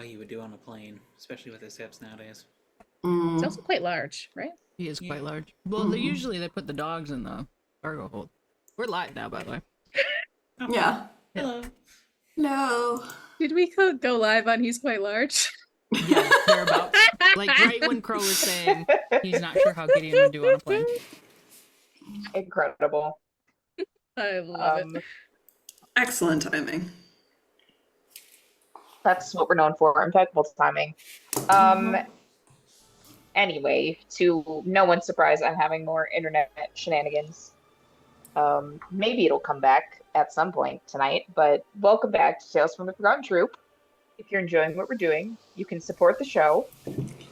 he would do on a plane, especially with his hips nowadays. It's also quite large, right? He is quite large. Well, they put the dogs in the cargo hold. We're live now, by the way. Oh, Yeah. hello. No. Did we go live on He's Quite Large? Yeah, thereabouts. Like right when Crow was saying he's not sure how Gideon would do on a plane. Incredible. I love it. Excellent timing. That's what we're known for, impeccable timing. Anyway, to no one's surprise, I'm having more internet shenanigans. Maybe it'll come back at some point tonight, but welcome back to Tales from the Forgotten Troop. If you're enjoying what we're doing, you can support the show.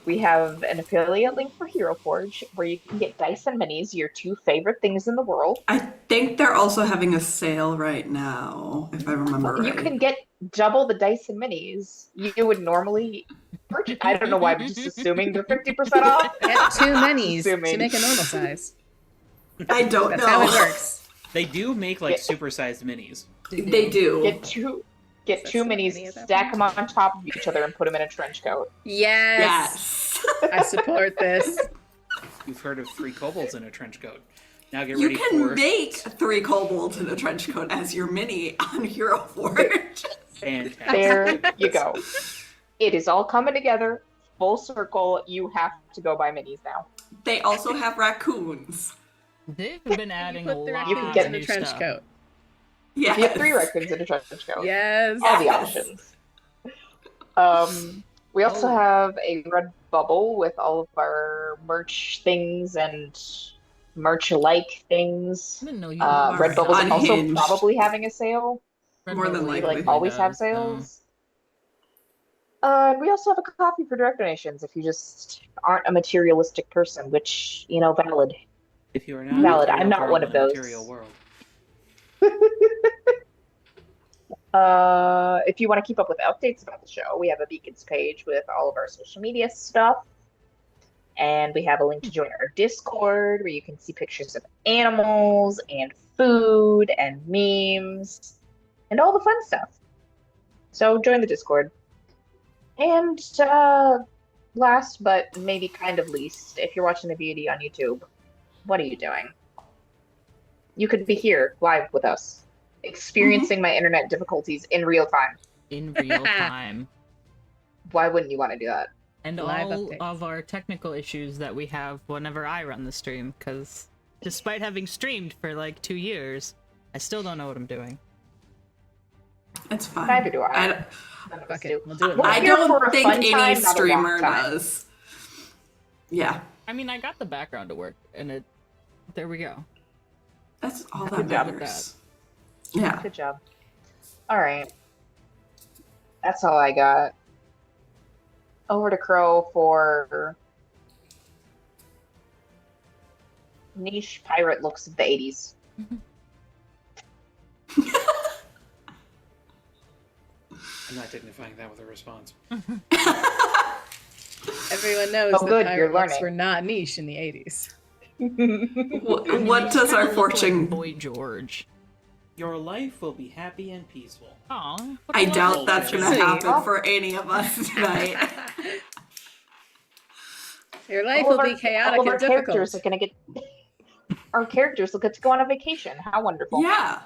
We have an affiliate link for Hero Forge, where you can get dice and minis, your two favorite things in the world. I think they're also having a sale right now, if I remember right. You can get double the dice and minis you would normally purchase. I don't know why, I'm just assuming they're 50% off. Get two minis Assuming. to make a normal size. I don't That's know. how it works. They do make like supersized minis. They do. Get two minis, stack them on top of each other, and put them in a trench coat. Yes. I support this. You've heard of 3 kobolds in a trench coat. Now get You ready can for make 3 kobolds in a trench coat as your mini on Hero Forge. fantastic. There you go. It is all coming together, full circle. You have to go buy minis now. They also have raccoons. They've been adding a Put the lot You can raccoons get in of a new trench stuff. coat. Yes. You have 3 raccoons in a trench coat. Yes. All the Yes. options. We also have a red bubble with all of our merch things and merch-like things. I didn't know you Red Bubble's also Unhinged. probably having a sale. More than We likely. always have sales. And we also have a coffee for direct donations if you just aren't a materialistic person, which, valid. If you are not Valid. a I'm not girl one of in a those. material world. If you want to keep up with updates about the show, we have a Beacons page with all of our social media stuff. And we have a link to join our Discord where you can see pictures of animals and food and memes and all the fun stuff. So join the Discord. And last but maybe kind of least, if you're watching the VOD on YouTube, what are you doing? You could be here live with us, experiencing my internet difficulties in real time. In real time. Why wouldn't you want to do that? And Live all updates. of our technical issues that we have whenever I run the stream, because despite having streamed for like 2 years, I still don't know what I'm doing. It's fine. Neither do I. I None of us Fuck do. it. We'll do it We're I live. here for don't a think fun any time, not a long streamer time. does. Yeah. I mean, I got the background to work, and there we go. That's all Good that job with matters. Yeah. Good job. All right. That's all I got. Over to Crow for niche pirate looks of the 80s. I'm not dignifying that with a response. Everyone knows Oh, that good, pirate you're looks learning. were not niche in the 80s. What does our fortune... Boy George. Your life will be happy and peaceful. Aw. I doubt that's gonna Sweet. happen for any of us tonight. Your life All of will be our- chaotic all of and our characters difficult. are gonna get. Our characters will get to go on a vacation. How wonderful! Yeah.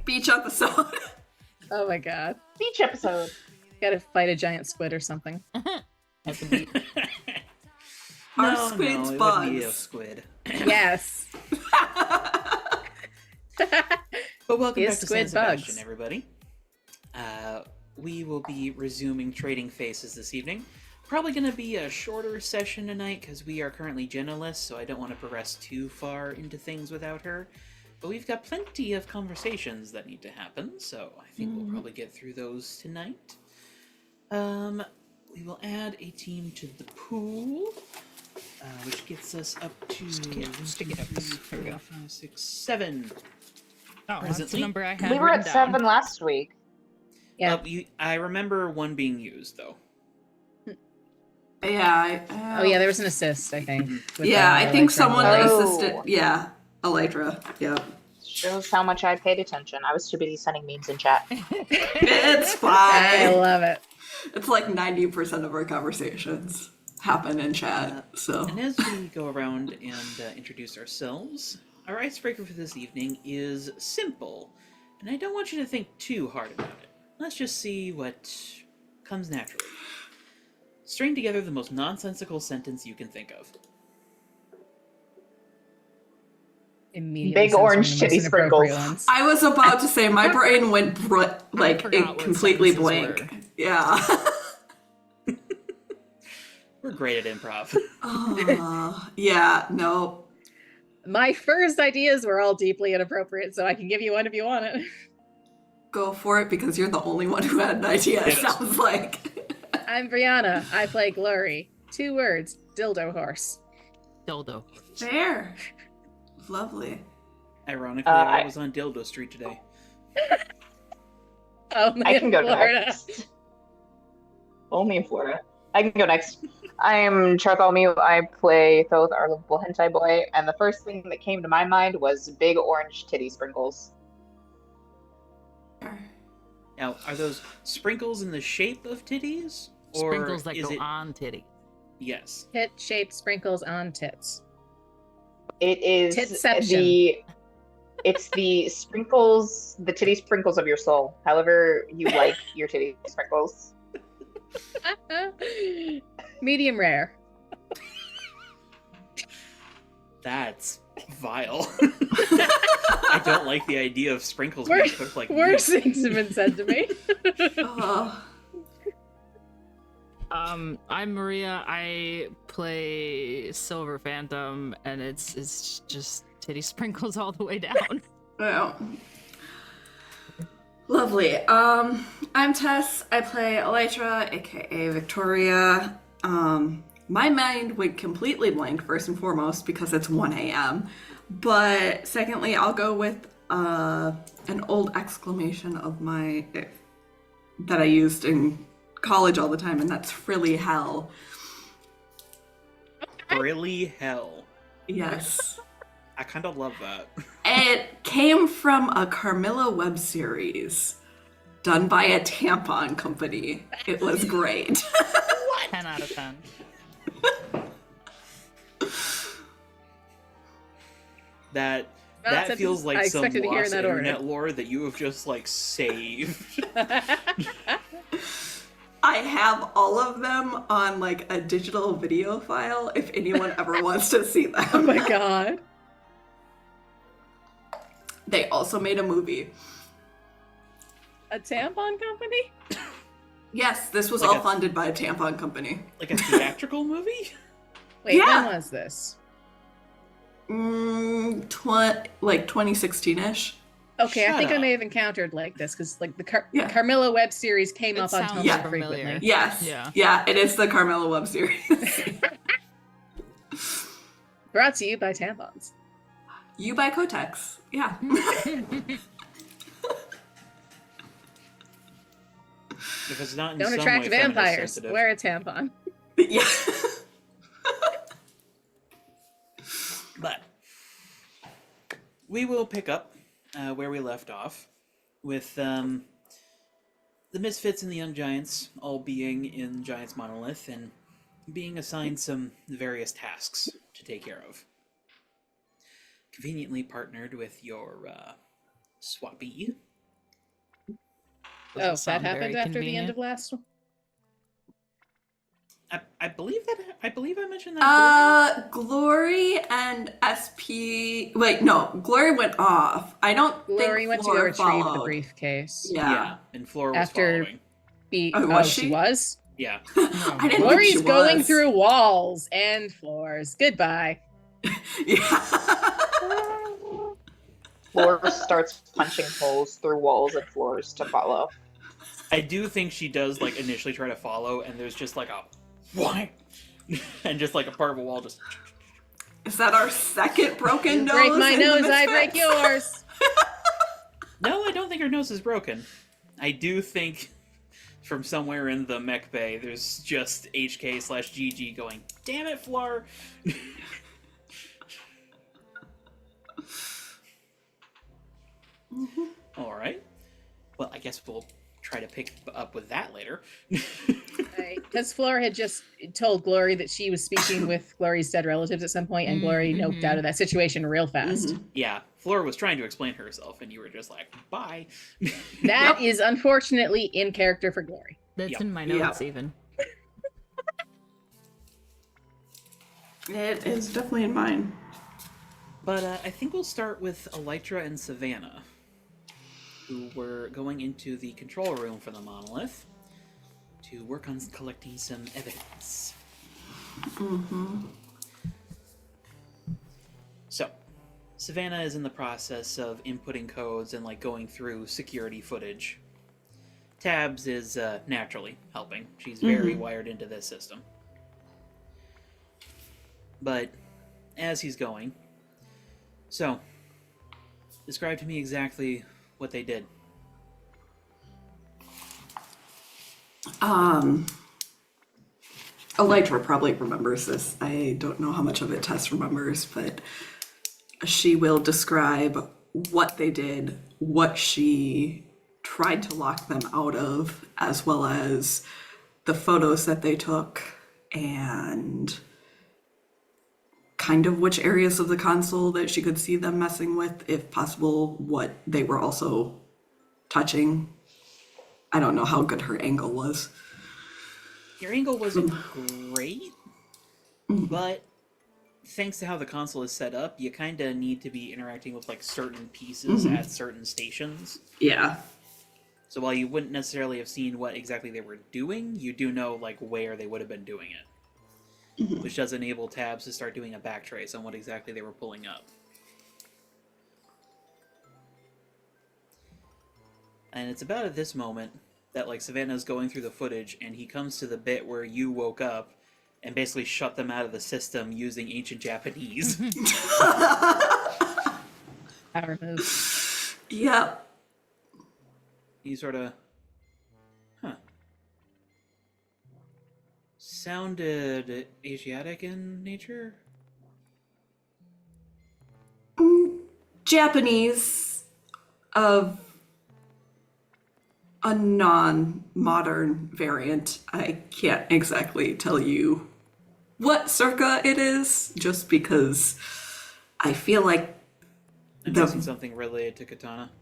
Beach episode. Oh my god. Beach episode. Gotta fight a giant squid or something. At the beach. Our No, squid's it bugs. wouldn't be a squid. Yes. But welcome He back is to squid San Sebastian, bugs. everybody. We will be resuming Trading Faces this evening. Probably going to be a shorter session tonight because we are currently Jenna-less, so I don't want to progress too far into things without her. But we've got plenty of conversations that need to happen, so I think we'll probably get through those tonight. We will add a team to the pool, which gets us up to Sticky ups. Here we go. 5, 6, 7. Oh, that's the Presently. number I had We were written at down. 7 last week. Yeah. I remember one being used, though. Yeah. Oh yeah, there was an assist, I think. with, Yeah, I think Electra. someone Oh. assisted. Yeah, Elytra. Yep. Shows how much I paid attention. I was too busy sending memes in chat. It's I fine. love it. It's like 90% of our conversations happen in chat. So And as we go around and introduce ourselves, our icebreaker for this evening is simple, and I don't want you to think too hard about it. Let's just see what comes naturally. String together the most nonsensical sentence you can think of. Immediately Big censoring orange the most titty inappropriate sprinkles. ones. I was about to say my brain went like forgot it what completely sentences blank. were. Yeah. We're great at improv. Yeah. No. My first ideas were all deeply inappropriate, so I can give you one if you want it. Go for it because you're the only one who had an idea. It Hit us. sounds like. I'm Brianna. I play Glory. 2 words. Dildo horse. Dildo. Fair. Lovely. Ironically, I was on Dildo Street today. Oh, I can go Florida. next. Only in Florida. I can go next. I'm Chartholomew. I play Thoth, our lovable hentai boy, and the first thing that came to my mind was big orange titty sprinkles. Now, are those sprinkles in the shape of titties? Or Sprinkles that is go it... on titty. Yes. Tit-shaped sprinkles on tits. It is Titception. it's the sprinkles, the titty sprinkles of your soul. However you like your titty sprinkles. Medium rare. That's vile. I don't like the idea of sprinkles being cooked like Worse meat. things have been said to me. I'm Maria. I play Silver Phantom, and it's just titty sprinkles all the way down. Oh. Lovely. I'm Tess. I play Elytra, aka Victoria. My mind went completely blank first and foremost because it's 1 a.m. But secondly, I'll go with an old exclamation of my that I used in college all the time, and that's frilly hell. Really hell. Yes. I kind of love that. It came from a Carmilla web series done by a tampon company. It was great. 10 out of 10. That Well, feels I like some expected to hear in lost that order. internet lore that you have just like saved. I have all of them on like a digital video file if anyone ever wants to see them. Oh my god. They also made a movie. A tampon company? Yes, this was Like all a- funded by a tampon company. Like a theatrical movie? Wait, Yeah. when was this? Like 2016-ish. Okay, I Shut think I up. may have encountered like this because like the Yeah. Carmilla web series came It up on sounds Tumblr familiar. frequently. Yes. Yeah. It is the Carmilla web series. Brought to you by tampons. You buy Kotex. Yeah. If it's not in Don't some attract way vampires. feminist-sensitive. Wear a tampon. Yeah. But we will pick up where we left off with the Misfits and the Young Giants all being in Giants Monolith and being assigned some various tasks to take care of. Conveniently partnered with your swappy. Oh, that sound very happened after the end convenient. of last one. I believe I mentioned that. Glory and SP. Wait, no. Glory went off. I don't Glory think went to Flora go retrieve the followed. briefcase. Yeah. And Flora was After- following. Oh, was she she? was? Yeah. I didn't think Glory's she going was. through walls and floors. Goodbye. Yeah. Floor starts punching holes through walls and floors to follow. I do think she does like initially try to follow, and there's just like a what, and just like a part of a wall just. Is that our second broken You nose? break my in the nose, I break Misfits? yours. No, I don't think her nose is broken. I do think from somewhere in the mech bay, there's just HK/GG going, "Damn it, Flar!" All right. Well, I guess we'll try to pick up with that later. Right. Because Flora had just told Glory that she was speaking with Glory's dead relatives at some point, and Glory noped out of that situation real fast. Yeah, Flora was trying to explain herself, and you were just like, bye. That is unfortunately in character for Glory. That's Yep. in my notes even. It is definitely in mine. But I think we'll start with Elytra and Savannah, who were going into the control room for the monolith to work on collecting some evidence. So, Savannah is in the process of inputting codes and like going through security footage. Tabs is naturally helping. She's very wired into this system. But as he's going, so describe to me exactly what they did. Elytra probably remembers this. I don't know how much of it Tess remembers, but she will describe what they did, what she tried to lock them out of, as well as the photos that they took and kind of which areas of the console that she could see them messing with, if possible, what they were also touching. I don't know how good her angle was. Your angle wasn't great, but thanks to how the console is set up, you kind of need to be interacting with like certain pieces at certain stations. Yeah. So while you wouldn't necessarily have seen what exactly they were doing, you do know like where they would have been doing it, which does enable Tabs to start doing a backtrace on what exactly they were pulling up. And it's about at this moment that like Savannah's going through the footage and he comes to the bit where you woke up and basically shut them out of the system using ancient Japanese. Power move. Yep. He sort of, sounded Asiatic in nature? Japanese of a non-modern variant. I can't exactly tell you what circa it is, just because I feel like I'm guessing something related to katana.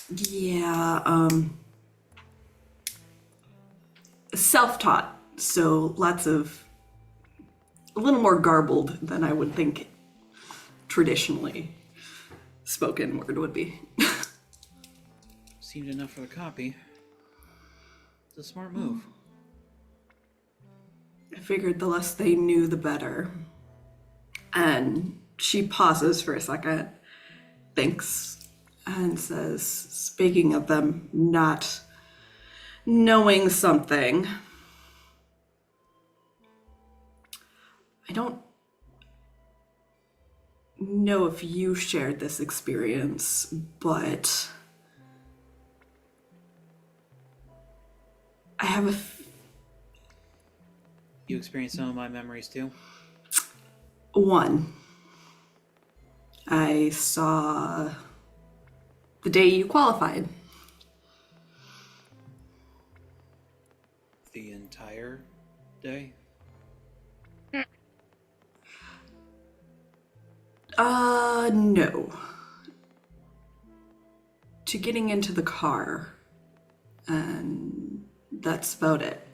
Yeah, self-taught, so lots of a little more garbled than I would think traditionally spoken word would be. Seemed enough for the copy. It's a smart move. I figured the less they knew, the better. And she pauses for a second, thinks, and says, speaking of them not knowing something, I don't know if you shared this experience, but I have You experienced some of my memories too? one. I saw the day you qualified. The entire day? No. To getting into the car, and that's about it.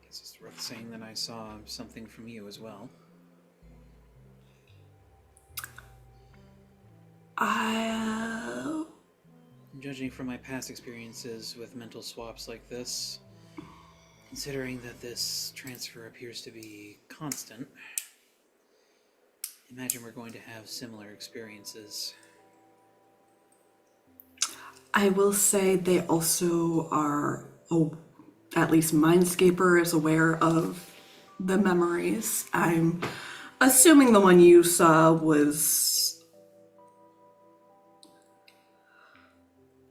Guess it's worth saying that I saw something from you as well. Judging from my past experiences with mental swaps like this, considering that this transfer appears to be constant, imagine we're going to have similar experiences. I will say they also are, at least Mindscaper is aware of the memories. I'm assuming the one you saw was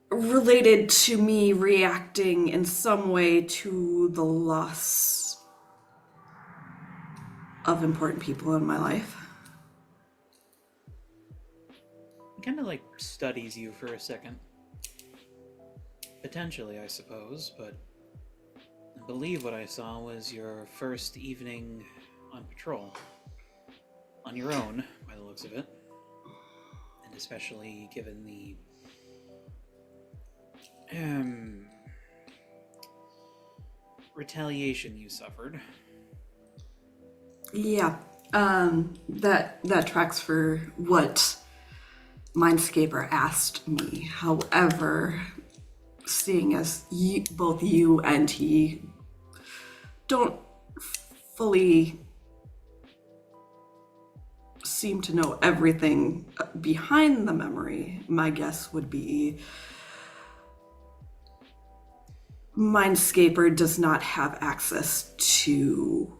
related to me reacting in some way to the loss of important people in my life. He kind of like studies you for a second. Potentially, I suppose, but I believe what I saw was your first evening on patrol. On your own, by the looks of it. And especially given the retaliation you suffered. Yeah, that tracks for what Mindscaper asked me. However, seeing as both you and he don't fully seem to know everything behind the memory, my guess would be Mindscaper does not have access to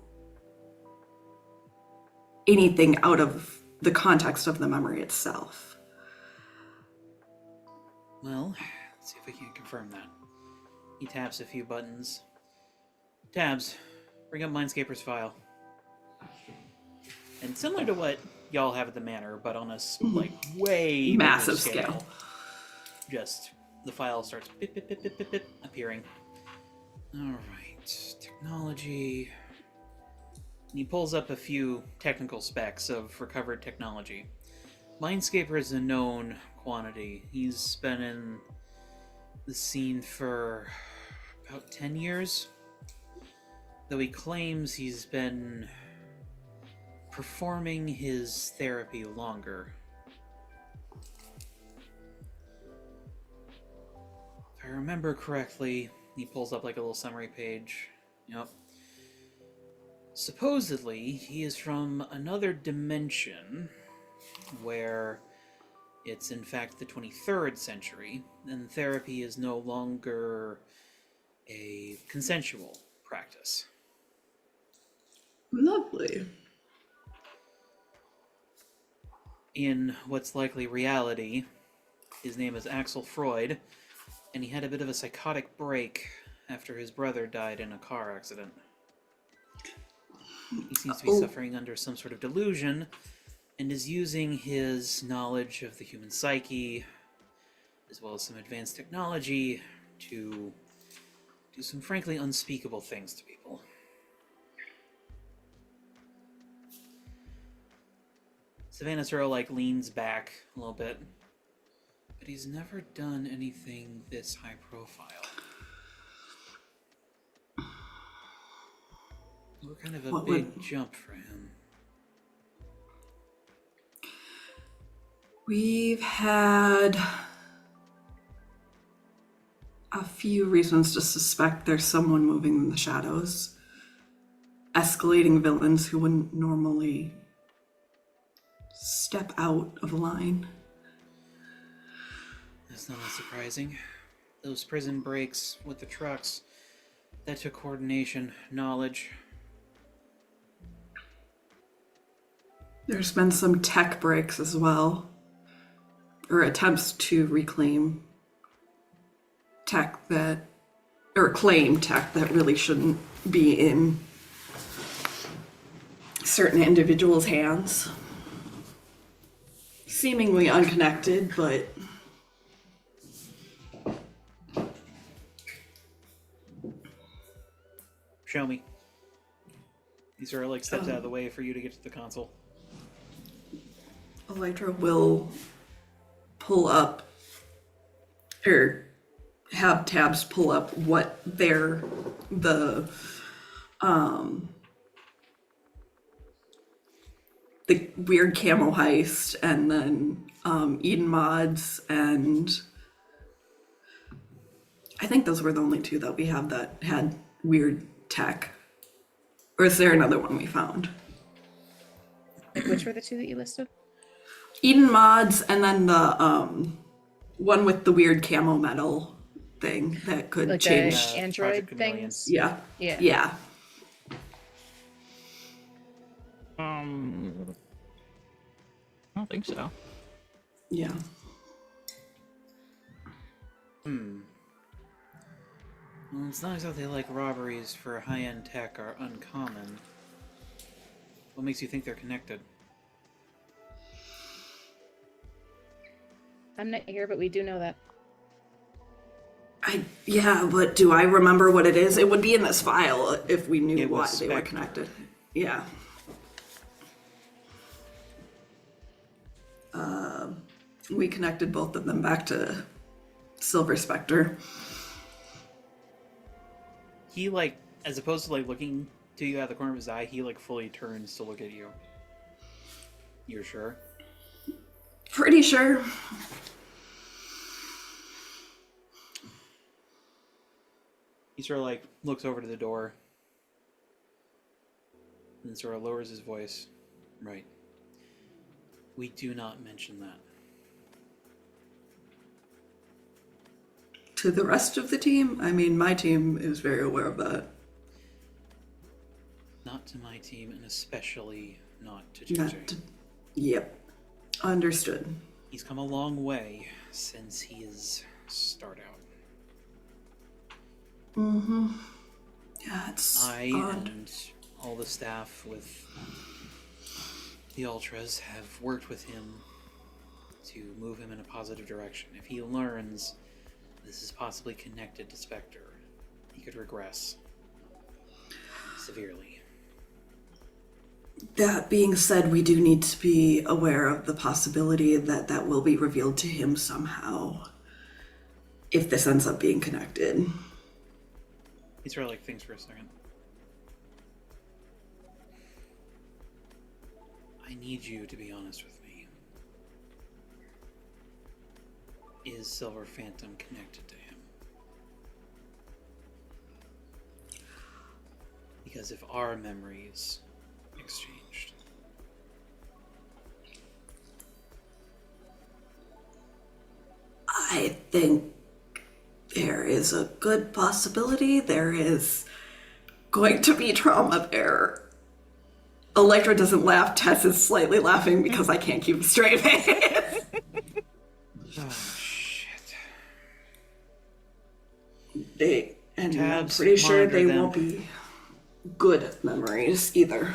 anything out of the context of the memory itself. Well, let's see if we can confirm that. He taps a few buttons. Tabs, bring up Mindscaper's file. And similar to what y'all have at the manor, but on a like way Massive bigger scale. Just the file starts pip, pip, pip, pip, pip, pip, appearing. Alright, technology. And he pulls up a few technical specs of recovered technology. Mindscaper is a known quantity. He's been in the scene for about 10 years. Though he claims he's been performing his therapy longer. If I remember correctly, he pulls up like a little summary page. Yep. Supposedly, he is from another dimension where it's in fact the 23rd century, and therapy is no longer a consensual practice. Lovely. In what's likely reality, his name is Axel Freud, and he had a bit of a psychotic break after his brother died in a car accident. He seems to be suffering under some sort of delusion, and is using his knowledge of the human psyche, as well as some advanced technology, to do some frankly unspeakable things to people. Savannah Searle leans back a little bit, but he's never done anything this high profile. We're kind of a big jump for him. We've had a few reasons to suspect there's someone moving in the shadows. Escalating villains who wouldn't normally step out of line. That's not surprising. Those prison breaks with the trucks, that took coordination, knowledge. There's been some tech breaks as well, or attempts to reclaim tech that, or claim tech that really shouldn't be in certain individuals' hands. Seemingly unconnected, but Show me. He sort of steps out of the way for you to get to the console. Elytra will pull up, or have tabs pull up what the weird camo heist, and then Eden mods, and I think those were the only two that we have that had weird tech. Or is there another one we found? Which were the two that you listed? Eden mods, and then the one with the weird camo metal thing that could Like change. the Android Project Chameleon. things? Yeah. Yeah. Yeah. I don't think so. Yeah. Well, it's not exactly like robberies for high-end tech are uncommon. What makes you think they're connected? I'm not here, but we do know that. Yeah, but do I remember what it is? It would be in this file if we knew It why was they were Spectre. connected. Yeah. We connected both of them back to Silver Spectre. He, like, as opposed to, like, looking to you out of the corner of his eye, he, like, fully turns to look at you. You're sure? Pretty sure. He sort of, like, looks over to the door and sort of lowers his voice. Right. We do not mention that. To the rest of the team? I mean, my team is very aware of that. Not to my team, and especially not to Not JJ. to- Yep. Understood. He's come a long way since he is start out. Mm-hmm. Yeah, it's I odd. and all the staff with the Ultras have worked with him to move him in a positive direction. If he learns this is possibly connected to Spectre, he could regress severely. That being said, we do need to be aware of the possibility that that will be revealed to him somehow if this ends up being connected. He sort of like thinks for a second. I need you to be honest with me. Is Silver Phantom connected to him? Because if our memories exchanged, I think there is a good possibility there is going to be trauma there. Electra doesn't laugh. Tess is slightly laughing because I can't keep a straight face. oh shit. I'm Tabs, pretty sure monitor they them. won't be good memories either.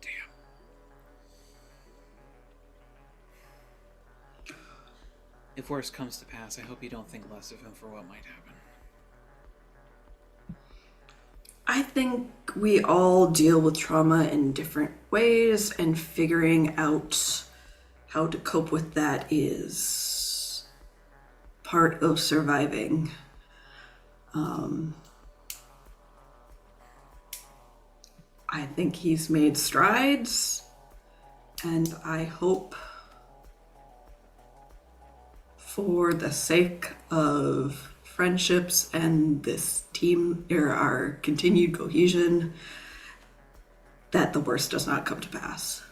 Damn. If worse comes to pass, I hope you don't think less of him for what might happen. I think we all deal with trauma in different ways, and figuring out how to cope with that is part of surviving. I think he's made strides, and I hope for the sake of friendships and this team, or our continued cohesion, that the worst does not come to pass.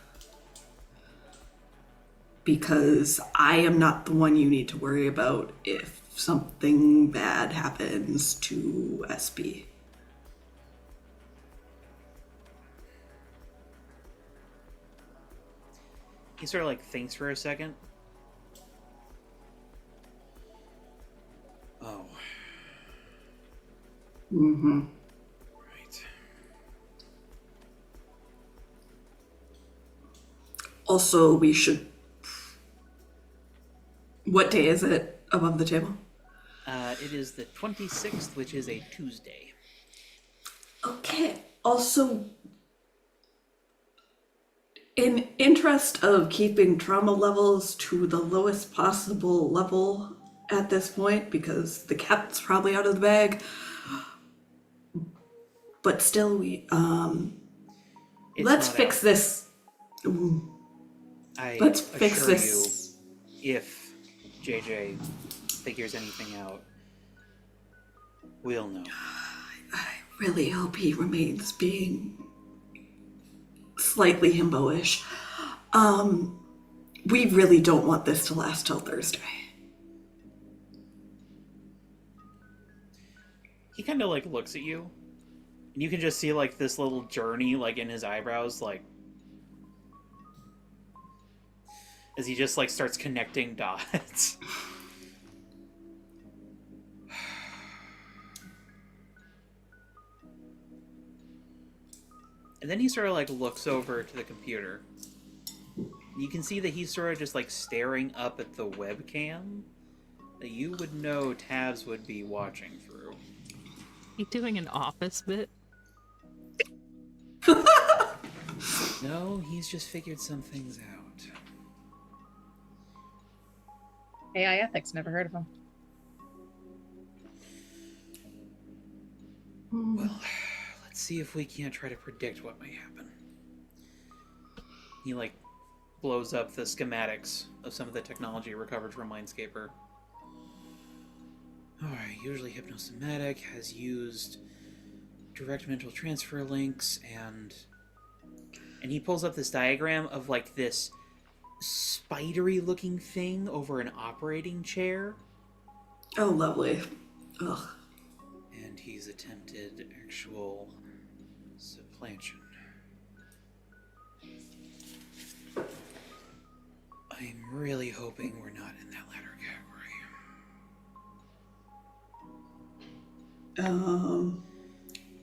Because I am not the one you need to worry about if something bad happens to SB. He sort of like thinks for a second. Oh. Mm-hmm. Right. Also, we should... What day is it above the table? It is the 26th, which is a Tuesday. Okay. Also, in interest of keeping trauma levels to the lowest possible level at this point, because the cat's probably out of the bag, but still, we It's let's not fix out. this. I Let's fix assure this. you, if JJ figures anything out, we'll know. I really hope he remains being slightly himbo-ish. We really don't want this to last till Thursday. He kind of like looks at you, and you can just see like this little journey like in his eyebrows, like as he just like starts connecting dots. And then he sort of like looks over to the computer. You can see that he's sort of just like staring up at the webcam that you would know tabs would be watching through. You doing an office bit? No, he's just figured some things out. AI ethics, never heard of them. Well, let's see if we can't try to predict what may happen. He like blows up the schematics of some of the technology recovered from Mindscaper. Alright, usually hypnosomatic has used direct mental transfer links, and he pulls up this diagram of like this spidery looking thing over an operating chair. Oh, lovely. Ugh. And he's attempted actual supplantation. I'm really hoping we're not in that latter category.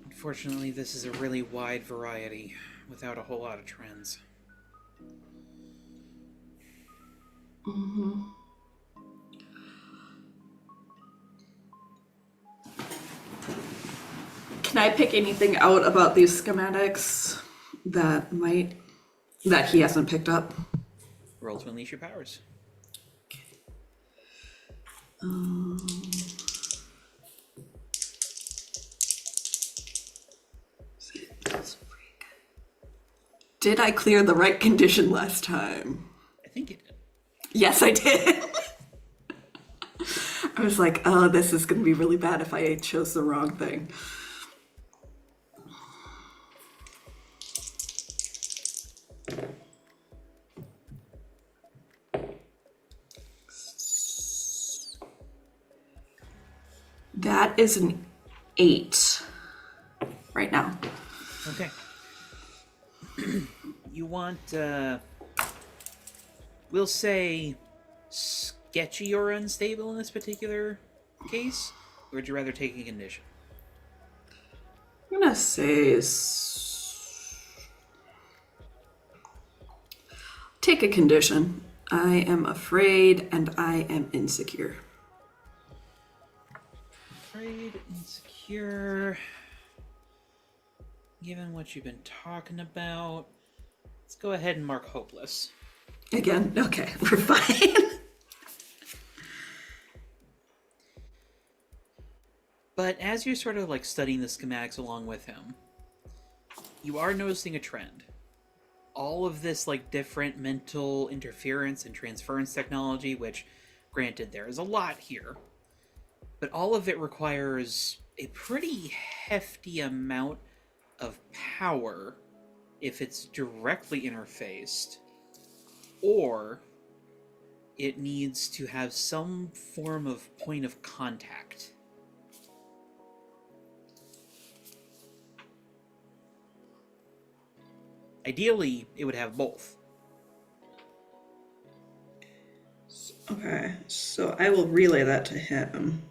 Unfortunately, this is a really wide variety without a whole lot of trends. Mm-hmm. Can I pick anything out about these schematics that he hasn't picked up? Roll to unleash your powers. Did I clear the right condition last time? I think it did. Yes, I did. I was like, oh, this is going to be really bad if I chose the wrong thing. That is an 8 right now. Okay. You want, we'll say sketchy or unstable in this particular case? Or would you rather take a condition? I'm gonna say take a condition. I am afraid and I am insecure. Afraid, insecure. Given what you've been talking about, let's go ahead and mark hopeless. Again? Okay, we're fine. But as you're sort of like studying the schematics along with him, you are noticing a trend. All of this like different mental interference and transference technology, which granted there is a lot here, but all of it requires a pretty hefty amount of power if it's directly interfaced, or it needs to have some form of point of contact. Ideally, it would have both. Okay, so I will relay that to him.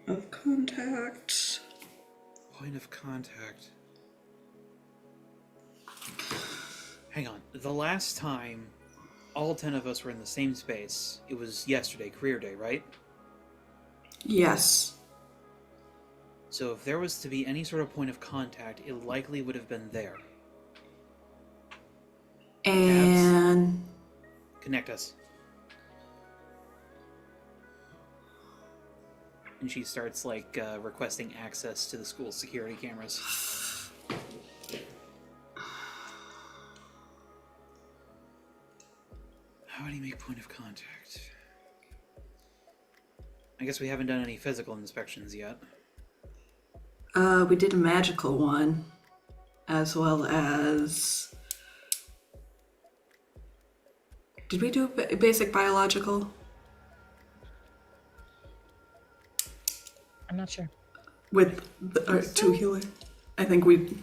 Of contact. Point of contact. Hang on. The last time all 10 of us were in the same space, it was yesterday, career day, right? Yes. So if there was to be any sort of point of contact, it likely would have been there. And Connect us. And she starts, like, requesting access to the school's security cameras. How do you make point of contact? I guess we haven't done any physical inspections yet. we did a magical one, as well as... Did we do a basic biological? I'm not sure. With the, two healing? I think we...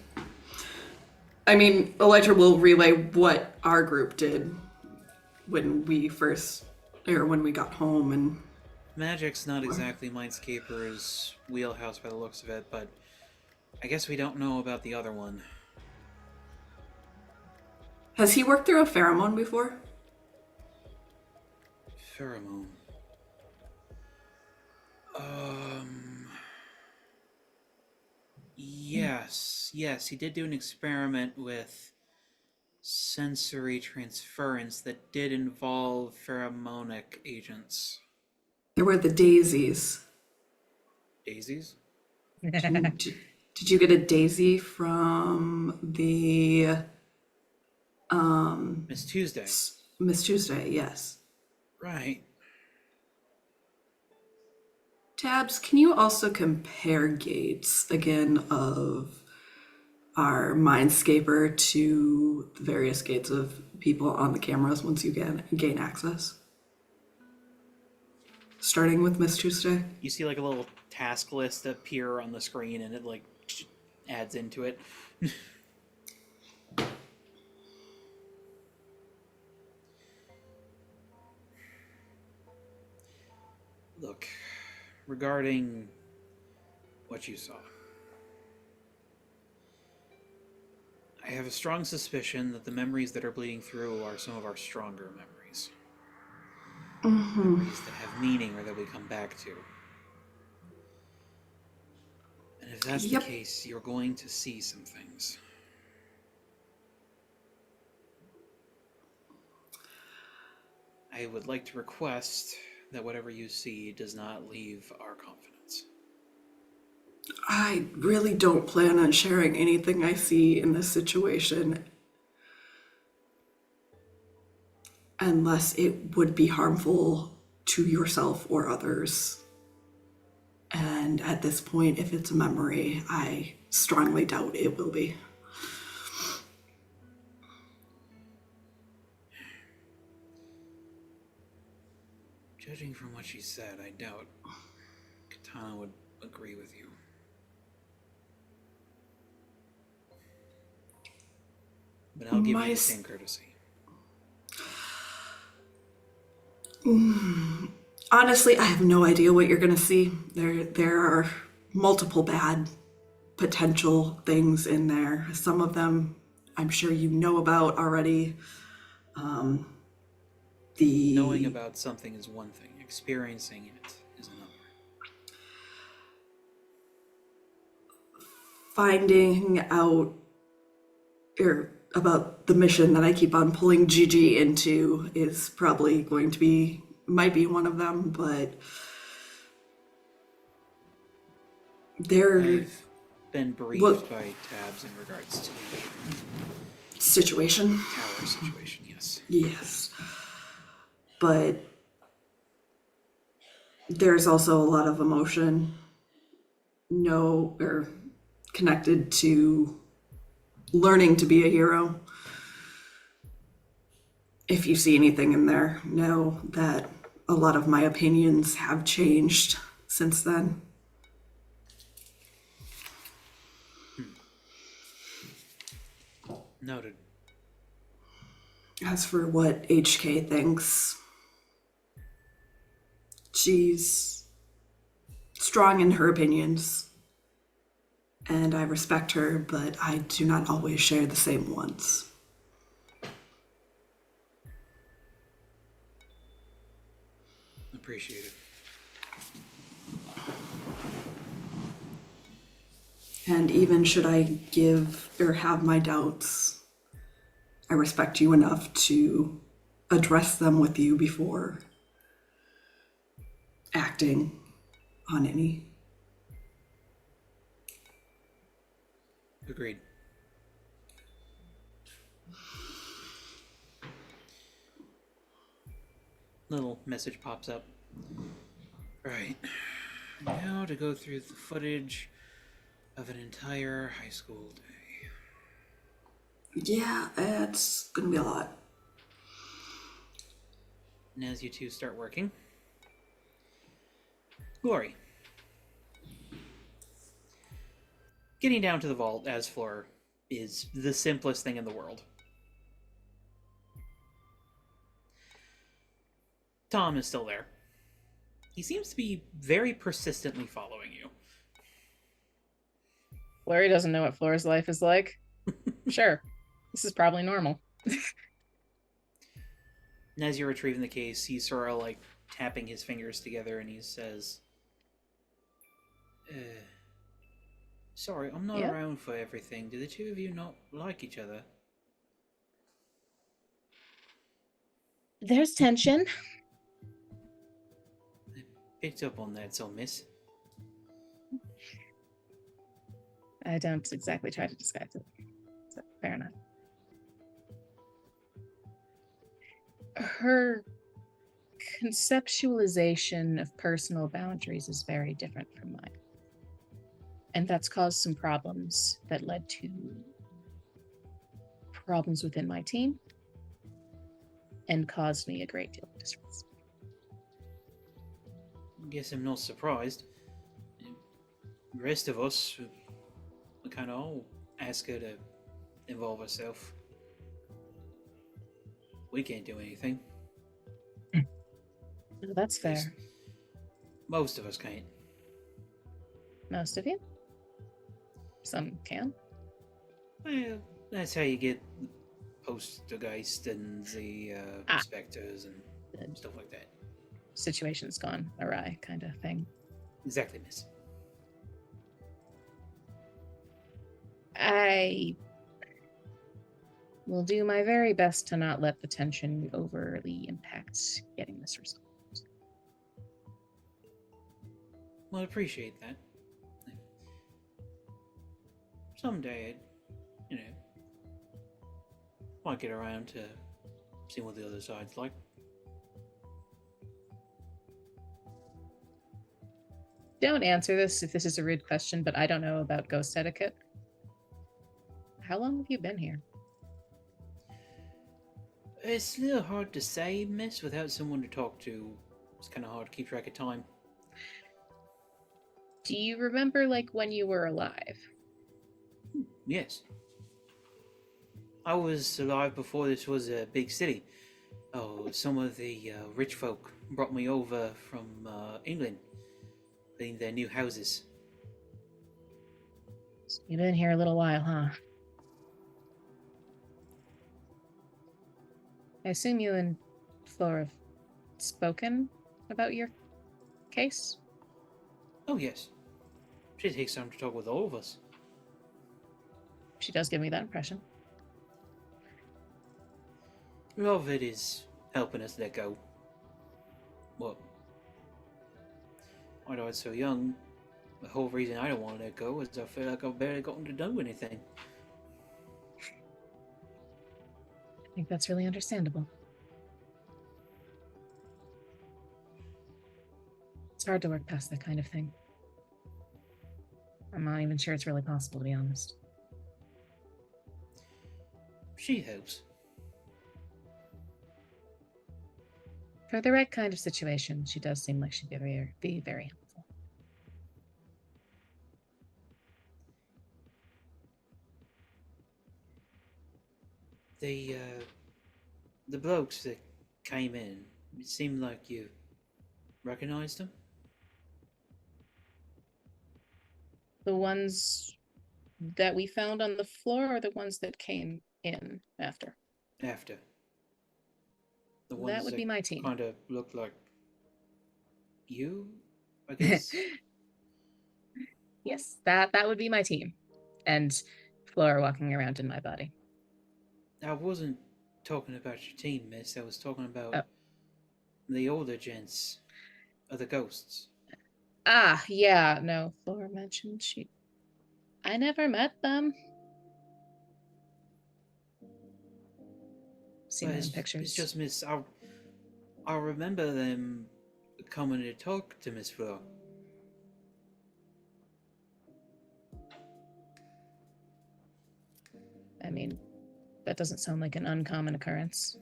I mean, Elytra will relay what our group did when we first... or when we got home and... Magic's not exactly Mindscaper's wheelhouse by the looks of it, but I guess we don't know about the other one. Has he worked through a pheromone before? Pheromone. Yes, he did do an experiment with sensory transference that did involve pheromonic agents. There were the daisies. Daisies? Did you get a daisy from the Miss Tuesday. Miss Tuesday? Yes. Right. Tabs, can you also compare gates again of our Mindscaper to the various gates of people on the cameras once you gain access? Starting with Miss Tuesday. You see like a little task list appear on the screen and it like adds into it. Look, regarding what you saw, I have a strong suspicion that the memories that are bleeding through are some of our stronger memories. Memories that have meaning or that we come back to. And if that's the case, you're going to see some things. I would like to request that whatever you see does not leave our confidence. I really don't plan on sharing anything I see in this situation unless it would be harmful to yourself or others. And at this point, if it's a memory, I strongly doubt it will be. Judging from what she said, I doubt Katana would agree with you. But I'll give you the same courtesy. Honestly, I have no idea what you're gonna see. There are multiple bad potential things in there. Some of them I'm sure you know about already. Knowing about something is one thing. Experiencing it is another. Finding out about the mission that I keep on pulling Gigi into is probably going to be, might be one of them, but I've been briefed by Tabs in regards to the situation. tower situation, yes. Yes. But there's also a lot of emotion connected to learning to be a hero. If you see anything in there, know that a lot of my opinions have changed since then. Noted. As for what HK thinks, she's strong in her opinions, and I respect her, but I do not always share the same ones. Appreciate it. And even should I give or have my doubts, I respect you enough to address them with you before acting on any. Agreed. Little message pops up. Right. Now to go through the footage of an entire high school day. Yeah, it's gonna be a lot. And as you two start working, Glory. Getting down to the vault as floor is the simplest thing in the world. Tom is still there. He seems to be very persistently following you. Larry doesn't know what Flora's life is like. Sure. This is probably normal. And as you're retrieving the case, he's sort of like tapping his fingers together and he says, sorry, I'm not Yeah? around for everything. Do the two of you not like each other? There's tension. Picked up on that, so miss. I don't exactly try to disguise it. So, fair enough. Her conceptualization of personal boundaries is very different from mine. And that's caused some problems that led to problems within my team and caused me a great deal of distress. Guess I'm not surprised. The rest of us, we kind of all ask her to involve herself. We can't do anything. Oh, that's fair. Yes. Most of us can't. Most of you? Some can. Well, that's how you get the Poltergeist and the Spectres and stuff like that. Situation's gone awry kind of thing. Exactly, miss. I will do my very best to not let the tension overly impact getting this resolved. Well, I appreciate that. Someday, might get around to seeing what the other side's like. Don't answer this if this is a rude question, but I don't know about ghost etiquette. How long have you been here? It's a little hard to say, miss, without someone to talk to. It's kind of hard to keep track of time. Do you remember, like, when you were alive? Yes. I was alive before this was a big city. Oh, some of the rich folk brought me over from England, in their new houses. You've been here a little while, huh? I assume you and Flora have spoken about your case? Oh, yes. She takes time to talk with all of us. She does give me that impression. A lot of it is helping us let go. Well, I died so young. The whole reason I don't want to let go is I feel like I've barely gotten to do anything. I think that's really understandable. It's hard to work past that kind of thing. I'm not even sure it's really possible, to be honest. She helps. For the right kind of situation, she does seem like she'd be very helpful. The blokes that came in, it seemed like you recognized them. The ones that we found on the floor or the ones that came in after? After. The That ones would be my team. kind of looked like you, I guess. Yes, that would be my team. And Flora walking around in my body. I wasn't talking about your team, miss. I was talking about Oh. the older gents, of the ghosts. Ah, yeah, no, Flora mentioned I never met them. Seen them in pictures. It's just miss. I remember them coming to talk to Miss Fleur. I mean, that doesn't sound like an uncommon occurrence.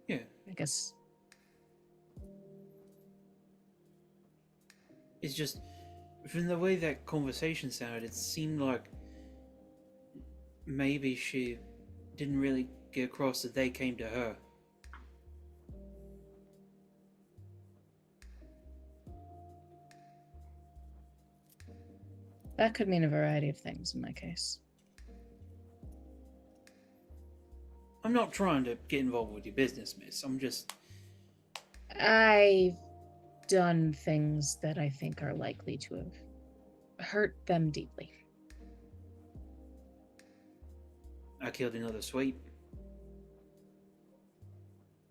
Yeah. I guess. It's just, from the way that conversation sounded, it seemed like maybe she didn't really get across that they came to her. That could mean a variety of things in my case. I'm not trying to get involved with your business, miss. I'm just... I've done things that I think are likely to have hurt them deeply. I killed another sweep.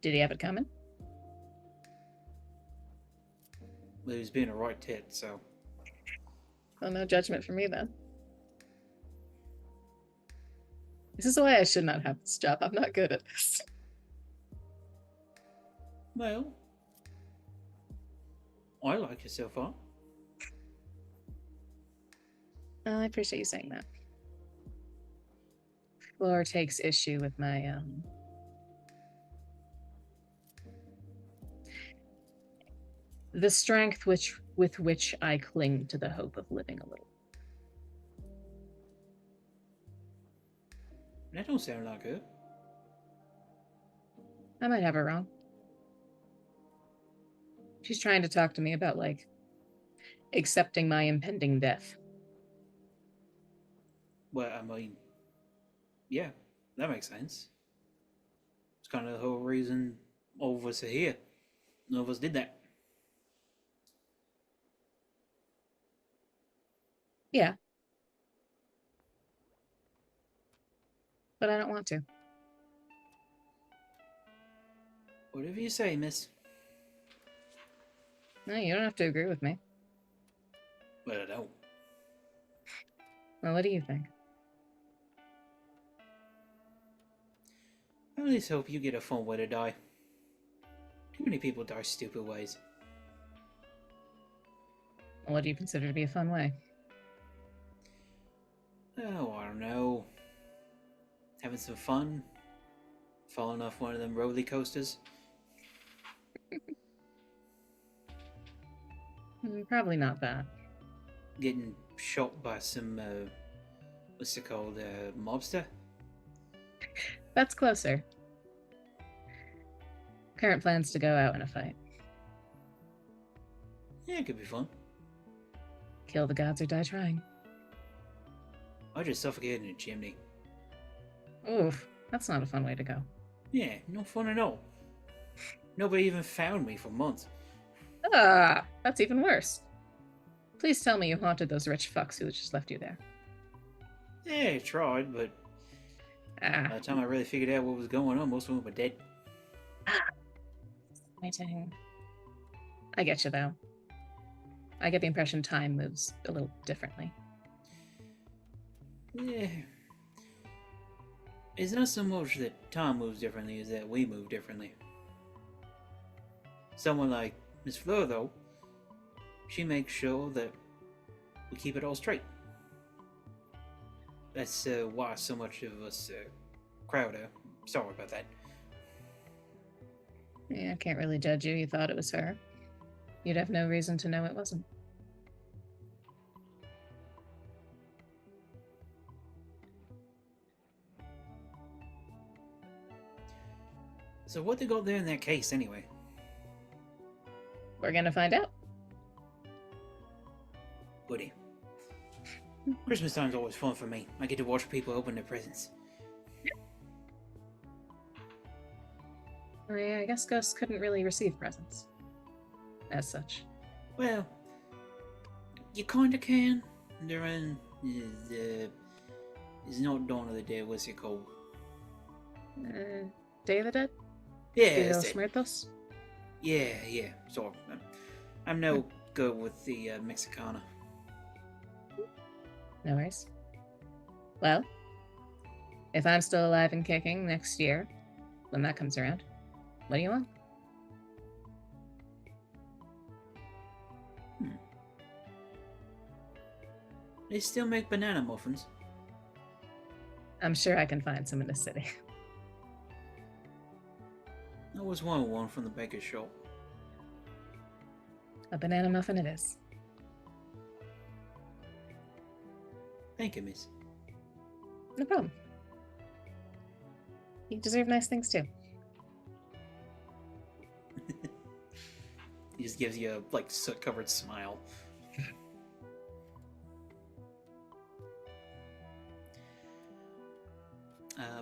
Did he have it coming? He was being a right tit, so... Well, no judgment from me then. This is why I should not have this job. I'm not good at this. Well... I like it so far. Well, I appreciate you saying that. Floor takes issue with my the strength with which I cling to the hope of living a little. That don't sound like it. I might have her wrong. She's trying to talk to me about, like, accepting my impending death. Well, I mean... Yeah, that makes sense. It's kind of the whole reason all of us are here. None of us did that. Yeah. But I don't want to. Whatever you say, miss. No, you don't have to agree with me. But I don't. Well, what do you think? I at least hope you get a fun way to die. Too many people die stupid ways. What do you consider to be a fun way? Oh, I don't know. Having some fun. Falling off one of them roller coasters. Probably not that. Getting shot by some, what's it called, mobster? That's closer. Current plans to go out in a fight. Yeah, it could be fun. Kill the gods or die trying. I just suffocated in a chimney. Oof, that's not a fun way to go. Yeah, no fun at all. Nobody even found me for months. Ah, that's even worse. Please tell me you haunted those rich fucks who just left you there. Yeah, I tried, but by the time I really figured out what was going on, most of them were dead. Waiting. I get you, though. I get the impression time moves a little differently. Yeah. It's not so much that time moves differently as that we move differently. Someone like Miss Fleur, though, she makes sure that we keep it all straight. That's why so much of us crowd her. Sorry about that. Yeah, I can't really judge you. You thought it was her. You'd have no reason to know it wasn't. So what they got there in that case, anyway? We're gonna find out. Goody. Christmas time's always fun for me. I get to watch people open their presents. I guess ghosts couldn't really receive presents. As such. Well, you kinda can. During it's not Dawn of the Dead, what's it called? Day of the Dead? Yeah, Dia de that's los it. Muertos? Yeah. So I'm no good with the Mexicana. No worries. Well, if I'm still alive and kicking next year, when that comes around, what do you want? They still make banana muffins. I'm sure I can find some in the city. I always wanted one from the baker's shop. A banana muffin it is. Thank you, miss. No problem. You deserve nice things too. He just gives you a like soot-covered smile.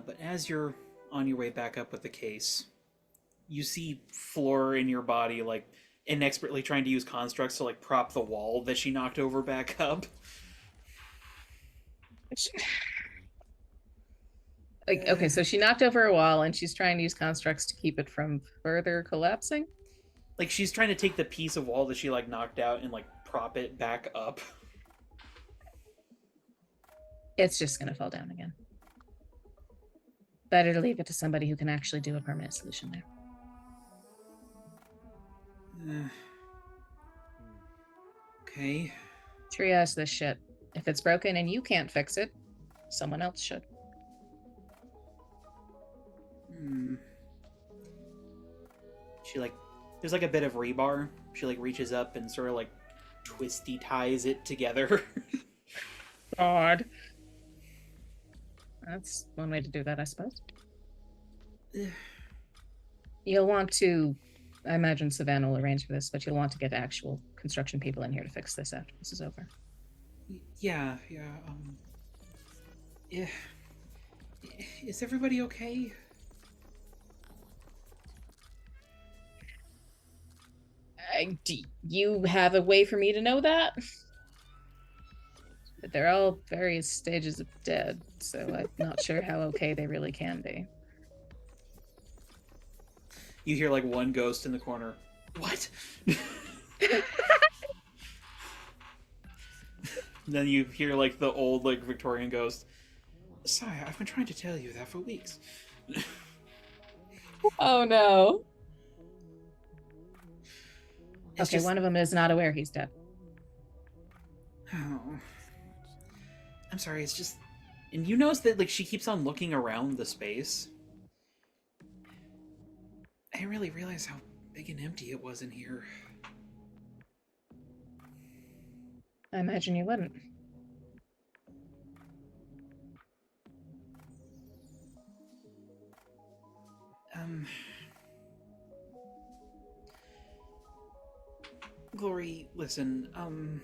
But as you're on your way back up with the case, you see Floor in your body, like, inexpertly trying to use constructs to, like, prop the wall that she knocked over back up. Like, okay, so she knocked over a wall and she's trying to use constructs to keep it from further collapsing. Like, she's trying to take the piece of wall that she, like, knocked out and, like, prop it back up. It's just gonna fall down again. Better to leave it to somebody who can actually do a permanent solution there. Okay. Triage this shit. If it's broken and you can't fix it, someone else should. She, like, there's, like, a bit of rebar. She, like, reaches up and sort of, like, twisty ties it together. God. That's one way to do that, I suppose. You'll want to, I imagine Savannah will arrange for this, but you'll want to get actual construction people in here to fix this after this is over. Yeah. Yeah. Is everybody okay? Do you have a way for me to know that? But they're all various stages of dead, so I'm not sure how okay they really can be. You hear, like, one ghost in the corner. What? Then you hear, like, the old, like, Victorian ghost. Sorry, I've been trying to tell you that for weeks. Oh no. It's Okay, just- one of them is not aware he's dead. Oh. I'm sorry, it's just... And you notice that, like, she keeps on looking around the space. I didn't really realize how big and empty it was in here. I imagine you wouldn't. Glory, listen, I'm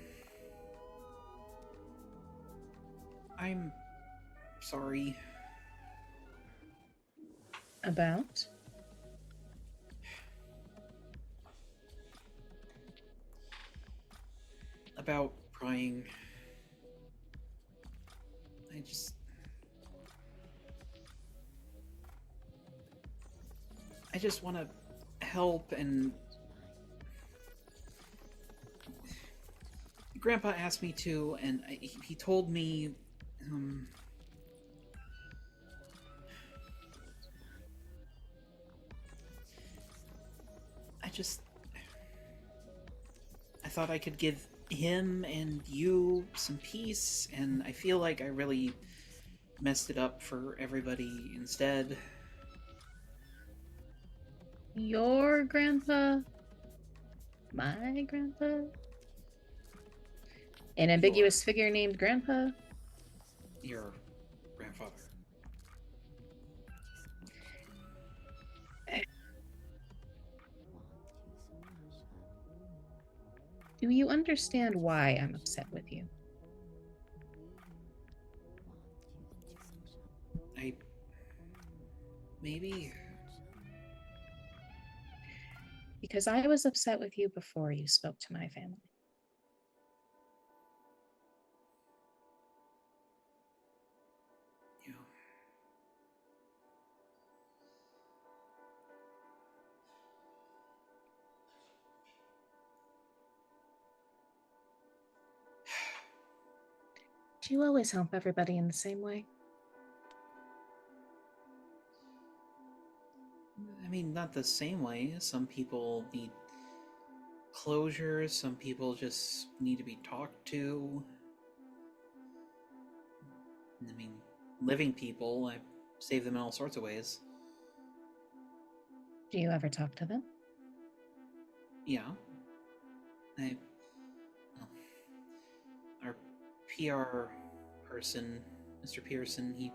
sorry. About? About prying. I just want to help, and Grandpa asked me to, and he told me, I thought I could give him and you some peace, and I feel like I really messed it up for everybody instead. Your grandpa? My grandpa? An ambiguous figure named Grandpa? Your grandfather. Do you understand why I'm upset with you? Maybe. Because I was upset with you before you spoke to my family. Yeah. Do you always help everybody in the same way? I mean, not the same way. Some people need closure, some people just need to be talked to. I mean, living people, I save them in all sorts of ways. Do you ever talk to them? Yeah. Our PR person, Mr. Pearson, he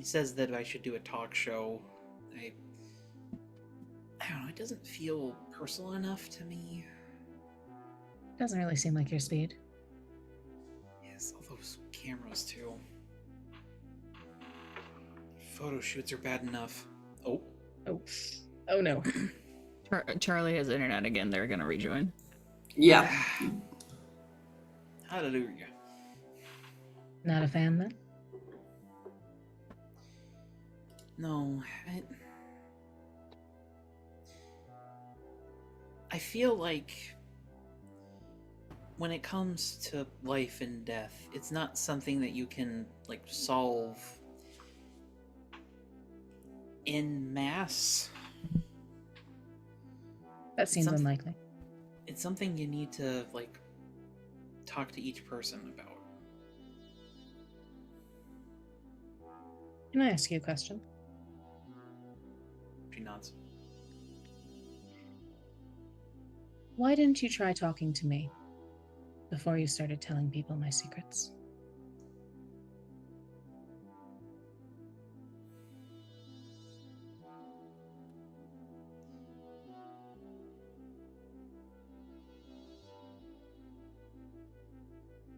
says that I should do a talk show. I don't know, it doesn't feel personal enough to me. Doesn't really seem like your speed. Yes, all those cameras too. photo shoots are bad enough. Oh. Oh no. Charlie has internet again. They're gonna rejoin. Yeah. Hallelujah. Not a fan then? No, I feel like when it comes to life and death, it's not something that you can, like, solve en masse. That seems something- unlikely. It's something you need to, like, talk to each person about. Can I ask you a question? She nods. Why didn't you try talking to me before you started telling people my secrets?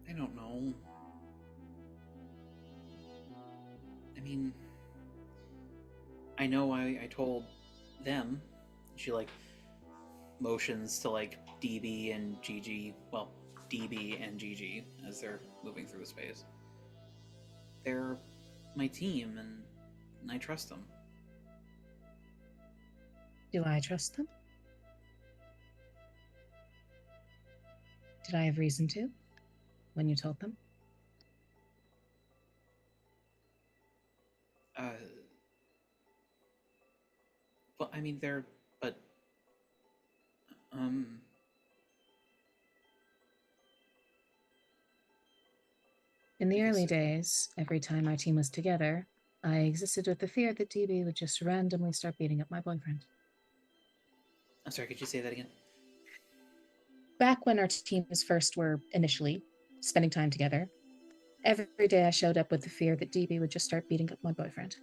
I don't know. I mean, I know I told them. She, like, motions to, like, DB and GG. Well, DB and GG as they're moving through the space. They're my team, and I trust them. Do I trust them? Did I have reason to when you told them? Well, I mean, but, In the I guess early so. days, every time our team was together, I existed with the fear that DB would just randomly start beating up my boyfriend. I'm sorry, could you say that again? Back when our teams first were initially spending time together, every day I showed up with the fear that DB would just start beating up my boyfriend.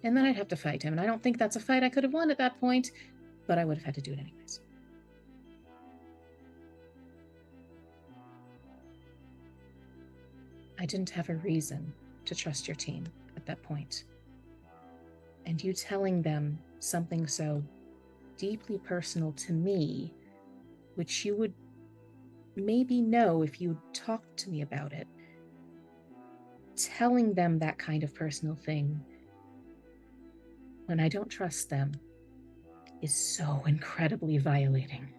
And then I'd have to fight him, and I don't think that's a fight I could have won at that point, but I would have had to do it anyways. I didn't have a reason to trust your team at that point. And you telling them something so deeply personal to me, which you would maybe know if you talked to me about it, telling them that kind of personal thing when I don't trust them is so incredibly violating.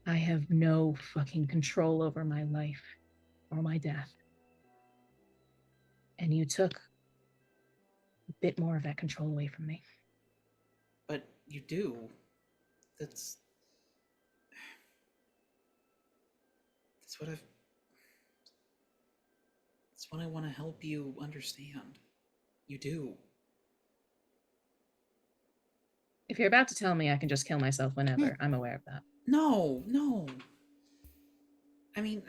I have no fucking control over my life or my death. And you took a bit more of that control away from me. But you do. That's what I've. That's what I want to help you understand. You do. If you're about to tell me I can just kill myself whenever, I'm aware of that. No. I mean,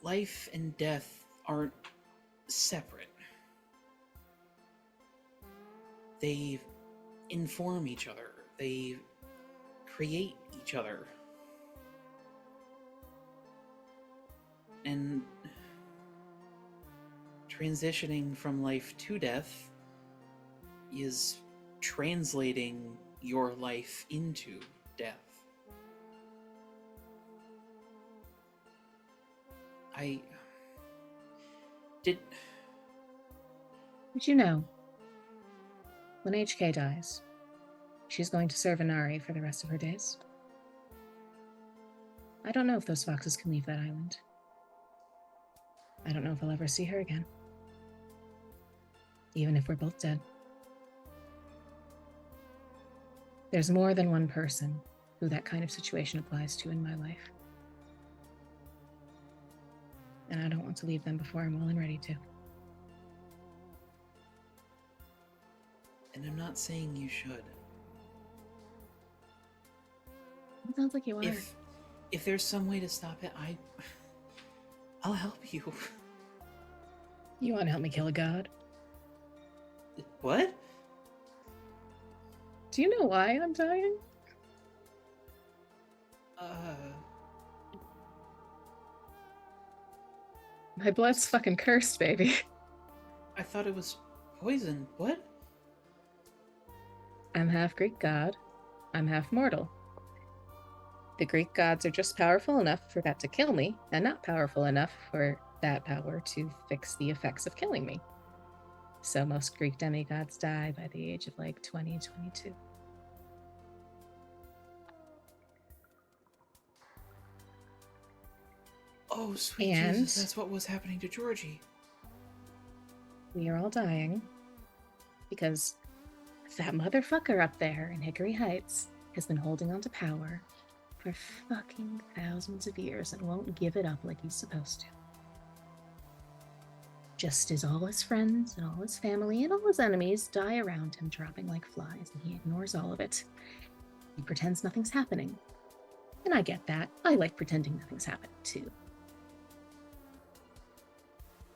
life and death aren't separate. They inform each other. They create each other. And transitioning from life to death is translating your life into death. Did you know, when HK dies, she's going to serve Inari for the rest of her days? I don't know if those foxes can leave that island. I don't know if I'll ever see her again. Even if we're both dead. There's more than one person who that kind of situation applies to in my life. And I don't want to leave them before I'm well and ready to. And I'm not saying you should. It sounds like you are. If there's some way to stop it, I'll help you. You want to help me kill a god? What? Do you know why I'm dying? My blood's fucking cursed, baby. I thought it was poison. What? I'm half Greek god. I'm half mortal. The Greek gods are just powerful enough for that to kill me, and not powerful enough for that power to fix the effects of killing me. So most Greek demigods die by the age of like 20, 22. Oh, sweet And- Jesus, that's what was happening to Georgie. We are all dying because that motherfucker up there in Hickory Heights has been holding on to power for fucking thousands of years and won't give it up like he's supposed to. Just as all his friends and all his family and all his enemies die around him, dropping like flies, and he ignores all of it. He pretends nothing's happening. And I get that. I like pretending nothing's happening too.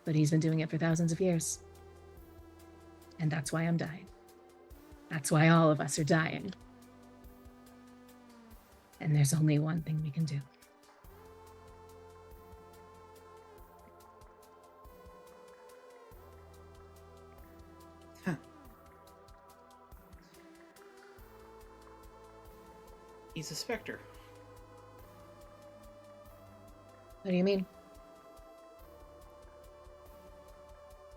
But he's been doing it for thousands of years. And that's why I'm dying. That's why all of us are dying. And there's only one thing we can do. Huh. He's a specter. What do you mean?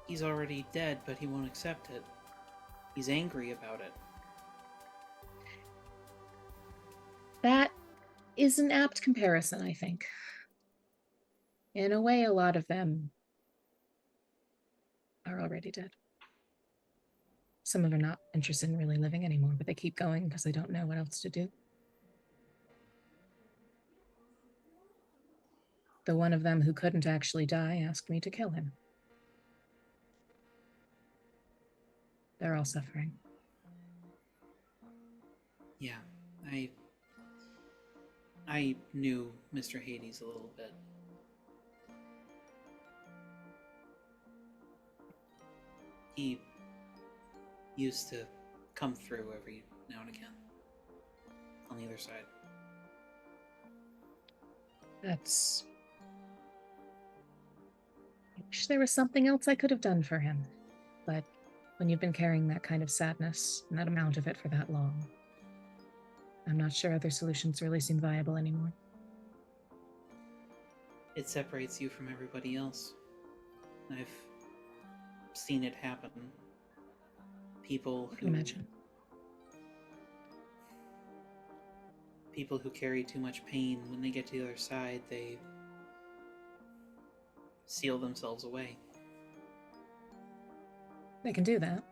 He's already dead, but he won't accept it. He's angry about it. That is an apt comparison, I think. In a way, a lot of them are already dead. Some of them are not interested in really living anymore, but they keep going because they don't know what else to do. The one of them who couldn't actually die asked me to kill him. They're all suffering. Yeah, I knew Mr. Hades a little bit. He used to come through every now and again on the other side. That's... I wish there was something else I could have done for him. But when you've been carrying that kind of sadness and that amount of it for that long, I'm not sure other solutions really seem viable anymore. It separates you from everybody else. I've seen it happen. People I can imagine. People who carry too much pain, when they get to the other side, they seal themselves away. They can do that.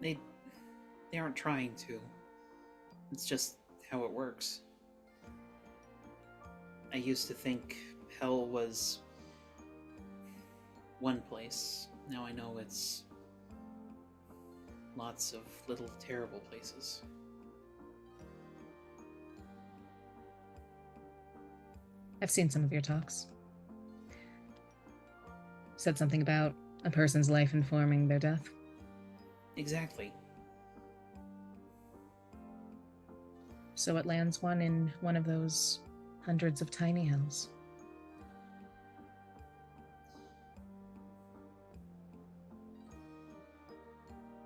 They aren't trying to. It's just how it works. I used to think hell was one place. Now I know it's lots of little terrible places. I've seen some of your talks. Said something about a person's life informing their death. Exactly. So it lands one in one of those hundreds of tiny hells.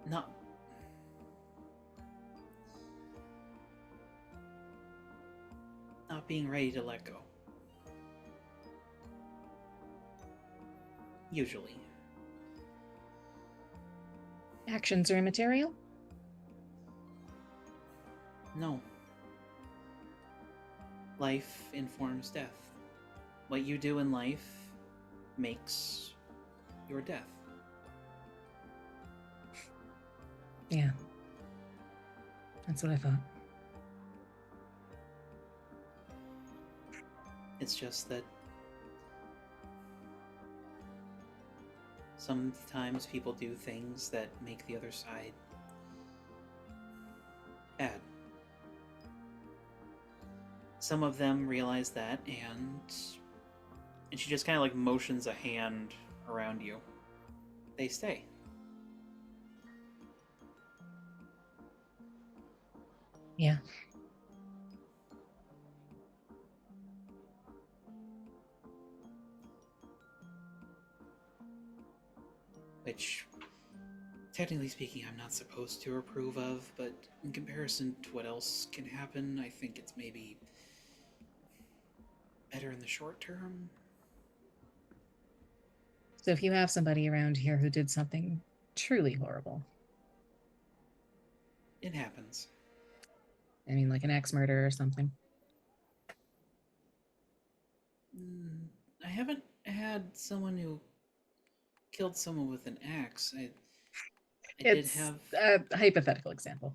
Not being ready to let go. Usually. Actions are immaterial? No. Life informs death. What you do in life makes your death. Yeah. That's what I thought. It's just that sometimes people do things that make the other side bad. Some of them realize that, and she just kind of like motions a hand around you. They stay. Yeah. Which, technically speaking, I'm not supposed to approve of, but in comparison to what else can happen, I think it's maybe better in the short term. So if you have somebody around here who did something truly horrible, It happens. I mean, like an axe murder or something. I haven't had someone who killed someone with an axe. I did It's have. a hypothetical example.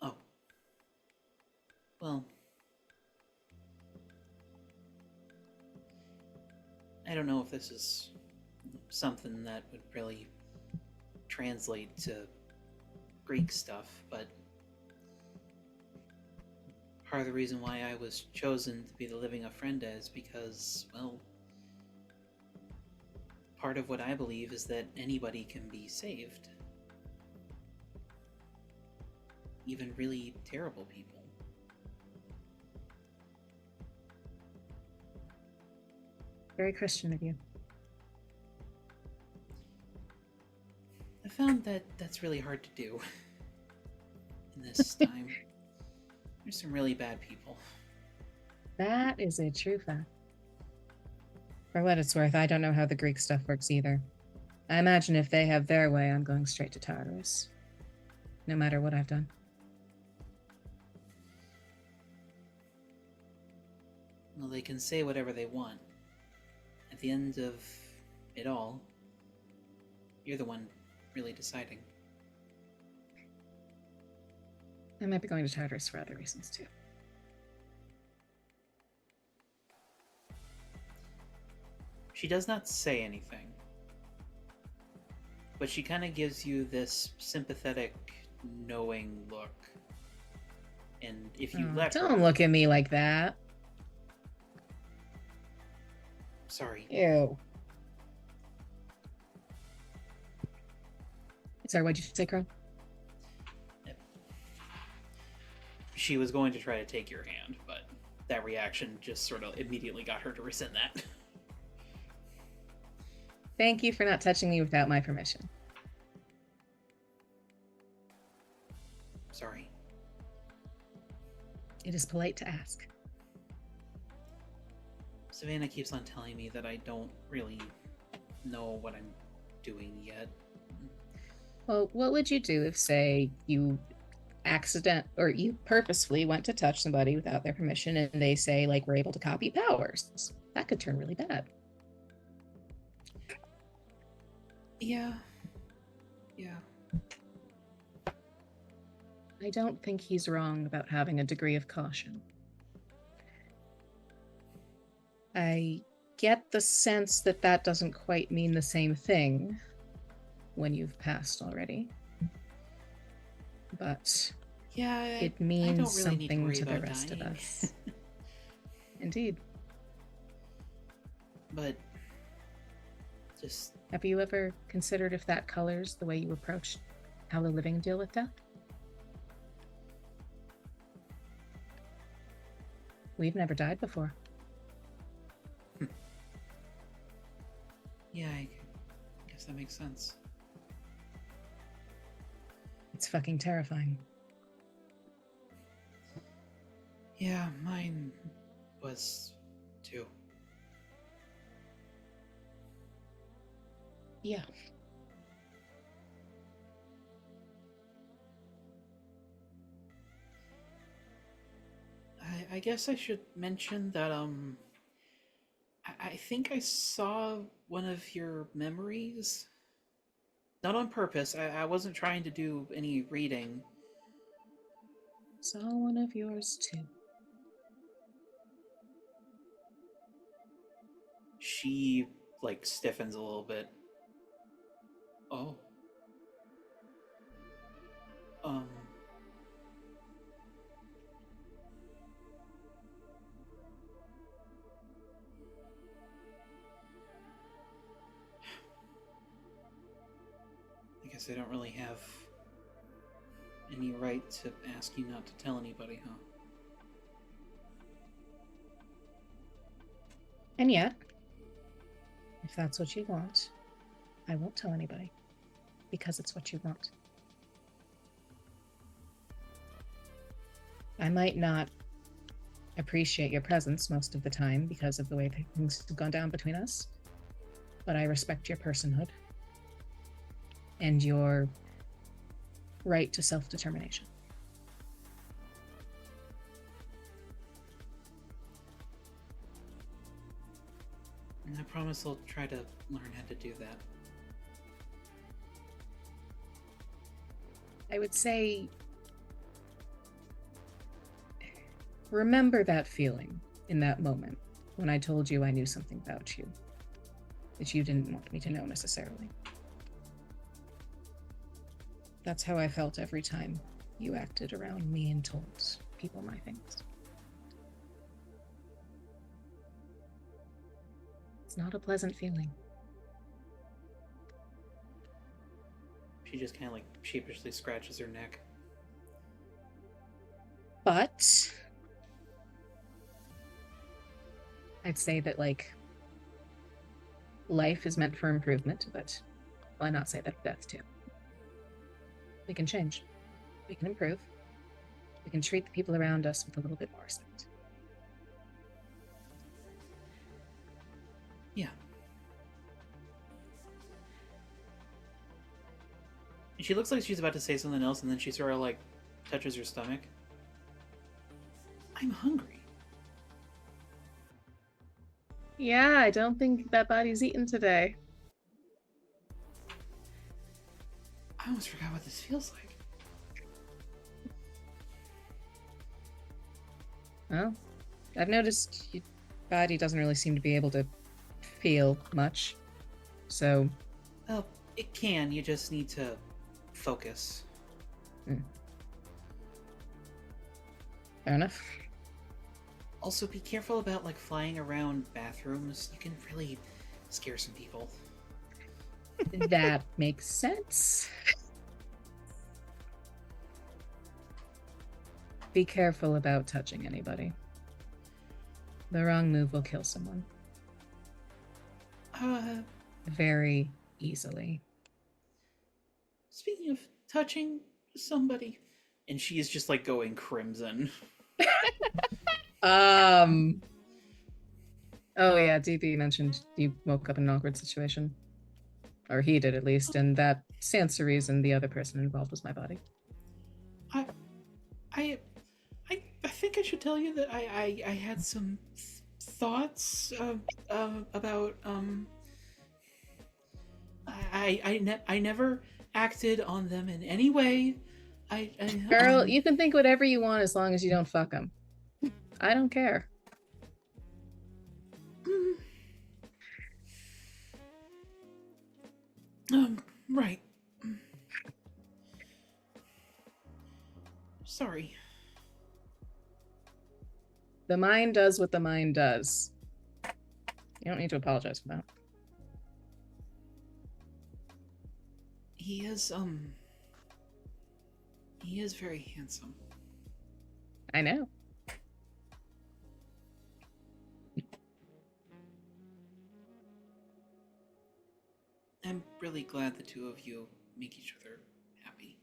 Oh. Well. I don't know if this is something that would really translate to Greek stuff, but part of the reason why I was chosen to be the living ofrenda is because, well, part of what I believe is that anybody can be saved. Even really terrible people. Very Christian of you. I found that that's really hard to do in this time. There's some really bad people. That is a true fact. For what it's worth, I don't know how the Greek stuff works either. I imagine if they have their way, I'm going straight to Tartarus. No matter what I've done. Well, they can say whatever they want. At the end of it all, you're the one really deciding. I might be going to Tartarus for other reasons too. She does not say anything, but she kind of gives you this sympathetic, knowing look. And if you let her... Don't look at me like that. Sorry. Ew. Sorry, what'd you say, Crow? She was going to try to take your hand, but that reaction just sort of immediately got her to rescind that. Thank you for not touching me without my permission. Sorry. It is polite to ask. Savannah keeps on telling me that I don't really know what I'm doing yet. Well, what would you do if, say, you you purposefully went to touch somebody without their permission and they say, like, we're able to copy powers? That could turn really bad. Yeah. I don't think he's wrong about having a degree of caution. I get the sense that that doesn't quite mean the same thing when you've passed already. But yeah, it I means don't really something need to to, worry the about rest dying. of us. Indeed. But just... Have you ever considered if that colors the way you approach how the living deal with death? We've never died before. Yeah, I guess that makes sense. It's fucking terrifying. Yeah, mine was too. Yeah. I guess I should mention that I think I saw one of your memories. Not on purpose. I wasn't trying to do any reading. Saw one of yours too. She like stiffens a little bit. Oh. I guess I don't really have any right to ask you not to tell anybody, huh? And yet, if that's what you want, I won't tell anybody. Because it's what you want. I might not appreciate your presence most of the time because of the way things have gone down between us, but I respect your personhood and your right to self-determination. And I promise I'll try to learn how to do that. I would say, remember that feeling in that moment when I told you I knew something about you that you didn't want me to know necessarily. That's how I felt every time you acted around me and told people my things. It's not a pleasant feeling. She just kind of like sheepishly scratches her neck. But I'd say that, like, life is meant for improvement, but why not say that death too? We can change. We can improve. We can treat the people around us with a little bit more respect. Yeah. She looks like she's about to say something else, and then she sort of like touches her stomach. I'm hungry. Yeah, I don't think that body's eaten today. I almost forgot what this feels like. Well, I've noticed your body doesn't really seem to be able to feel much. So, Well, it can. You just need to focus. fair enough. Also, be careful about like flying around bathrooms. You can really scare some people. That makes sense. Be careful about touching anybody. The wrong move will kill someone very easily. Speaking of touching somebody, and she is just like going crimson. Oh yeah, DB mentioned you woke up in an awkward situation. Or he did, at least, and that stands to reason the other person involved was my body. I think I should tell you that I had some thoughts about I never acted on them in any way. Girl, you can think whatever you want as long as you don't fuck them. I don't care. Right. Sorry. The mind does what the mind does. You don't need to apologize for that. He is very handsome. I know. I'm really glad the two of you make each other happy.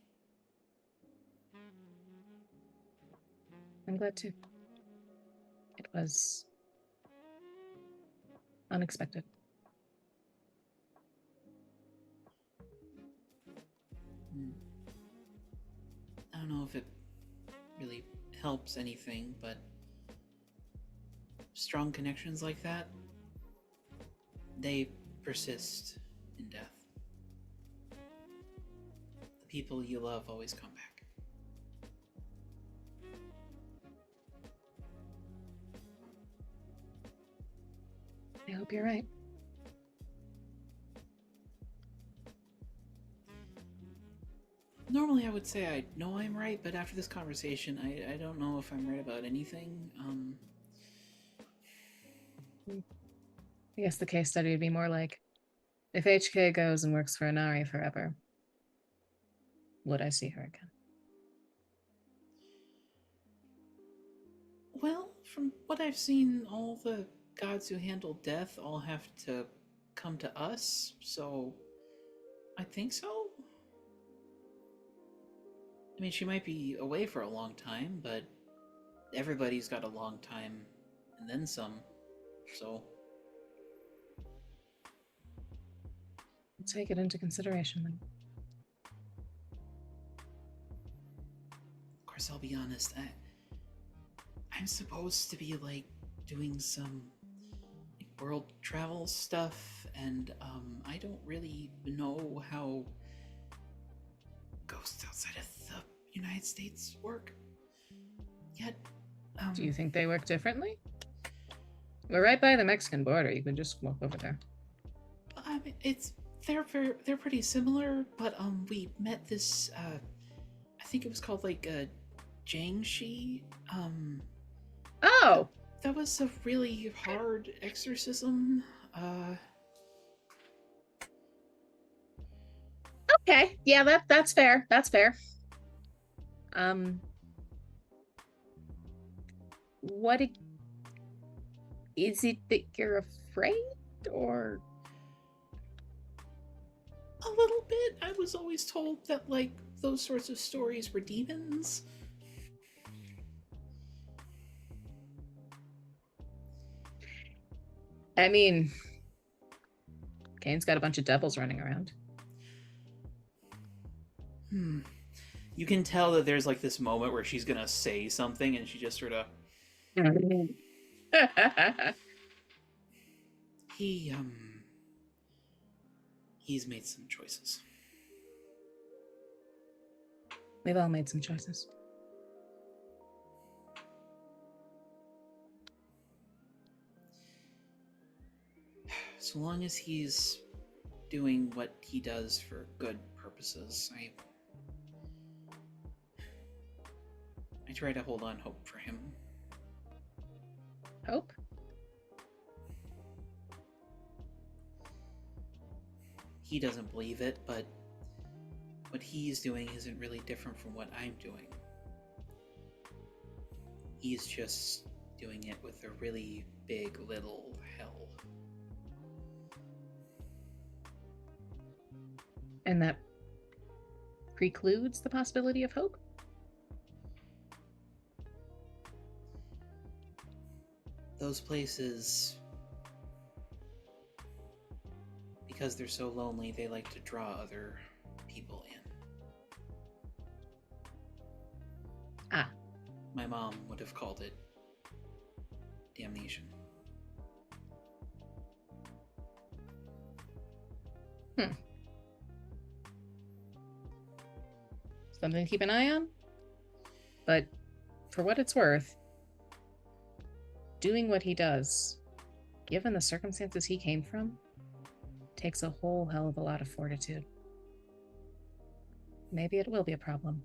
I'm glad too. It was unexpected. I don't know if it really helps anything, but strong connections like that, they persist in death. The people you love always come back. I hope you're right. Normally I would say I know I'm right, but after this conversation, I don't know if I'm right about anything. I guess the case study would be more like, if HK goes and works for Inari forever, would I see her again? Well, from what I've seen, all the gods who handle death all have to come to us, so I think so. I mean, she might be away for a long time, but everybody's got a long time and then some, so. Take it into consideration then. Of course, I'll be honest, I'm supposed to be, like, doing some world travel stuff, and, I don't really know how ghosts outside of the United States work yet. Do you think they work differently? We're right by the Mexican border. You can just walk over there. I mean, they're pretty similar, but we met this I think it was called like Jiangxi. Oh, That was a really hard exorcism. okay. Yeah, that's fair. That's fair. What is it that you're afraid, or? A little bit. I was always told that like those sorts of stories were demons. I mean, Kane's got a bunch of devils running around. You can tell that there's like this moment where she's gonna say something and she just sort of he's made some choices. We've all made some choices. So long as he's doing what he does for good purposes, I try to hold on hope for him. Hope? He doesn't believe it, but what he's doing isn't really different from what I'm doing. He's just doing it with a really big little hell. And that precludes the possibility of hope? Those places, because they're so lonely, they like to draw other people in. Ah. My mom would have called it damnation. Something to keep an eye on? But for what it's worth, doing what he does, given the circumstances he came from, takes a whole hell of a lot of fortitude. Maybe it will be a problem,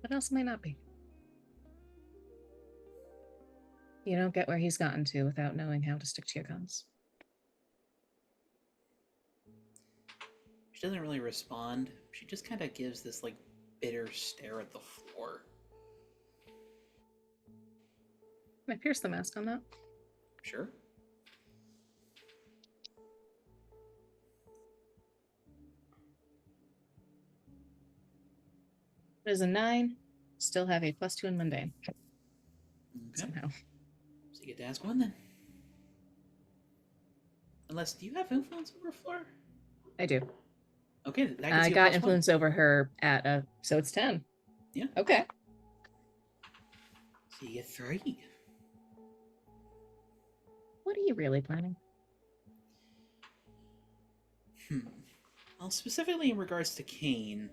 but else might not be. You don't get where he's gotten to without knowing how to stick to your guns. She doesn't really respond. She just kind of gives this like bitter stare at the floor. Can I pierce the mask on that? Sure. It is a 9. Still have a +2 in mundane. Okay. Somehow. So you get to ask one then. Unless, do you have influence over Floor? I do. Okay, that gets I you a got +1. influence over her at so it's 10. Yeah. Okay. So you get 3. What are you really planning? Well, specifically in regards to Kane,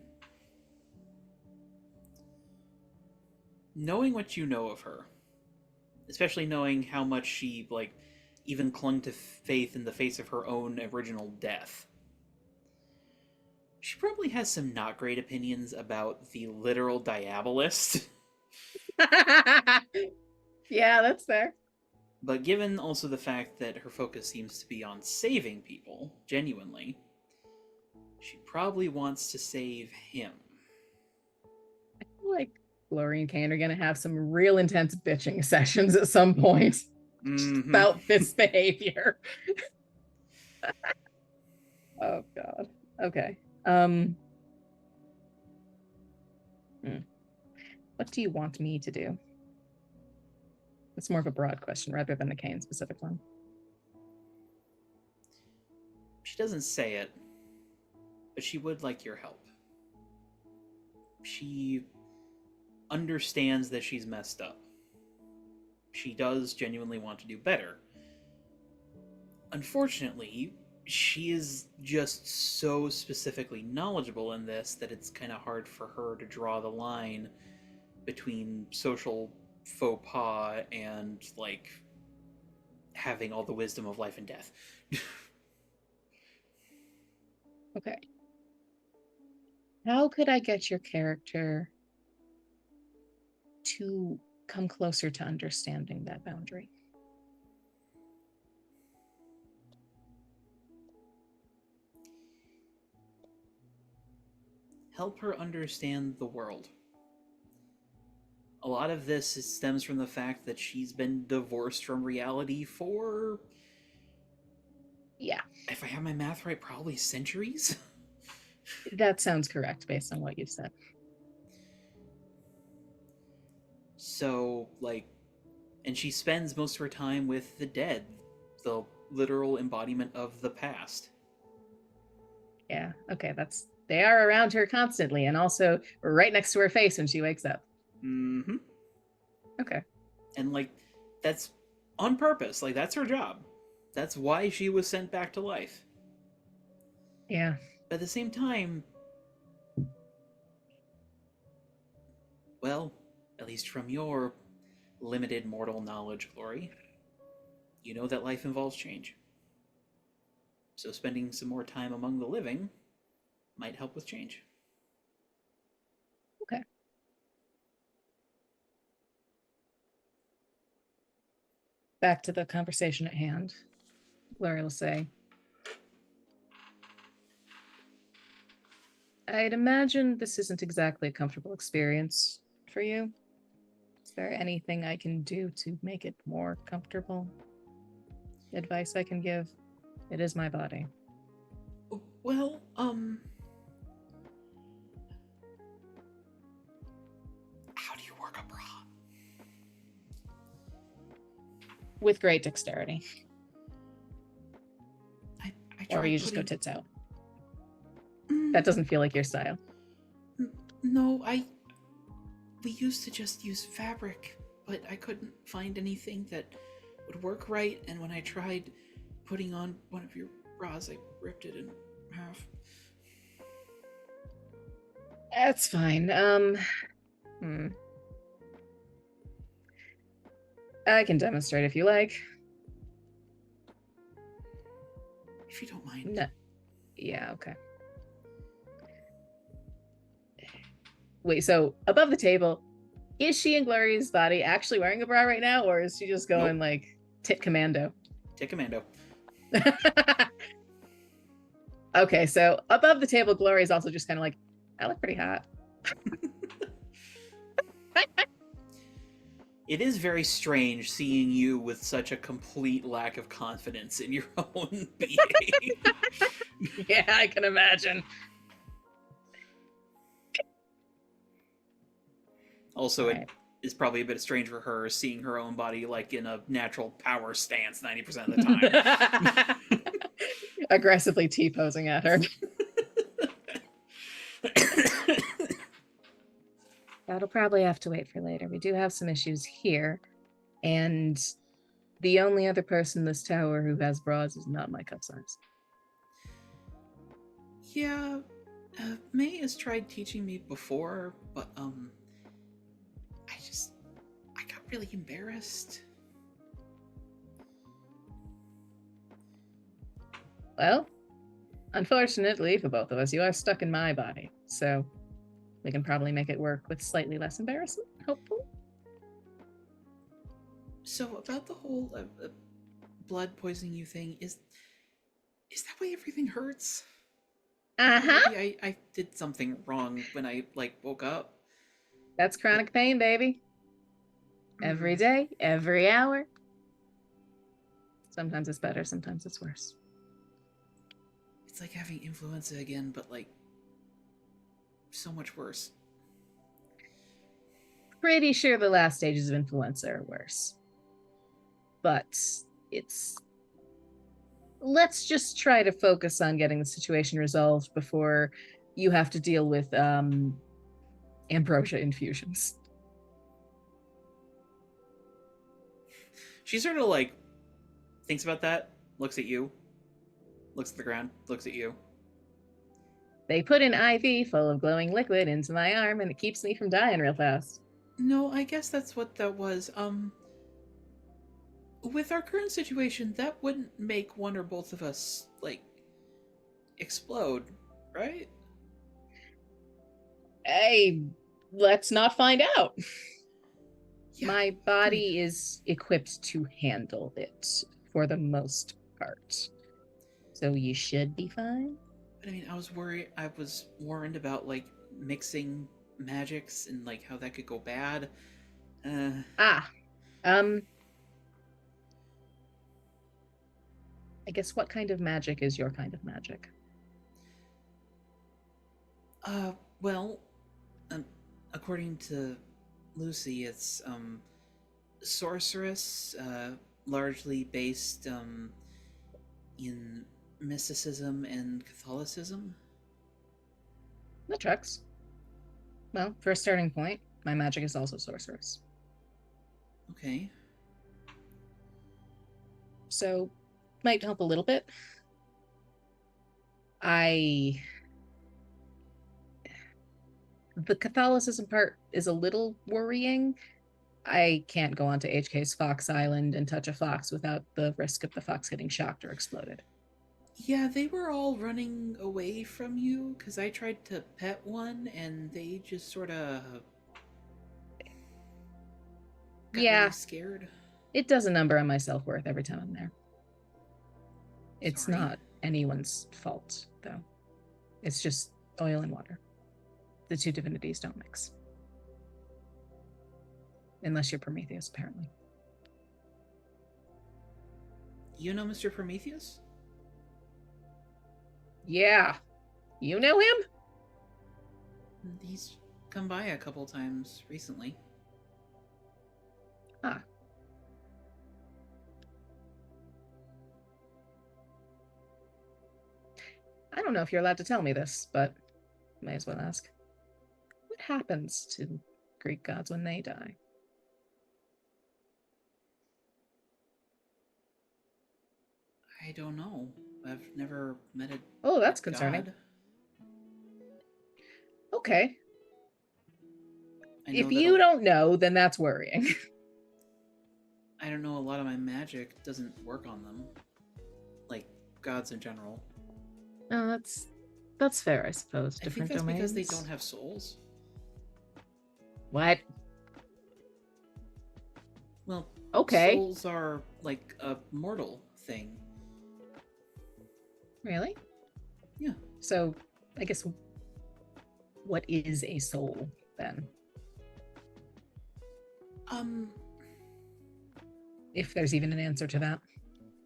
knowing what you know of her, especially knowing how much she, like, even clung to faith in the face of her own original death, she probably has some not great opinions about the literal Diabolist. Yeah, that's fair. But given also the fact that her focus seems to be on saving people, genuinely, she probably wants to save him. I feel like Glory and Kane are going to have some real intense bitching sessions at some point about this behavior. Oh God. Okay. What do you want me to do? It's more of a broad question rather than a Kane specific one. She doesn't say it, but she would like your help. She understands that she's messed up. She does genuinely want to do better. Unfortunately, she is just so specifically knowledgeable in this that it's kind of hard for her to draw the line between social faux pas and, like, having all the wisdom of life and death. Okay. How could I get your character to come closer to understanding that boundary? Help her understand the world. A lot of this stems from the fact that she's been divorced from reality for, Yeah, if I have my math right, probably centuries. that sounds correct based on what you've said. So, like, and she spends most of her time with the dead, the literal embodiment of the past. Yeah, okay, they are around her constantly and also right next to her face when she wakes up. Mm-hmm. Okay. And, like, that's on purpose. Like, that's her job. That's why she was sent back to life. Yeah. But at the same time, well, at least from your limited mortal knowledge, Glory, you know that life involves change. So spending some more time among the living might help with change. Okay. Back to the conversation at hand. Glory will say, I'd imagine this isn't exactly a comfortable experience for you. Is there anything I can do to make it more comfortable? Advice I can give? It is my body. Well, how do you work a bra? With great dexterity. I Or you just go tits out. That doesn't feel like your style. No, we used to just use fabric, but I couldn't find anything that would work right, and when I tried putting on one of your bras, I ripped it in half. That's fine. I can demonstrate if you like. If you don't mind. No. Yeah, okay. Wait, so above the table, is she in Glory's body actually wearing a bra right now, or is she just going like tit commando? Tit commando. Okay, so above the table, Glory is also just kind of like, I look pretty hot. It is very strange seeing you with such a complete lack of confidence in your own being. Yeah, I can imagine. Also, it is probably a bit strange for her seeing her own body like in a natural power stance 90% of the time. Aggressively T-posing at her. That'll probably have to wait for later. We do have some issues here, and the only other person in this tower who has bras is not my cup size. Yeah, May has tried teaching me before, but I got really embarrassed. Well, unfortunately for both of us, you are stuck in my body, so we can probably make it work with slightly less embarrassment, hopefully. So about the whole blood poisoning you thing, is that why everything hurts? Uh-huh. Maybe I did something wrong when I woke up. That's chronic pain, baby. Every day, every hour. Sometimes it's better, sometimes it's worse. It's like having influenza again, but like so much worse. Pretty sure the last stages of influenza are worse. But it's. Let's just try to focus on getting the situation resolved before you have to deal with ambrosia infusions. She sort of like thinks about that, looks at you, looks at the ground, looks at you. They put an IV full of glowing liquid into my arm and it keeps me from dying real fast. No, I guess that's what that was. With our current situation, that wouldn't make one or both of us, like, explode, right? Hey, let's not find out. Yeah. My body is equipped to handle it for the most part. So you should be fine. But I mean, I was warned about, like, mixing magics and, like, how that could go bad. I guess what kind of magic is your kind of magic? Well, according to Lucy, it's, sorceress, largely based, in mysticism and Catholicism. That tracks. Well, for a starting point, my magic is also sorceress. Okay. So, might help a little bit. The Catholicism part is a little worrying. I can't go onto HK's Fox Island and touch a fox without the risk of the fox getting shocked or exploded. Yeah, they were all running away from you because I tried to pet one and they just sort of got really scared. It does a number on my self-worth every time I'm there. It's Sorry. not anyone's fault, though. It's just oil and water. The two divinities don't mix. Unless you're Prometheus, apparently. You know Mr. Prometheus? Yeah. You know him? He's come by a couple times recently. Ah. I don't know if you're allowed to tell me this, but may as well ask. What happens to Greek gods when they die? I don't know. I've never met a Oh, that's concerning. god. Okay. If that you don't know, then that's worrying. I don't know, a lot of my magic doesn't work on them. Like, gods in general. Oh, that's fair, I suppose. I think that's because they don't have souls. What? Well, okay. Souls are like a mortal thing. Really? Yeah. So, I guess, what is a soul, then? If there's even an answer to that.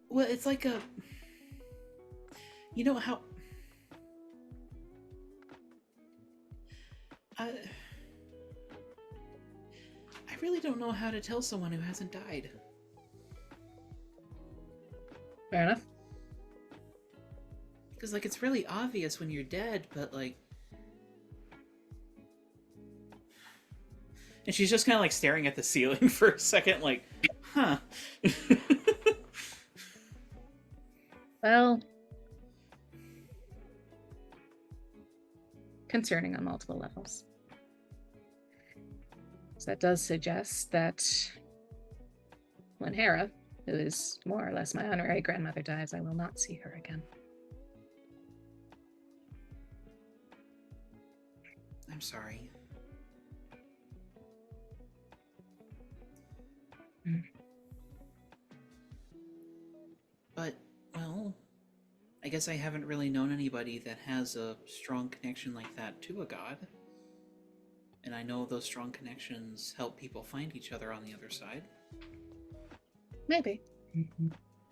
Well, it's like a... You know how... I really don't know how to tell someone who hasn't died. Fair enough. Because, like, it's really obvious when you're dead, but, like... And she's just kind of, like, staring at the ceiling for a second, like, huh. Well... concerning on multiple levels. So that does suggest that when Hera, who is more or less my honorary grandmother, dies, I will not see her again. I'm sorry. But, well, I guess I haven't really known anybody that has a strong connection like that to a god. And I know those strong connections help people find each other on the other side. Maybe.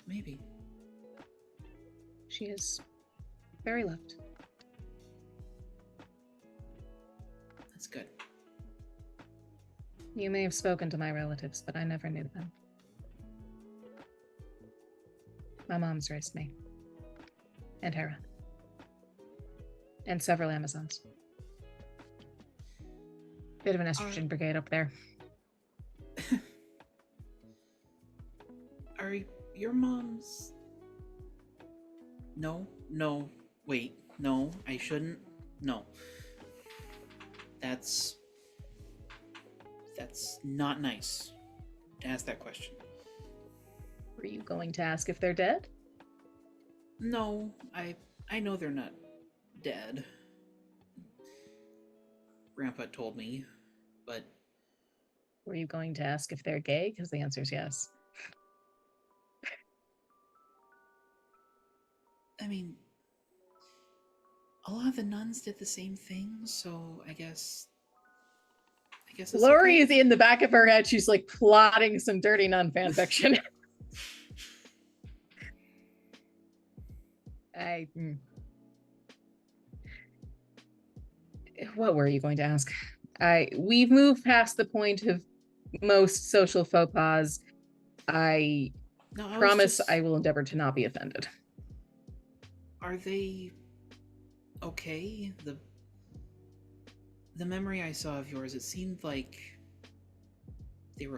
Maybe. She is very loved. That's good. You may have spoken to my relatives, but I never knew them. My mom's raised me. And Hera. And several Amazons. Bit of an estrogen brigade up there. Are your moms... No, wait, no, I shouldn't. No. That's not nice to ask that question. Were you going to ask if they're dead? No, I know they're not dead. Grandpa told me, but... Were you going to ask if they're gay? Because the answer is yes. I mean, a lot of the nuns did the same thing, so I guess it's Lori okay. is in the back of her head. She's like plotting some dirty nun fan fiction. What were you going to ask? We've moved past the point of most social faux pas. I promise I will endeavor to not be offended. Are they okay? The memory I saw of yours, it seemed like they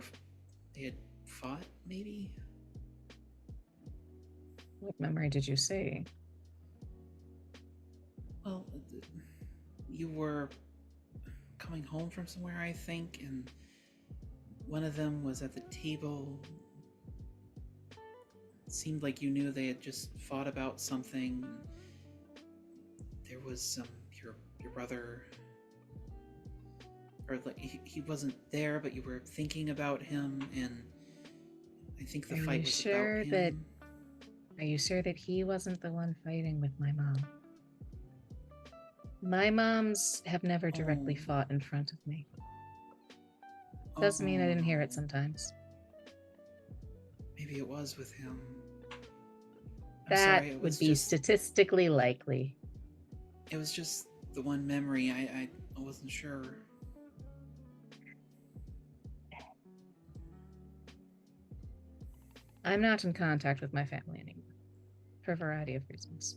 had fought, maybe? What memory did you see? Well, you were coming home from somewhere, I think, and one of them was at the table. It seemed like you knew they had just fought about something. There was your brother, or like he wasn't there, but you were thinking about him, and I think the fight was about him. Are you sure that he wasn't the one fighting with my mom? My moms have never directly fought in front of me. Doesn't mean I didn't hear it sometimes. Maybe it was with him. That would be statistically likely. It was just the one memory. I wasn't sure. I'm not in contact with my family anymore, for a variety of reasons.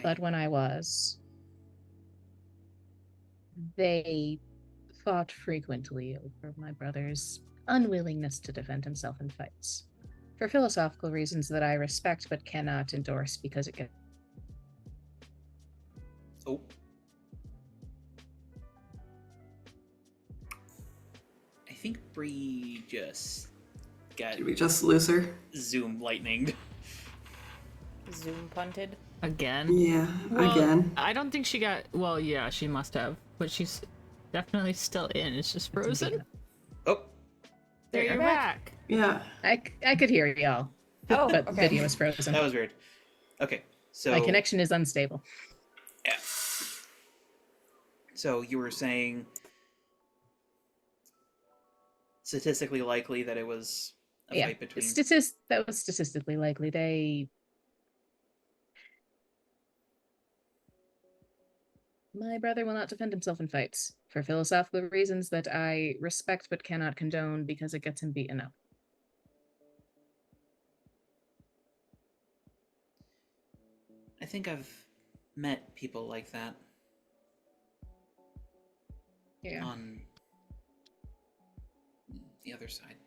But when I was, they fought frequently over my brother's unwillingness to defend himself in fights, for philosophical reasons that I respect but cannot endorse because it gets... Oh. I think Bree just got... Did we just lose her? Zoom lightninged. Zoom punted. Again? Yeah, well, again. I don't think she got... Well, yeah, she must have. But she's definitely still in. It's just frozen. Oh. There you're back. Yeah. I could hear y'all. Oh, but okay. video is frozen. That was weird. Okay, so... My connection is unstable. Yeah. So you were saying... statistically likely that it was a fight between... That was statistically likely. My brother will not defend himself in fights for philosophical reasons that I respect but cannot condone because it gets him beaten up. I think I've met people like that. Yeah. On the other side.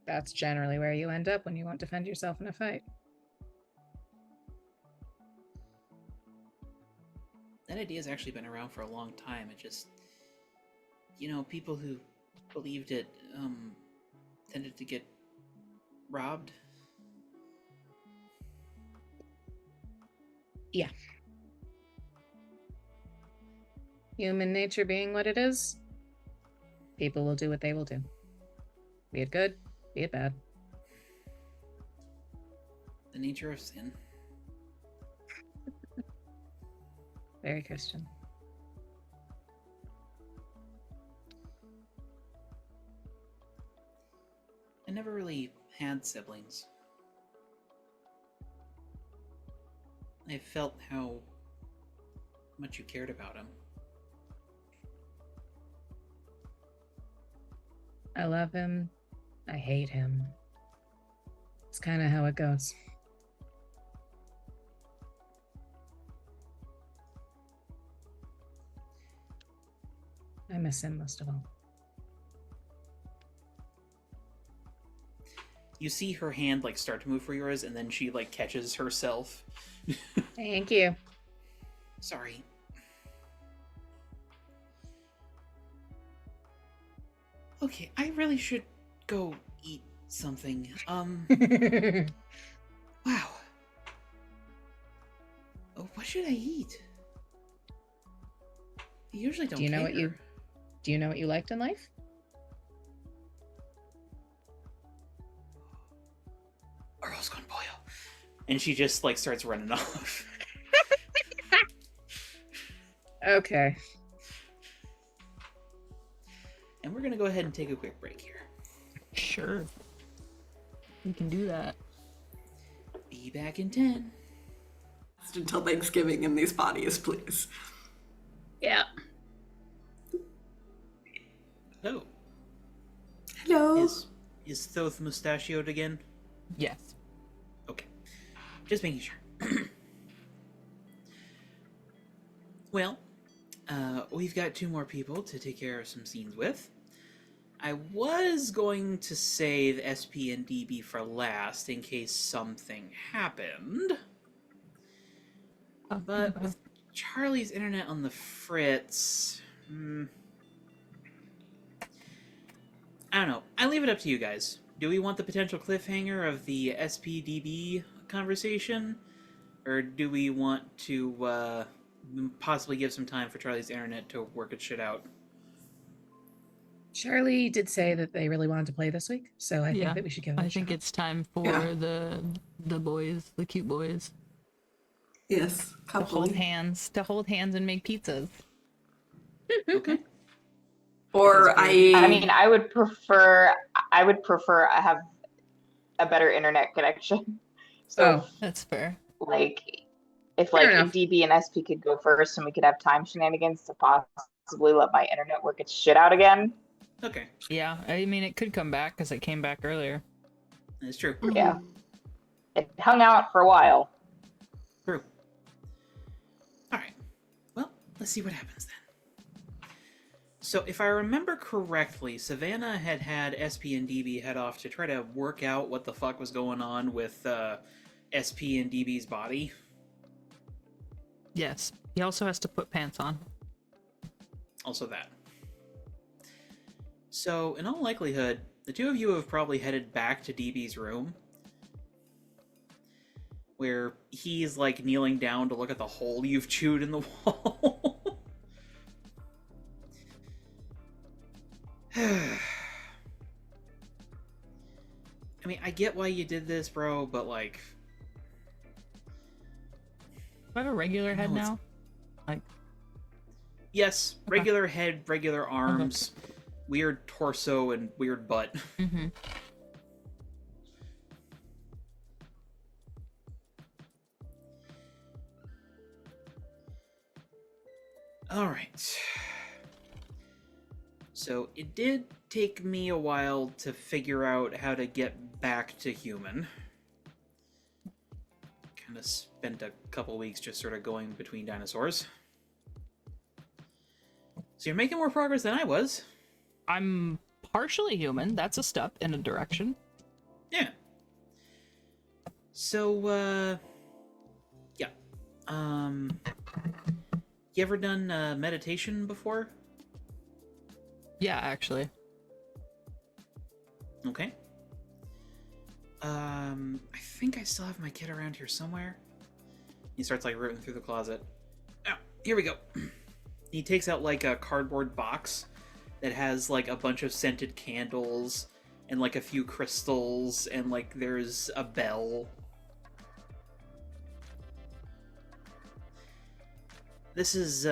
That's generally where you end up when you won't defend yourself in a fight. That idea has actually been around for a long time. It just, people who believed it tended to get robbed. Yeah. Human nature being what it is, people will do what they will do. Be it good, be it bad. The nature of sin. Very Christian. never really had siblings. I felt how much you cared about him. I love him. I hate him. It's kind of how it goes. I miss him most of all. You see her hand like start to move for yours, and then she like catches herself. Thank you. Sorry. Okay, I really should go eat something. Wow. Oh, what should I eat? I usually don't Do you know what care. Do you know what you liked in life? Arroz con pollo. And she just like starts running off. Okay. And we're gonna go ahead and take a quick break here. Sure. We can do that. Be back in 10. Until Thanksgiving in these bodies, please. Yeah. Oh, Hello. is Thoth mustachioed again? Yes. Okay. Just making sure. Well, we've got 2 more people to take care of some scenes with. I was going to save SP and DB for last in case something happened. But with Charlie's internet on the fritz... I don't know. I leave it up to you guys. Do we want the potential cliffhanger of the SPDB conversation? Or do we want to possibly give some time for Charlie's internet to work its shit out? Charlie did say that they really wanted to play this week, so I think that we should give it a I think shot. it's time for Yeah. the boys, the cute boys, Yes, to couple. hold hands and make pizzas. Okay. Or I mean, I would prefer I have a better internet connection. So Oh. That's fair. like if Fair like enough. if DB and SP could go first and we could have time shenanigans to possibly let my internet work its shit out again. Okay. Yeah, I mean, it could come back because it came back earlier. That's true. Yeah. It hung out for a while. True. Alright. Well, let's see what happens then. So, if I remember correctly, Savannah had SP and DB head off to try to work out what the fuck was going on with SP and DB's body. Yes. He also has to put pants on. Also that. So, in all likelihood, the 2 of you have probably headed back to DB's room, where he's like kneeling down to look at the hole you've chewed in the wall. I mean, I get why you did this, bro, but like... Do I have a regular head No, it's- now? Like, Yes, Okay. regular head, regular arms, weird torso, and weird butt. mm-hmm. Alright. So, it did take me a while to figure out how to get back to human. Kind of spent a couple weeks just sort of going between dinosaurs. So you're making more progress than I was. I'm partially human. That's a step in a direction. Yeah. So, yeah. You ever done meditation before? Yeah, actually. Okay. I think I still have my kit around here somewhere. He starts like rooting through the closet. Oh, here we go. He takes out like a cardboard box that has like a bunch of scented candles and like a few crystals and like there's a bell. This is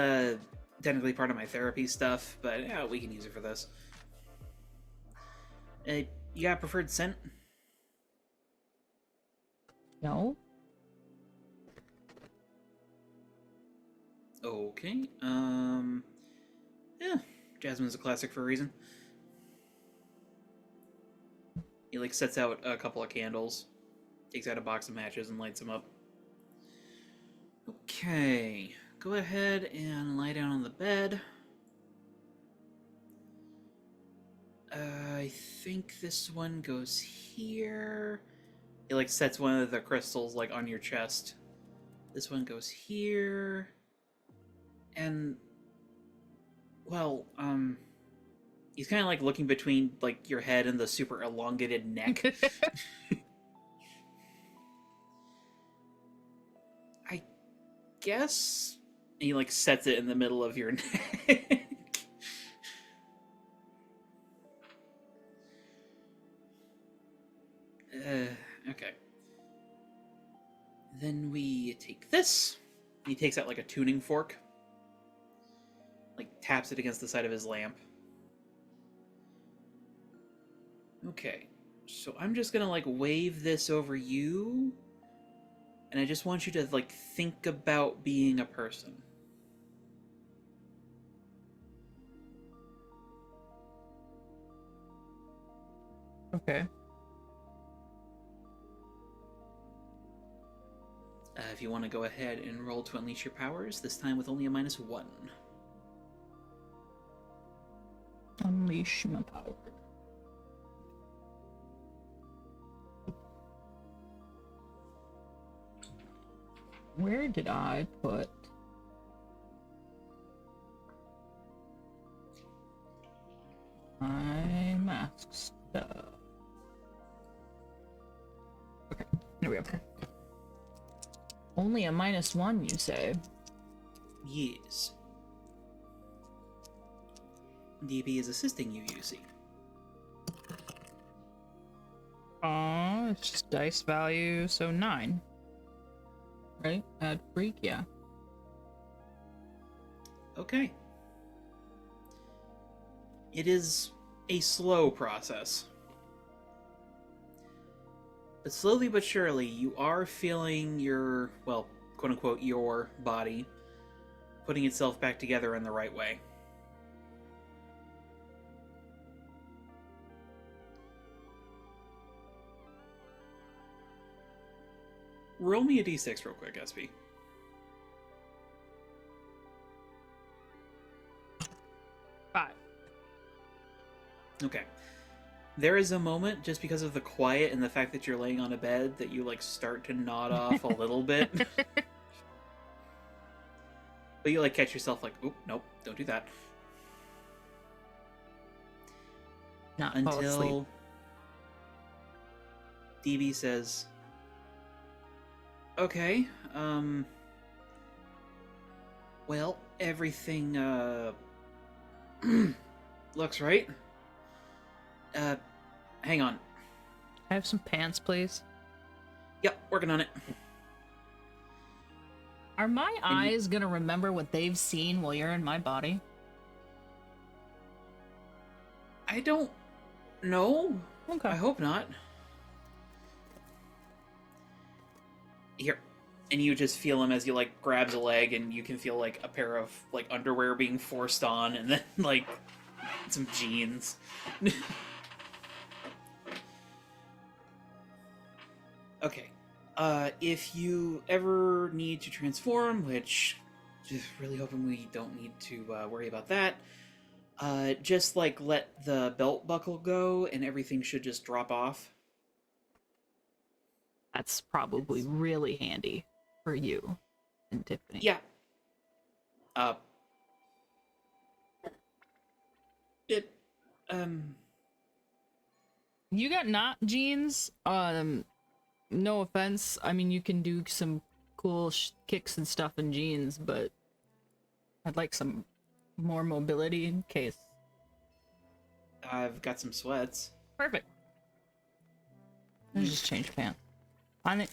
technically part of my therapy stuff, but yeah, we can use it for this. You got a preferred scent? No. Okay. Yeah. Jasmine's a classic for a reason. He like sets out a couple of candles, takes out a box of matches and lights them up. Okay. Go ahead and lie down on the bed. I think this one goes here. It like sets one of the crystals like on your chest. This one goes here. And well, he's kind of like looking between like your head and the super elongated neck. I guess and he like sets it in the middle of your neck. Okay. Then we take this. He takes out like a tuning fork. Like taps it against the side of his lamp. Okay. So I'm just gonna like wave this over you. And I just want you to like think about being a person. Okay. If you want to go ahead and roll to unleash your powers, this time with only a -1. Unleash my power. Where did I put... my mask stuff? Okay, there we go. Only a -1, you say? Yes. DB is assisting you, you see. It's just dice value, so 9. Right? Add freak, yeah. Okay. It is a slow process. But slowly but surely, you are feeling your, well, quote-unquote, your body putting itself back together in the right way. Roll me a d6 real quick, SB. Five. Okay. There is a moment, just because of the quiet and the fact that you're laying on a bed, that you, like, start to nod off a little bit. But you, like, catch yourself, like, oop, nope, don't do that. Not fall asleep. Until DB says, okay, well, everything, looks right. Hang on. I have some pants, please. Yep, working on it. Are my eyes gonna remember what they've seen while you're in my body? I don't know. Okay. I hope not. Here. And you just feel him as you, like, grabs a leg, and you can feel, like, a pair of, like, underwear being forced on, and then, like, some jeans. Okay. If you ever need to transform, which just really hoping we don't need to worry about that, just like let the belt buckle go and everything should just drop off. That's probably really handy for you and Tiffany. Yeah. It, You got not jeans? No offense. I mean, you can do some cool kicks and stuff in jeans, but I'd like some more mobility in case. I've got some sweats. Perfect. Let's just change pants. I think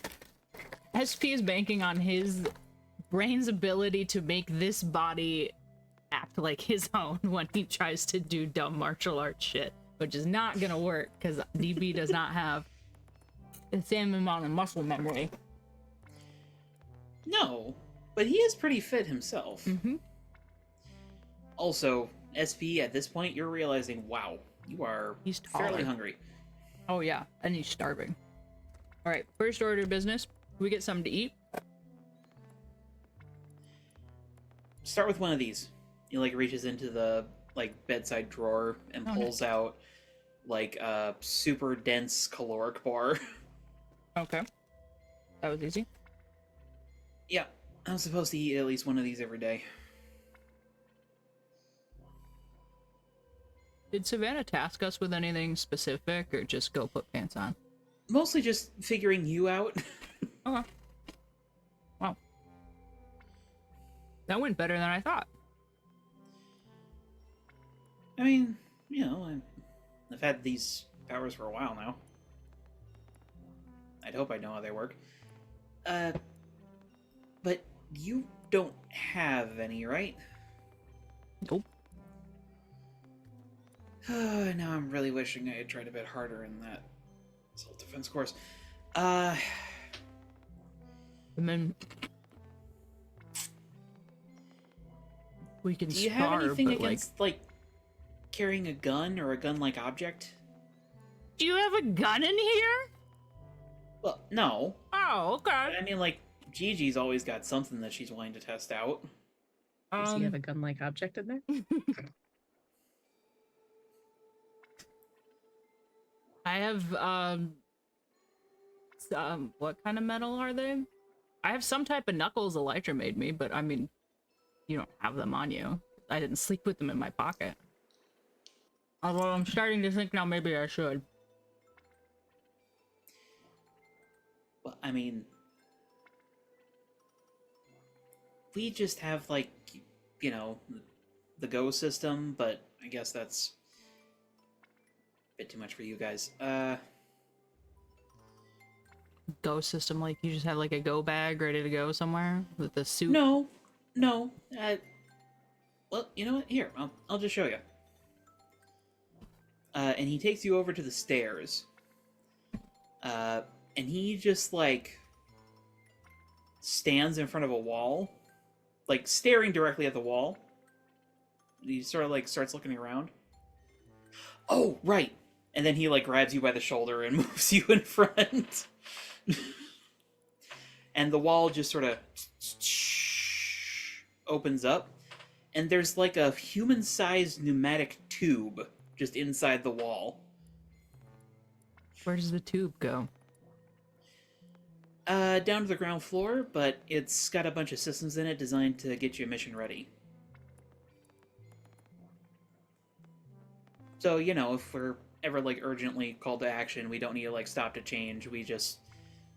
SP is banking on his brain's ability to make this body act like his own when he tries to do dumb martial arts shit. which is not gonna work because DB does not have the same amount of muscle memory. No, but he is pretty fit himself. Mm-hmm. Also, SP, at this point, you're realizing, wow, you are He's fairly taller. hungry. Oh yeah, and he's starving. All right, first order of business. We get something to eat. Start with one of these. He like reaches into the like bedside drawer and Oh, pulls out like a super dense caloric bar. Okay, that was easy. Yeah, I'm supposed to eat at least one of these every day. Did Savannah task us with anything specific, or just go put pants on? Mostly just figuring you out. Okay. Wow. That went better than I thought. I mean, you know, I've had these powers for a while now. I'd hope I know how they work. But you don't have any, right? Nope. Now I'm really wishing I had tried a bit harder in that self-defense course. And then we can Do you spar, have anything but against, like, carrying a gun or a gun-like object? do you have a gun in here? Well, no. Oh, okay. But I mean, like, Gigi's always got something that she's willing to test out. Does he have a gun-like object in there? I have what kind of metal are they? I have some type of knuckles Elytra made me, but I mean, you don't have them on you. I didn't sleep with them in my pocket. Although I'm starting to think now maybe I should. Well, I mean, we just have, like, you know, the Go system, but I guess that's a bit too much for you guys. Go system, like you just have like a go bag ready to go somewhere with the suit. No. Well, you know what? Here, I'll just show you. And he takes you over to the stairs. And he just, like, stands in front of a wall, like, staring directly at the wall. He sort of, like, starts looking around. Oh, right! And then he, like, grabs you by the shoulder and moves you in front. And the wall just sort of opens up. And there's, like, a human-sized pneumatic tube just inside the wall. Where does the tube go? Down to the ground floor, but it's got a bunch of systems in it designed to get you mission ready. So, you know, if we're ever, like, urgently called to action, we don't need to, like, stop to change. We just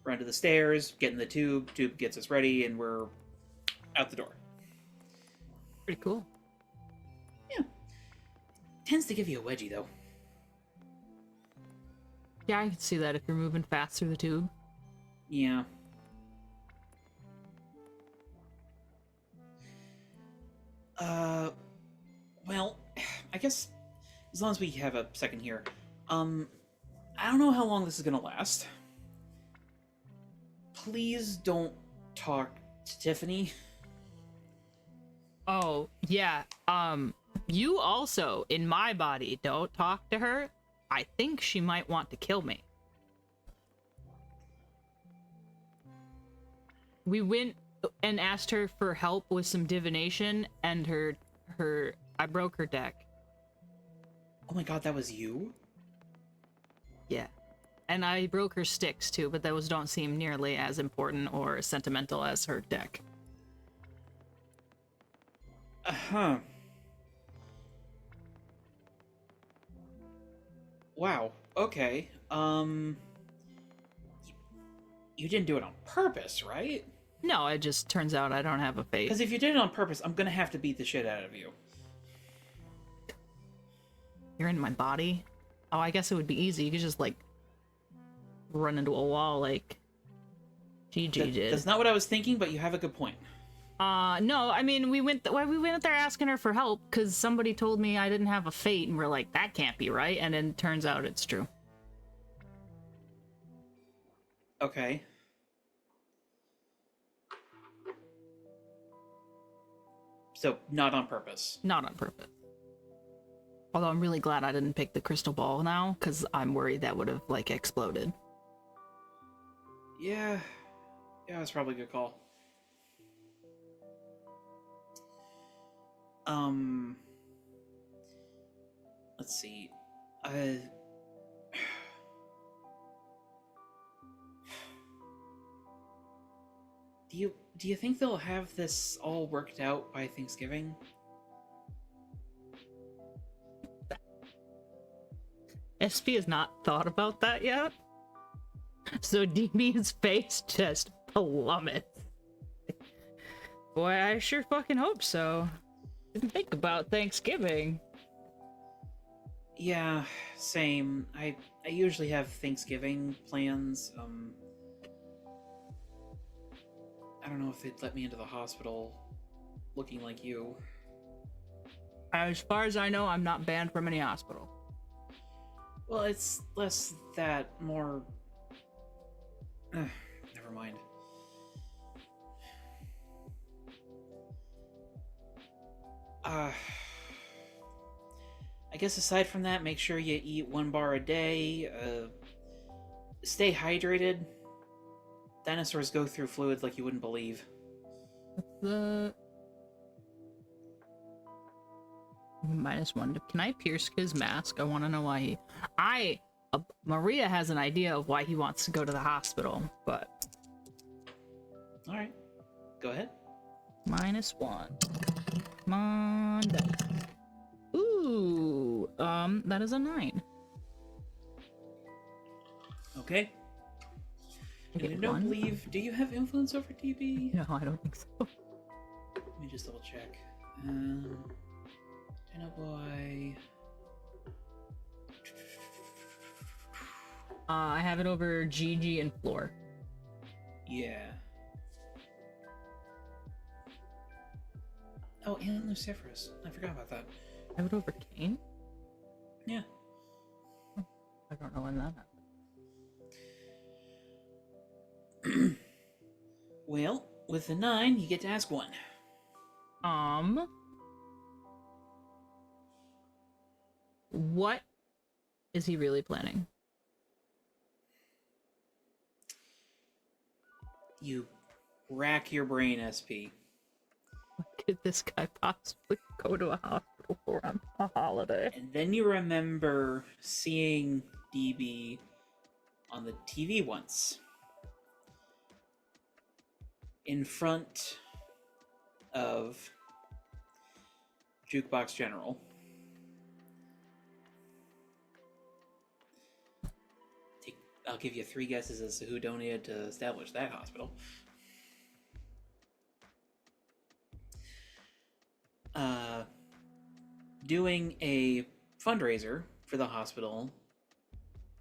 run to the stairs, get in the tube gets us ready, and we're out the door. Pretty cool. Yeah. Tends to give you a wedgie, though. Yeah, I can see that if you're moving fast through the tube. Yeah. Well, I guess as long as we have a second here. I don't know how long this is gonna last. Please don't talk to Tiffany. Oh, yeah. You also, in my body, don't talk to her. I think she might want to kill me. We went and asked her for help with some divination, and I broke her deck. Oh my god, that was you? Yeah. And I broke her sticks too, but those don't seem nearly as important or sentimental as her deck. Uh-huh. Wow, okay. You didn't do it on purpose, right? No, it just turns out I don't have a fate. Because if you did it on purpose, I'm gonna have to beat the shit out of you. You're in my body? Oh, I guess it would be easy. You could just, like, run into a wall like GG did. That's not what I was thinking, but you have a good point. No, I mean, we went there asking her for help because somebody told me I didn't have a fate, and we're like, that can't be right, and then turns out it's true. Okay. So, not on purpose. Not on purpose. Although I'm really glad I didn't pick the crystal ball now, because I'm worried that would have, like, exploded. Yeah. Yeah, that's probably a good call. Let's see. Do you think they'll have this all worked out by Thanksgiving? SP has not thought about that yet. So DB's face just plummets. Boy, I sure fucking hope so. Didn't think about Thanksgiving. Yeah, same. I usually have Thanksgiving plans. I don't know if they'd let me into the hospital looking like you. As far as I know, I'm not banned from any hospital. Well, it's less that, more... never mind. I guess aside from that, make sure you eat 1 bar a day. Stay hydrated. Dinosaurs go through fluids like you wouldn't believe. The -1. Can I pierce his mask? I want to know why he... Maria has an idea of why he wants to go to the hospital, but... Alright. Go ahead. -1. Come on, dice. Ooh, that is a 9. Okay. I And I get don't 1. believe... Do you have influence over DB? No, I don't think so. Let me just double check. Dino Boy... I have it over Gigi and Floor. Yeah. Oh, and Luciferus. I forgot about that. I have it over Kane? Yeah. I don't know when that happened. Well, with the 9, you get to ask 1. What is he really planning? You rack your brain, SP. What could this guy possibly go to a hospital for on a holiday? And then you remember seeing DB on the TV once. In front of Jukebox General. I'll give you 3 guesses as to who donated to establish that hospital. Doing a fundraiser for the hospital,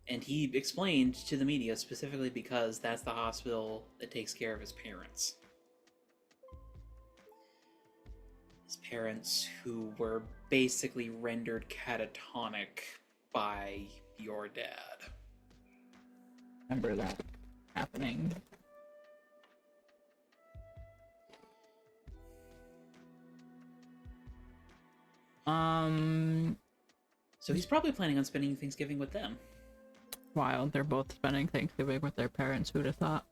and he explained to the media specifically because that's the hospital that takes care of his parents. His parents who were basically rendered catatonic by your dad. Remember that happening. So he's probably planning on spending Thanksgiving with them. Wild, they're both spending Thanksgiving with their parents, who'd have thought?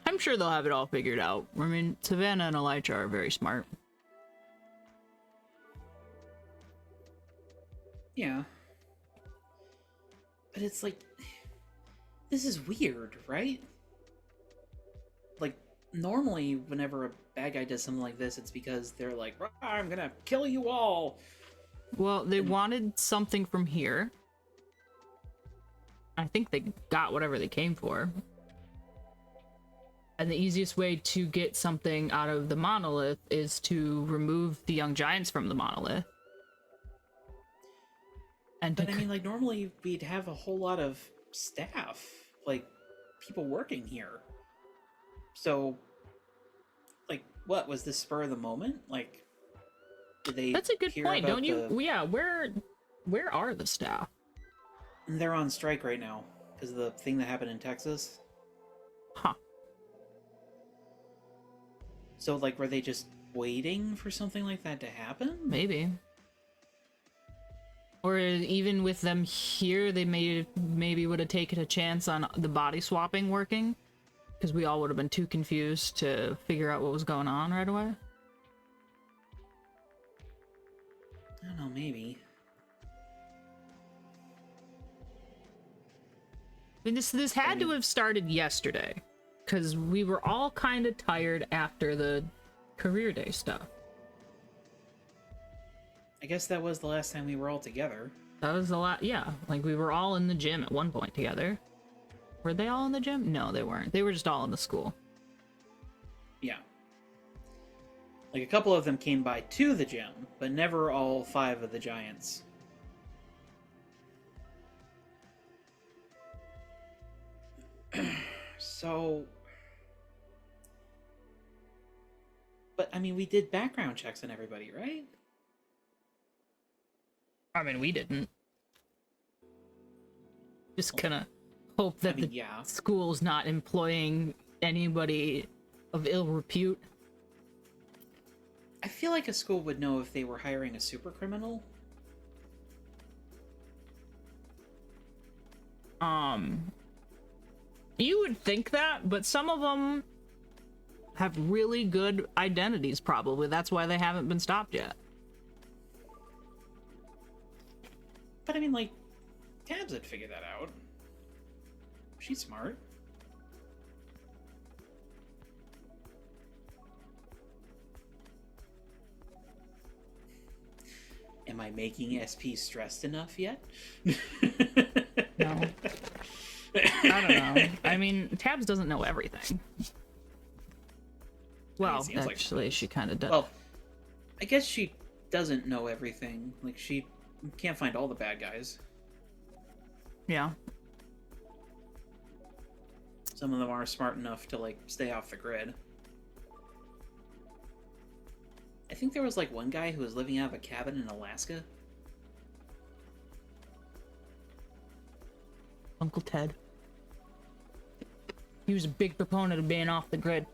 I'm sure they'll have it all figured out. I mean, Savannah and Elijah are very smart. Yeah. But it's like, this is weird, right? Like, normally whenever a bad guy does something like this, it's because they're like, I'm gonna kill you all. Well, they wanted something from here. I think they got whatever they came for. And the easiest way to get something out of the monolith is to remove the young giants from the monolith. And But I mean, like, normally we'd have a whole lot of staff, like, people working here. So, like, what was this spur of the moment? Like, did they? That's a good hear point, about don't you? the- Yeah, where are the staff? They're on strike right now because of the thing that happened in Texas. Huh. So, like, were they just waiting for something like that to happen? Maybe. Or even with them here, they maybe would have taken a chance on the body swapping working, because we all would have been too confused to figure out what was going on right away. I don't know, maybe. I mean, this had to have started yesterday, because we were all kind of tired after the career day stuff. I guess that was the last time we were all together. That was a lot, yeah. Like, we were all in the gym at one point together. Were they all in the gym? No, they weren't. They were just all in the school. Yeah. Like, a couple of them came by to the gym, but never all 5 of the Giants. So... But, I mean, we did background checks on everybody, right? I mean, we didn't. Just gonna hope that the yeah. school's not employing anybody of ill repute. I feel like a school would know if they were hiring a super criminal. You would think that, but some of them have really good identities, probably. That's why they haven't been stopped yet. But I mean, like, Tabs would figure that out. She's smart. Am I making SP stressed enough yet? No. I don't know. I mean, Tabs doesn't know everything. Well, seems like actually, she kind of does. Well, I guess she doesn't know everything. Like, she can't find all the bad guys. Yeah. Some of them are smart enough to, like, stay off the grid. I think there was, like, one guy who was living out of a cabin in Alaska. Uncle Ted. He was a big proponent of being off the grid.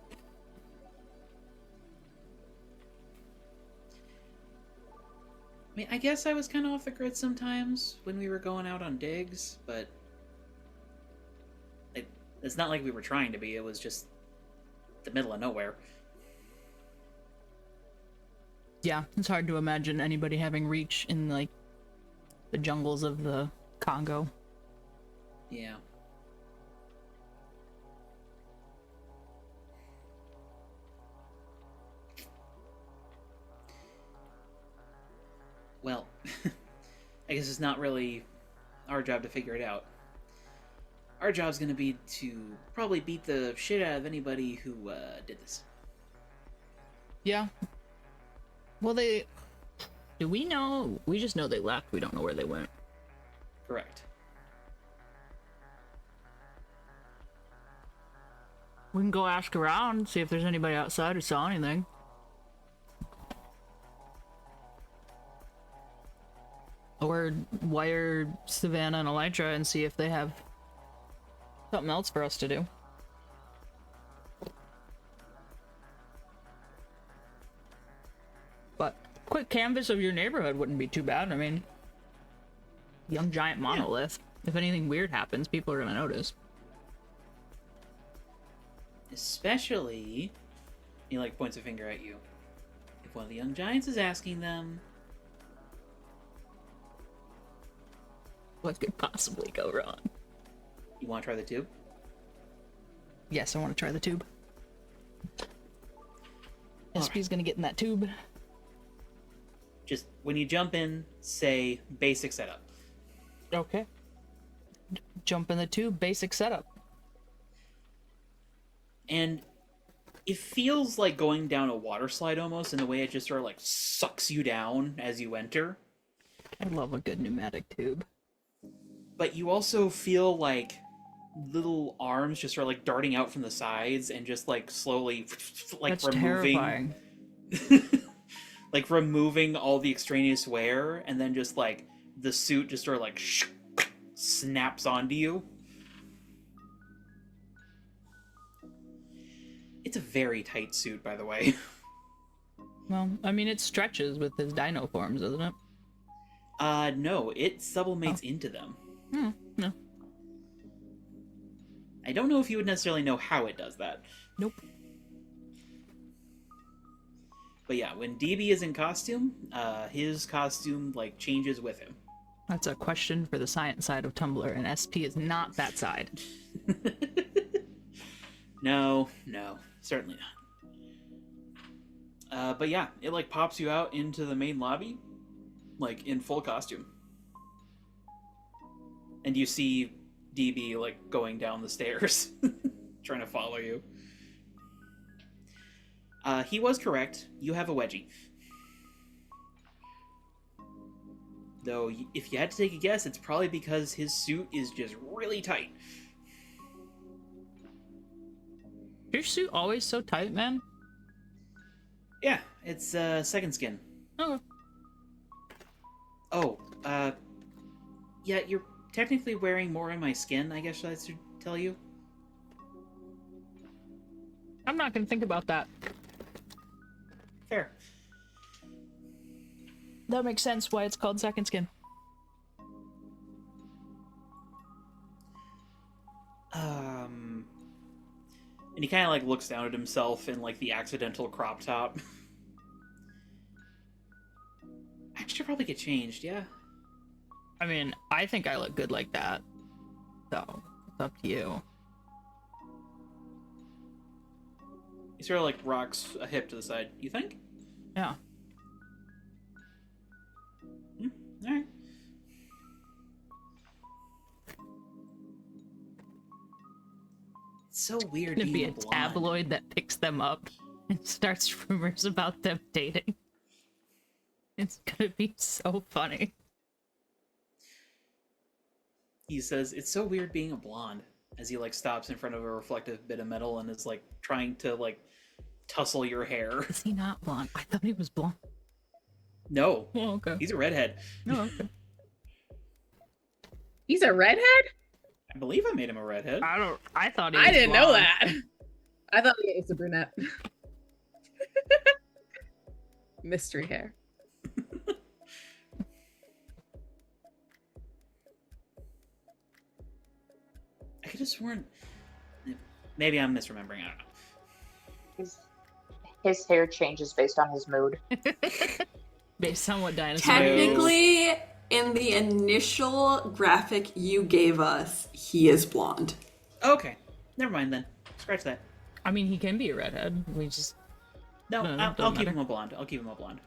I mean, I guess I was kind of off the grid sometimes when we were going out on digs, but it's not like we were trying to be. It was just the middle of nowhere. Yeah, it's hard to imagine anybody having reach in, like, the jungles of the Congo. Yeah. Well, I guess it's not really our job to figure it out. Our job's gonna be to probably beat the shit out of anybody who did this. Yeah. Well, do we know? We just know they left. We don't know where they went. Correct. We can go ask around, see if there's anybody outside who saw anything. Or wire Savannah and Elytra and see if they have something else for us to do. But quick canvas of your neighborhood wouldn't be too bad. I mean, young giant monolith. Yeah. If anything weird happens, people are gonna notice. Especially, he like points a finger at you. If one of the young giants is asking them, what could possibly go wrong? You want to try the tube? Yes, I want to try the tube. SP's gonna get in that tube. Just when you jump in, say basic setup. Okay. Jump in the tube, basic setup. And it feels like going down a water slide almost, in the way it just sort of like sucks you down as you enter. I love a good pneumatic tube. But you also feel like little arms just are like darting out from the sides and just like slowly like That's removing terrifying. like removing all the extraneous wear, and then just like the suit just sort of like snaps onto you. It's a very tight suit, by the way. Well, I mean, it stretches with his dino forms, doesn't it? No, it sublimates into them. No. I don't know if you would necessarily know how it does that. Nope. But yeah, when DB is in costume, his costume like changes with him. That's a question for the science side of Tumblr, and SP is not that side. No, certainly not. But yeah, it like pops you out into the main lobby, like in full costume. And you see DB like going down the stairs, trying to follow you. He was correct. You have a wedgie. Though, if you had to take a guess, it's probably because his suit is just really tight. Your suit always so tight, man? Yeah, it's second skin. Oh. Oh, yeah, you're technically wearing more on my skin, I guess I should tell you. I'm not gonna think about that. Fair. That makes sense why it's called second skin. And he kind of like looks down at himself in like the accidental crop top. I should probably get changed, yeah. I mean, I think I look good like that. So, it's up to you. He sort of like rocks a hip to the side. You think? Yeah. Alright. It's so weird Gonna be being a blonde. tabloid that picks them up and starts rumors about them dating. It's gonna be so funny. He says, it's so weird being a blonde, as he like stops in front of a reflective bit of metal and is like trying to like tussle your hair. Is he not blonde? I thought he was blonde. No. Oh, okay. He's a redhead. Oh, okay. He's a redhead? I believe I made him a redhead. I thought he was I didn't know blonde. that. I thought it's a brunette. Mystery hair. I could have sworn. Maybe I'm misremembering. I don't know. His hair changes based on his mood. Based on what dinosaur. Technically, in the initial graphic you gave us, he is blonde. Okay. Never mind then. Scratch that. I mean, he can be a redhead. We just No, No, I'll doesn't keep matter. him a blonde. I'll keep him a blonde.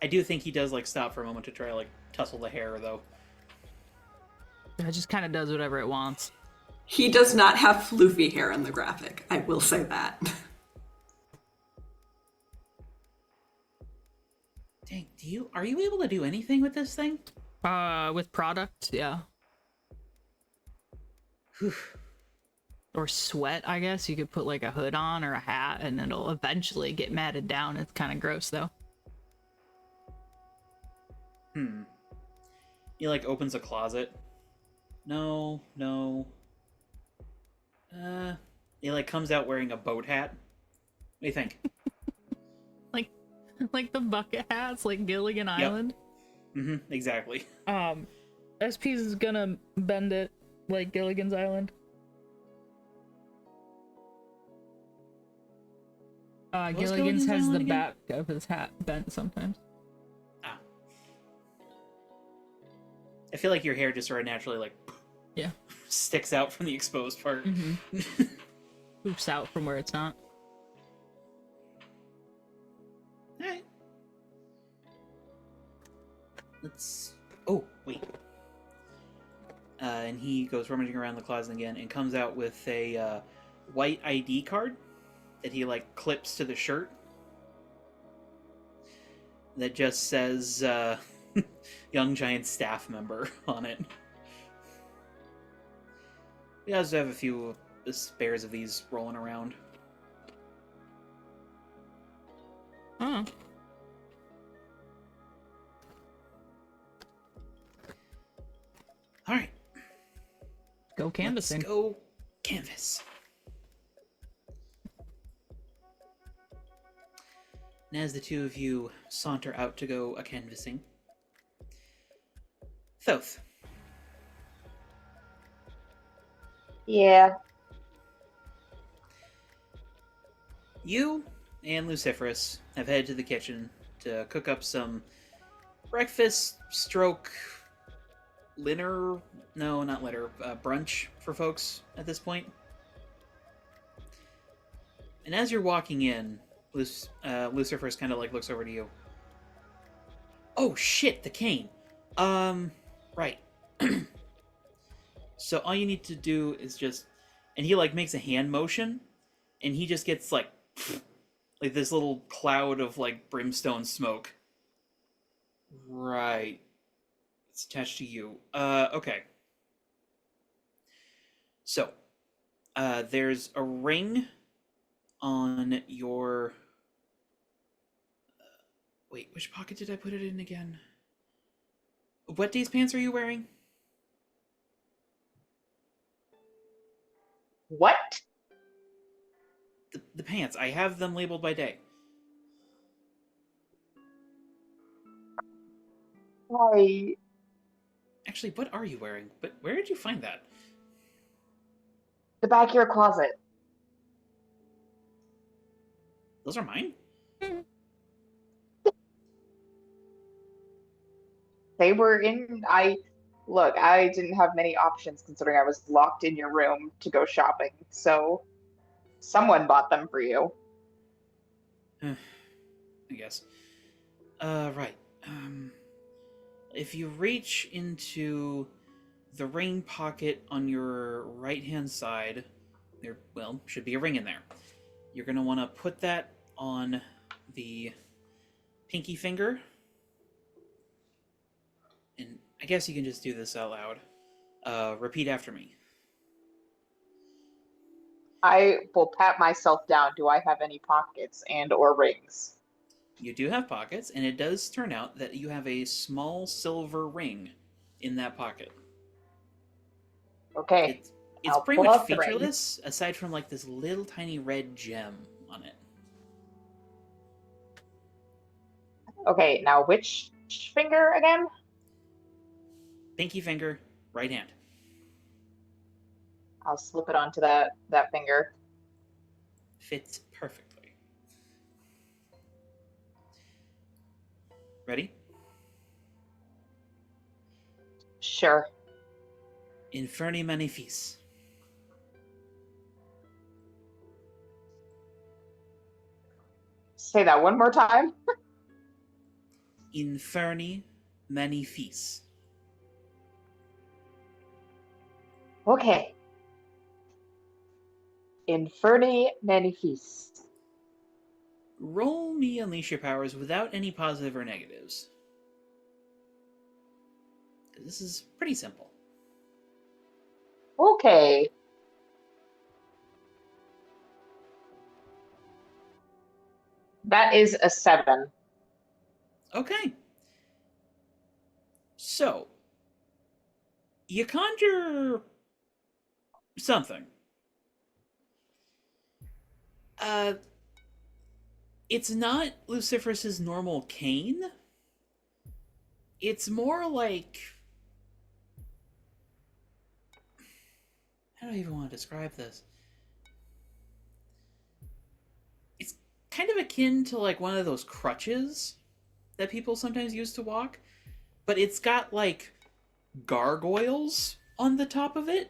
I do think he does like stop for a moment to try to like tussle the hair though. it just kind of does whatever it wants. He does not have floofy hair in the graphic. I will say that. Dang, are you able to do anything with this thing? With product, yeah. Whew. Or sweat, I guess. You could put like a hood on or a hat and it'll eventually get matted down. It's kind of gross though. He like opens a closet. No. He like comes out wearing a boat hat. What do you think? Like the bucket hats, like Gilligan Island. Mm-hmm, exactly. SP's is gonna bend it like Gilligan's Island. Gilligan's has Island the again? back of his hat bent sometimes. Ah. I feel like your hair just sort of naturally like Yeah. sticks out from the exposed part. Mm-hmm. Poops out from where it's not. Alright. Let's... Oh, wait. And he goes rummaging around the closet again and comes out with a white ID card that he, like, clips to the shirt. That just says, Young Giant staff member on it. We also have a few spares of these rolling around. Huh. All right, Go canvassing. let's go canvas. And as the two of you saunter out to go a canvassing, Thoth, Yeah. you and Luciferus have headed to the kitchen to cook up some breakfast stroke litter. No, not litter. Brunch for folks at this point. And as you're walking in, Luciferus kind of like looks over to you. Oh shit, the cane. Right. So all you need to do is just, and he like makes a hand motion, and he just gets like this little cloud of like brimstone smoke. Right. It's attached to you. Okay. So, there's a ring on your. Wait, which pocket did I put it in again? What days pants are you wearing? What? The pants. I have them labeled by day. I Actually, what are you wearing? But where did you find that? the back of your closet. Those are mine? They were in. I didn't have many options considering I was locked in your room to go shopping. So someone bought them for you. I guess. Right. If you reach into the ring pocket on your right-hand side, there, well, should be a ring in there. You're going to want to put that on the pinky finger. And I guess you can just do this out loud. Repeat after me. I will pat myself down. Do I have any pockets and or rings? You do have pockets, and it does turn out that you have a small silver ring in that pocket. Okay. It's I'll pretty pull much out the ring. featureless, aside from like this little tiny red gem on it. Okay, now which finger again? Pinky finger, right hand. I'll slip it onto that finger. Fits perfectly. Ready? Sure. Inferni Magnifice. Say that one more time. Inferni Magnifice. Okay. Inferni Magnifice. Roll me Unleash Your Powers without any positive or negatives. This is pretty simple. Okay. That is a 7. Okay. So, you conjure something. It's not Luciferus's normal cane. It's more like... How do I even want to describe this? It's kind of akin to like one of those crutches that people sometimes use to walk, but it's got like gargoyles on the top of it.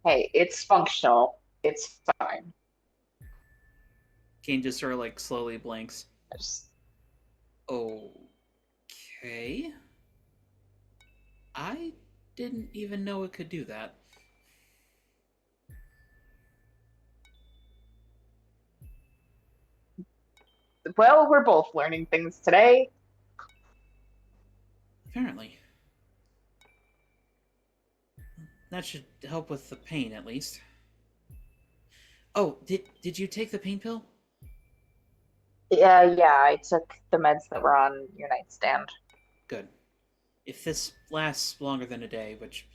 Hey, it's functional. It's fine. Kane just sort of like slowly blinks. I just- Okay. I didn't even know it could do that. Well, we're both learning things today. Apparently. That should help with the pain, at least. Oh, did you take the pain pill? Yeah, I took the meds that were on your nightstand. Good. If this lasts longer than a day, which...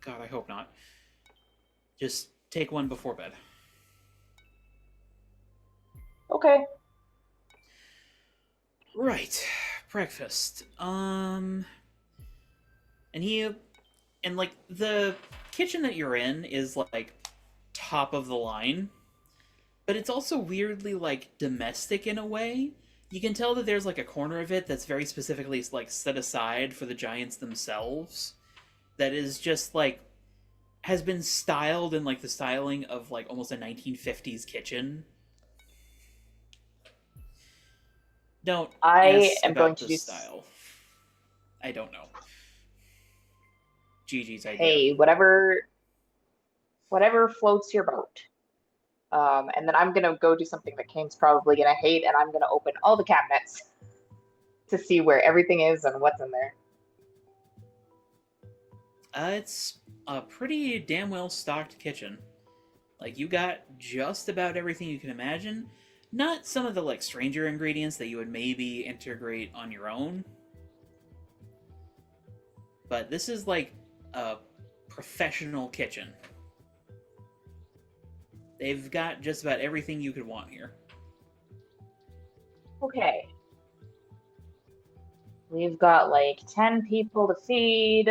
God, I hope not. Just take one before bed. Okay. Right. Breakfast. And like, the kitchen that you're in is, like, top of the line. But it's also weirdly, like, domestic in a way. You can tell that there's, like, a corner of it that's very specifically, like, set aside for the giants themselves. That is just, like, has been styled in, like, the styling of, like, almost a 1950s kitchen. Don't I ask am about going to the do. style. I don't know. Gigi's idea. Hey, whatever floats your boat. And then I'm gonna go do something that Kane's probably gonna hate, and I'm gonna open all the cabinets to see where everything is and what's in there. It's a pretty damn well stocked kitchen. Like, you got just about everything you can imagine. Not some of the, like, stranger ingredients that you would maybe integrate on your own. But this is, like, a professional kitchen. They've got just about everything you could want here. Okay. We've got like 10 people to feed,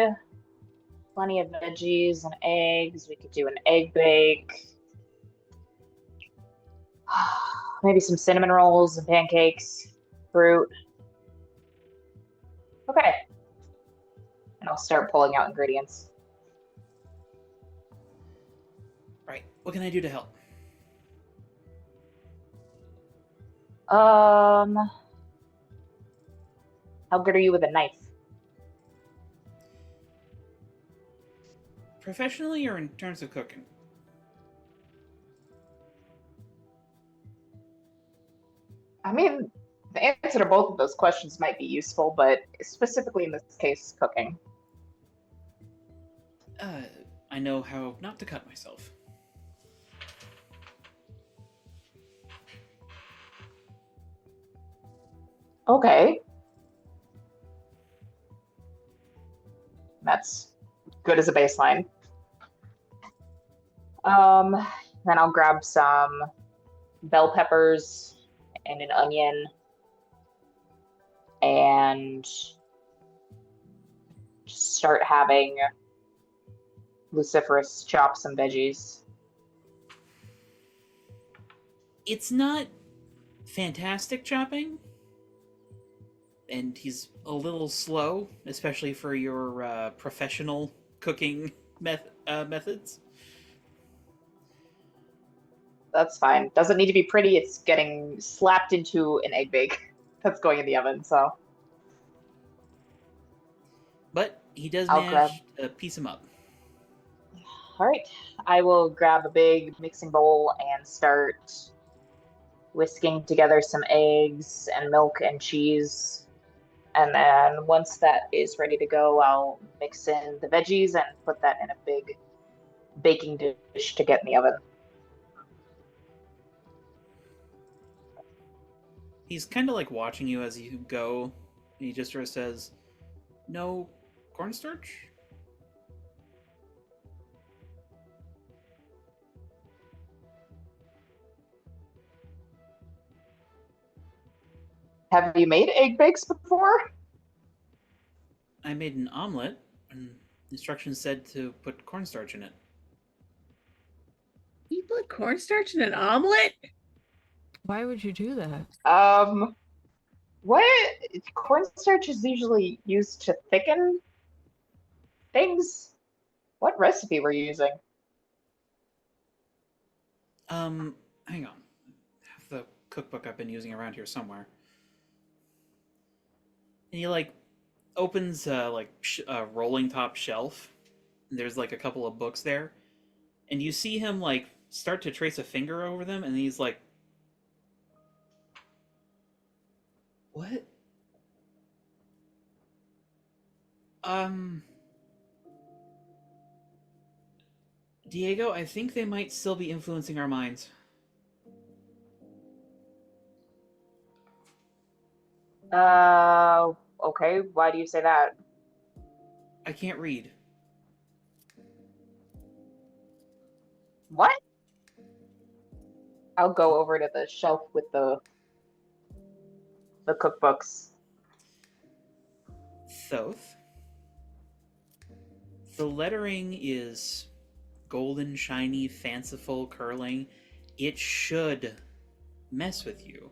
plenty of veggies and eggs. We could do an egg bake. Maybe some cinnamon rolls and pancakes, fruit. Okay. And I'll start pulling out ingredients. Right. What can I do to help? How good are you with a knife? Professionally or in terms of cooking? I mean, the answer to both of those questions might be useful, but specifically in this case, cooking. I know how not to cut myself. Okay. That's good as a baseline. Then I'll grab some bell peppers and an onion and start having Luciferus chop some veggies. It's not fantastic chopping, and he's a little slow, especially for your professional cooking methods. That's fine. Doesn't need to be pretty. It's getting slapped into an egg bake that's going in the oven, so. But he does I'll manage to piece him up. All right. I will grab a big mixing bowl and start whisking together some eggs and milk and cheese. And then once that is ready to go, I'll mix in the veggies and put that in a big baking dish to get in the oven. He's kind of like watching you as you go, and he just sort of says, "No cornstarch?" Have you made egg bakes before? I made an omelet, and instructions said to put cornstarch in it. You put cornstarch in an omelet? Why would you do that? What? Cornstarch is usually used to thicken things. What recipe were you using? Hang on. I have the cookbook I've been using around here somewhere. And he, like, opens, a rolling top shelf. And there's, like, a couple of books there. And you see him, like, start to trace a finger over them, and he's like, "What?" Diego, I think they might still be influencing our minds. Okay, why do you say that? I can't read. What? I'll go over to the shelf with the cookbooks. Thoth. The lettering is golden, shiny, fanciful, curling. It should mess with you.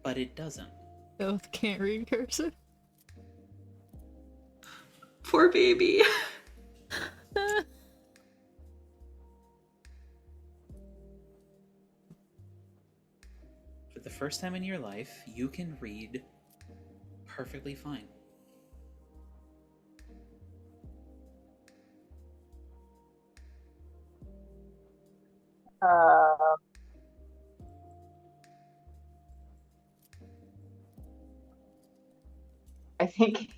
But it doesn't. Both can't read cursive. Poor baby. For the first time in your life, you can read perfectly fine. Uh, I think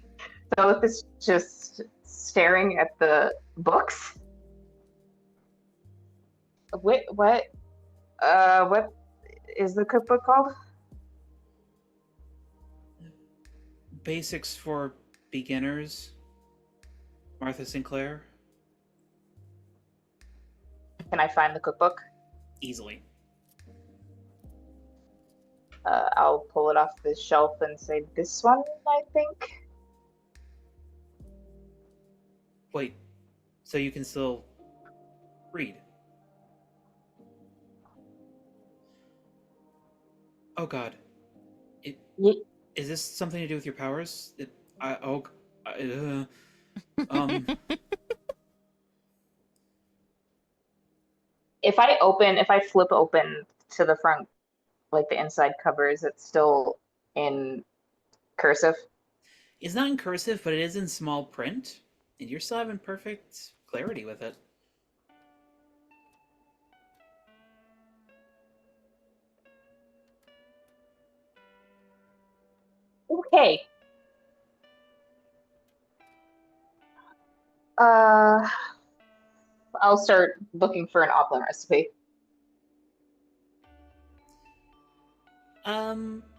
Philip is just staring at the books. What is the cookbook called? Basics for Beginners. Martha Sinclair. Can I find the cookbook? Easily. I'll pull it off the shelf and say, this one, I think. Wait, so you can still read? Oh god. Is this something to do with your powers? If I flip open to the front, like the inside covers, it's still in cursive. It's not in cursive, but it is in small print, and you're still having perfect clarity with it. Okay. I'll start looking for an oblong recipe.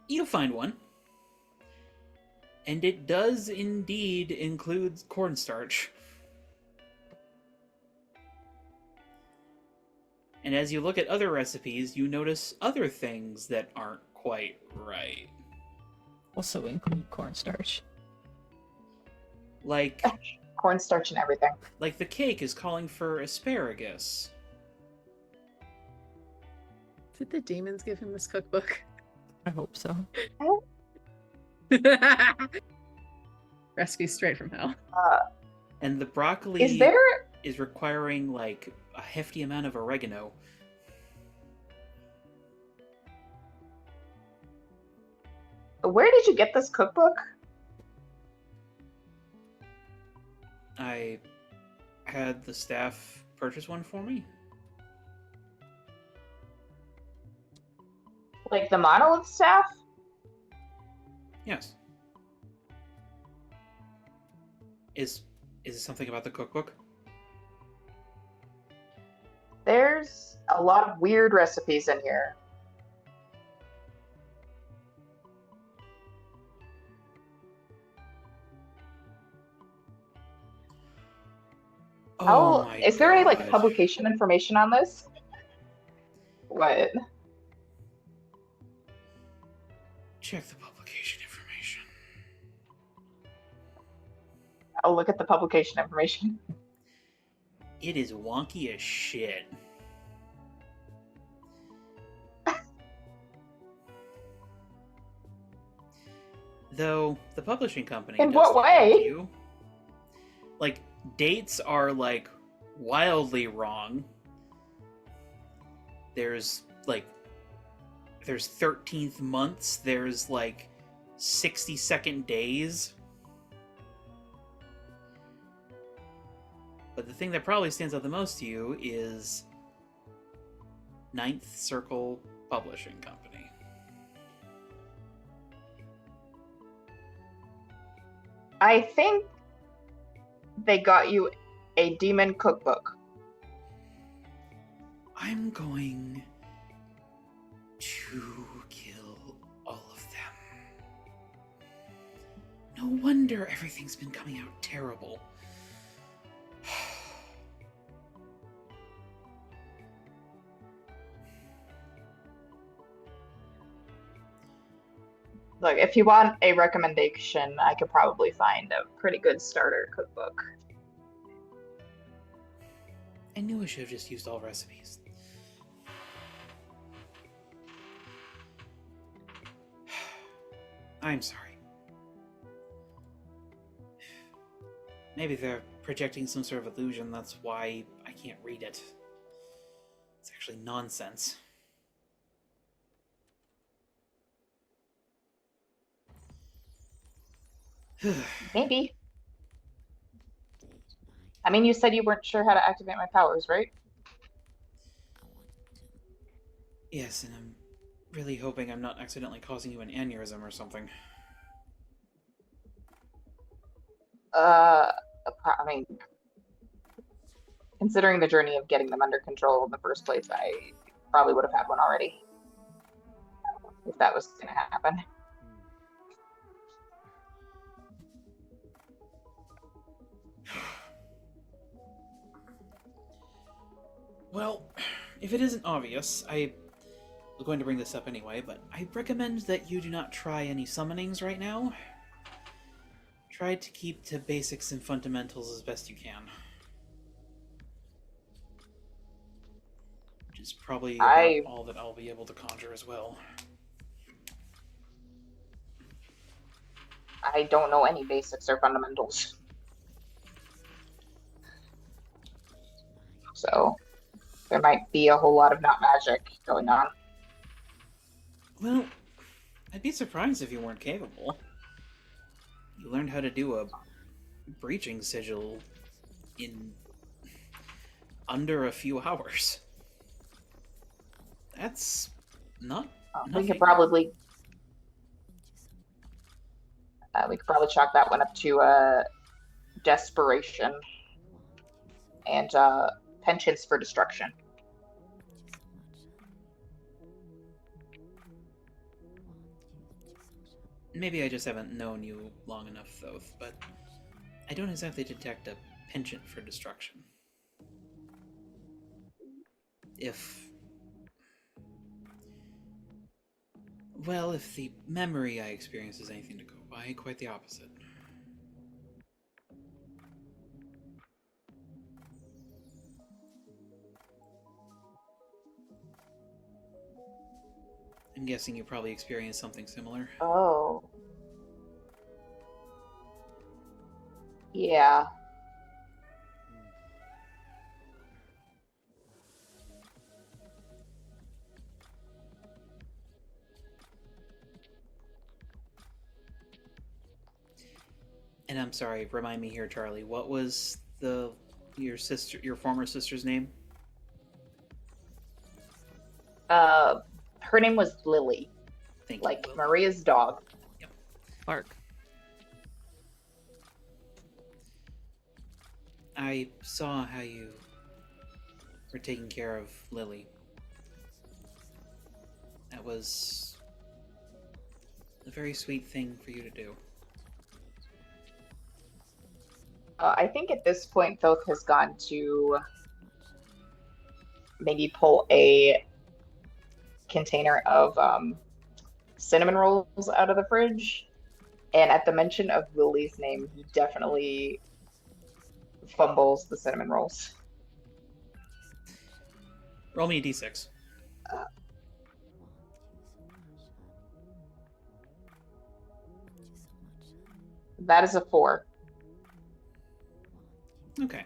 You'll find one. And it does indeed include cornstarch. And as you look at other recipes, you notice other things that aren't quite right. Also include cornstarch. Like Cornstarch and everything. Like the cake is calling for asparagus. Did the demons give him this cookbook? I hope so. Recipe straight from hell. And the broccoli is requiring like a hefty amount of oregano. Where did you get this cookbook? I had the staff purchase one for me. Like the monolith staff? Yes. Is it something about the cookbook? There's a lot of weird recipes in here. Is there any like publication information on this? What? Check the publication information. I'll look at the publication information. It is wonky as shit. Though the publishing company In does what way? you. Like dates are like wildly wrong. There's 13th months, there's like 60-second days. But the thing that probably stands out the most to you is Ninth Circle Publishing Company. I think they got you a demon cookbook. I'm going to kill all of them. No wonder everything's been coming out terrible. Look, if you want a recommendation, I could probably find a pretty good starter cookbook. I knew I should have just used all recipes. I'm sorry. Maybe they're projecting some sort of illusion, that's why I can't read it. It's actually nonsense. Maybe. I mean, you said you weren't sure how to activate my powers, right? Yes, and I'm really hoping I'm not accidentally causing you an aneurysm or something. I mean, considering the journey of getting them under control in the first place, I probably would have had one already. If that was going to happen. Well, if it isn't obvious, I'm going to bring this up anyway, but I recommend that you do not try any summonings right now. Try to keep to basics and fundamentals as best you can. Which is probably about all that I'll be able to conjure as well. I don't know any basics or fundamentals. So, there might be a whole lot of not magic going on. Well, I'd be surprised if you weren't capable. You learned how to do a breaching sigil in under a few hours. That's not We nothing. could probably chalk that one up to desperation and penchants for destruction. Maybe I just haven't known you long enough, though, but I don't exactly detect a penchant for destruction. If the memory I experience is anything to go by, quite the opposite. I'm guessing you probably experienced something similar. Oh. Yeah. And I'm sorry, remind me here, Charlie, what was your former sister's name? Her name was Lily. Thank you, Like Lily. Maria's dog. Bark. I saw how you were taking care of Lily. That was a very sweet thing for you to do. I think at this point, Thoth has gone to maybe pull a container of cinnamon rolls out of the fridge. And at the mention of Lily's name, he definitely fumbles the cinnamon rolls. Roll me a d6. That is a 4. Okay.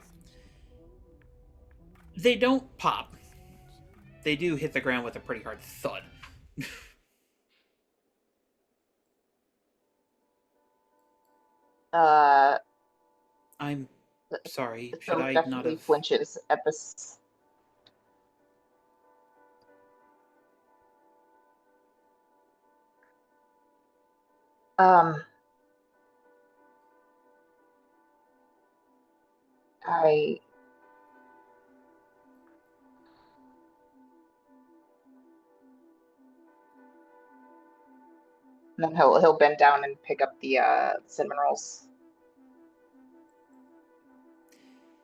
They don't pop. They do hit the ground with a pretty hard thud. I'm sorry. Should Thoth I definitely not have... flinches at this. I and then he'll bend down and pick up the cinnamon rolls.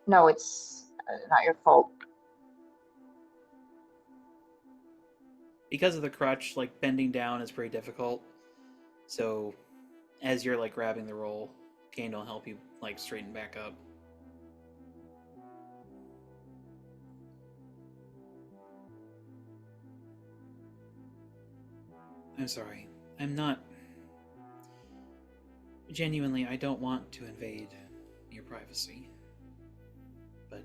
No, it's not your fault. Because of the crutch, like bending down is pretty difficult. So as you're like grabbing the roll, Kane will help you like straighten back up. I'm sorry. I'm not. Genuinely, I don't want to invade your privacy. But.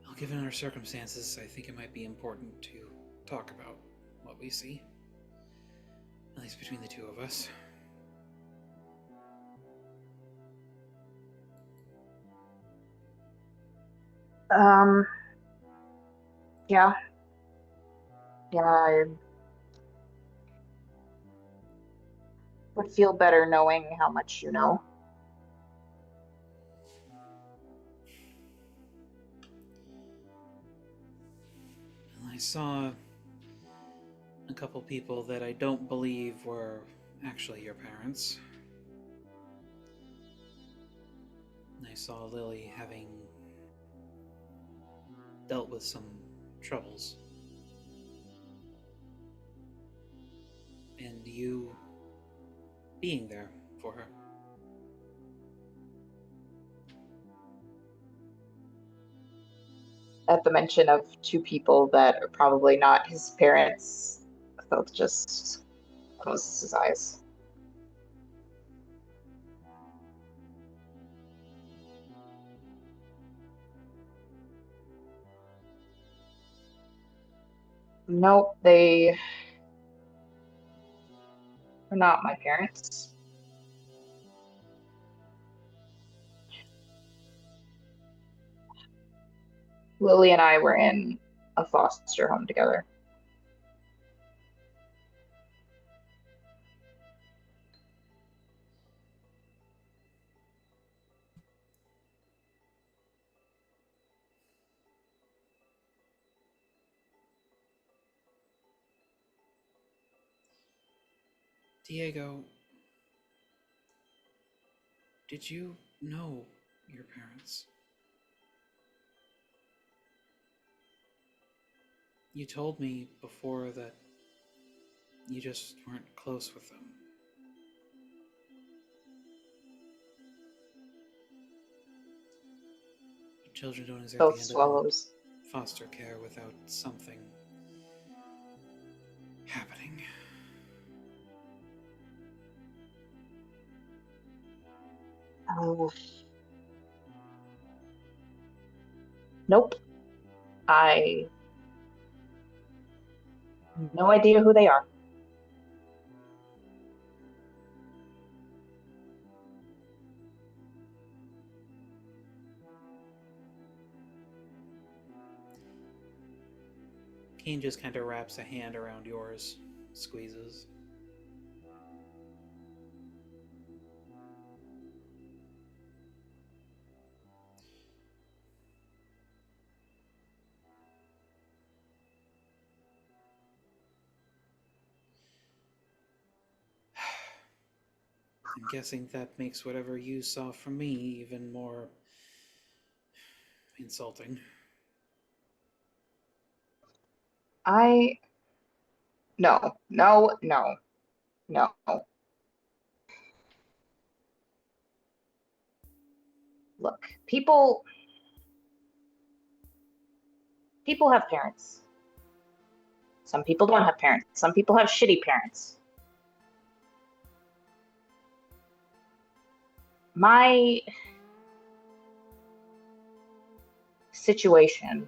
Well, given our circumstances, I think it might be important to talk about what we see. At least between the two of us. Yeah. Yeah, I would feel better knowing how much you know. Well, I saw a couple people that I don't believe were actually your parents. I saw Lily having dealt with some troubles. And you being there for her. At the mention of two people that are probably not his parents, Phil just closes his eyes. Nope, they are not my parents. Lily and I were in a foster home together. Diego, did you know your parents? You told me before that you just weren't close with them. Children don't exactly Both end up in swallows. foster care without something happening. Oh. Nope. I have no idea who they are. Keen just kind of wraps a hand around yours, squeezes. I'm guessing that makes whatever you saw from me even more insulting. I no, no, no, no. Look, people have parents. Some people don't have parents. Some people have shitty parents. My situation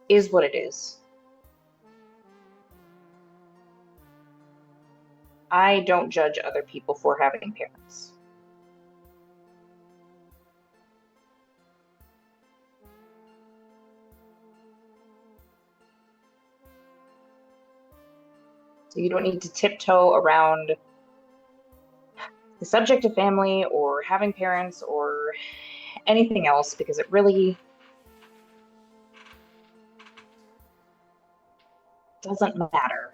is what it is. I don't judge other people for having parents. So you don't need to tiptoe around the subject of family or having parents or anything else, because it really doesn't matter.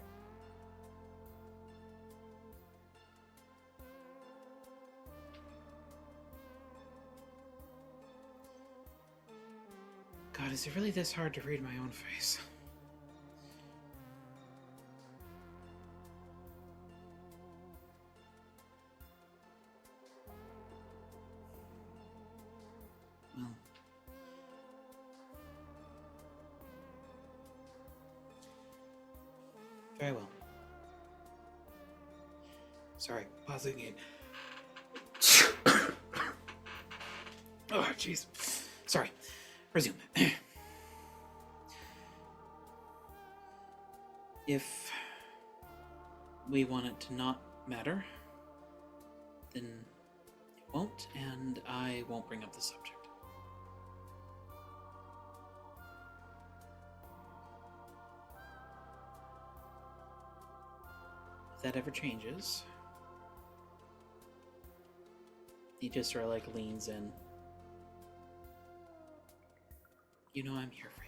God, is it really this hard to read my own face? Well. Very well. Sorry, pause again. Oh, jeez. Sorry. Resume. If we want it to not matter, then it won't, and I won't bring up the subject. If that ever changes, he just sort of like leans in. You know I'm here for you.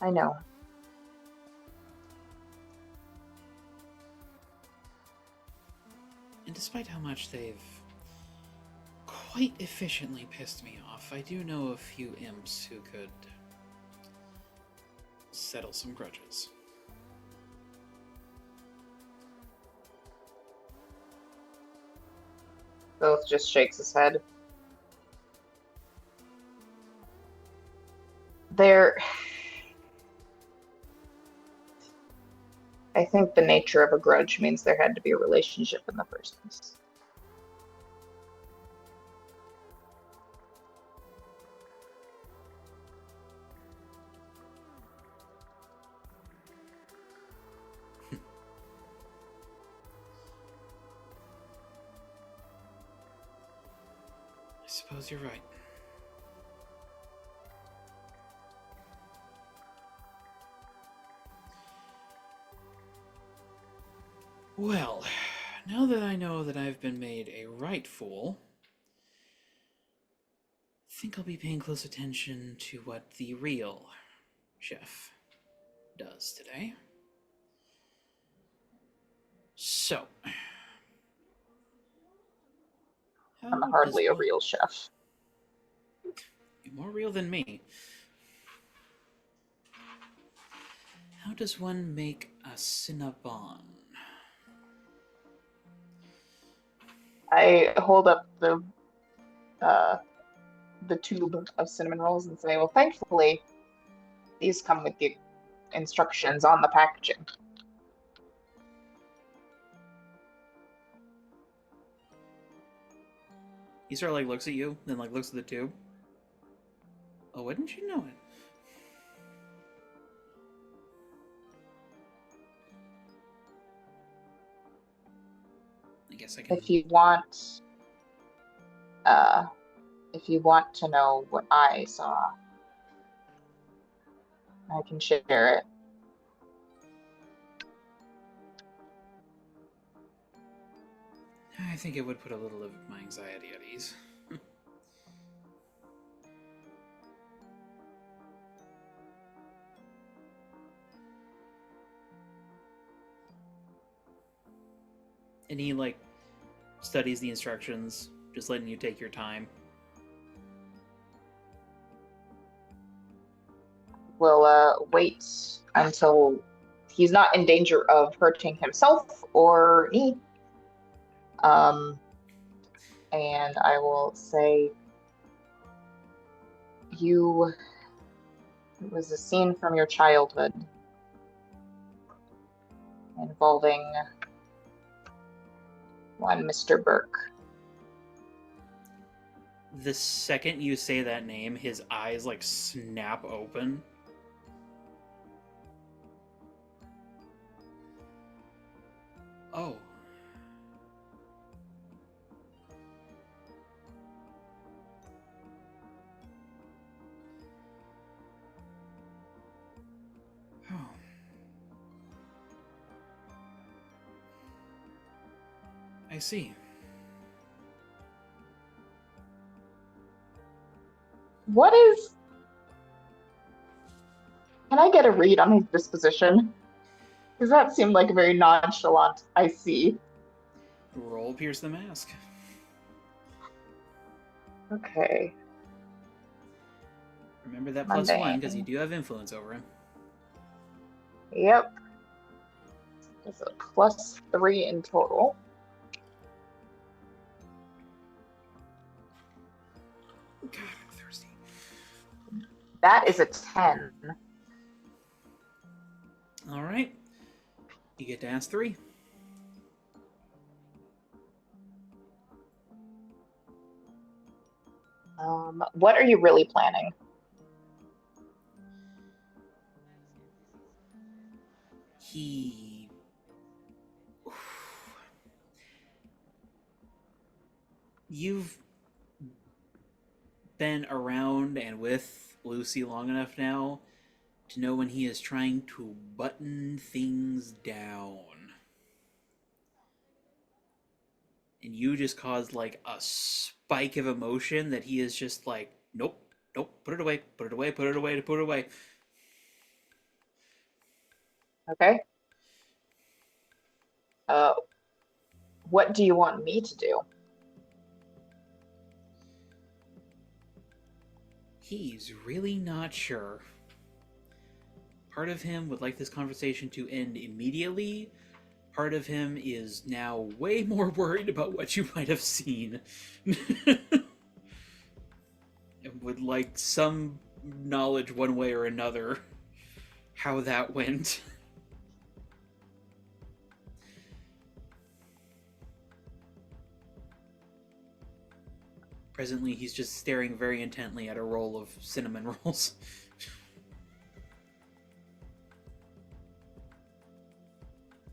I know. And despite how much they've quite efficiently pissed me off, I do know a few imps who could settle some grudges. Both just shakes his head. I think the nature of a grudge means there had to be a relationship in the first place. I suppose you're right. Well, now that I know that I've been made a right fool, I think I'll be paying close attention to what the real chef does today. So, I'm hardly a real chef. You're more real than me. How does one make a Cinnabon? I hold up the tube of cinnamon rolls and say, well, thankfully, these come with the instructions on the packaging. He sort of like looks at you, then like looks at the tube. Oh, wouldn't you know it? I guess I can. If you want to know what I saw, I can share it. I think it would put a little of my anxiety at ease. And he like studies the instructions, just letting you take your time. We'll wait until he's not in danger of hurting himself or me. And I will say, it was a scene from your childhood involving one Mr. Burke. The second you say that name, his eyes like snap open. Oh. I see. What is... Can I get a read on his disposition? Because that seemed like a very nonchalant, I see. Roll Pierce the Mask. Okay. Remember that +1, Mundane. because you do have influence over him. Yep. It's a +3 in total. God, I'm thirsty. That is a 10. All right. You get to ask 3. What are you really planning? You've been around and with Lucy long enough now to know when he is trying to button things down. And you just caused like a spike of emotion that he is just like, nope, nope, put it away, put it away, put it away, put it away. Okay. What do you want me to do? He's really not sure. Part of him would like this conversation to end immediately. Part of him is now way more worried about what you might have seen. And would like some knowledge one way or another how that went. Presently, he's just staring very intently at a roll of cinnamon rolls.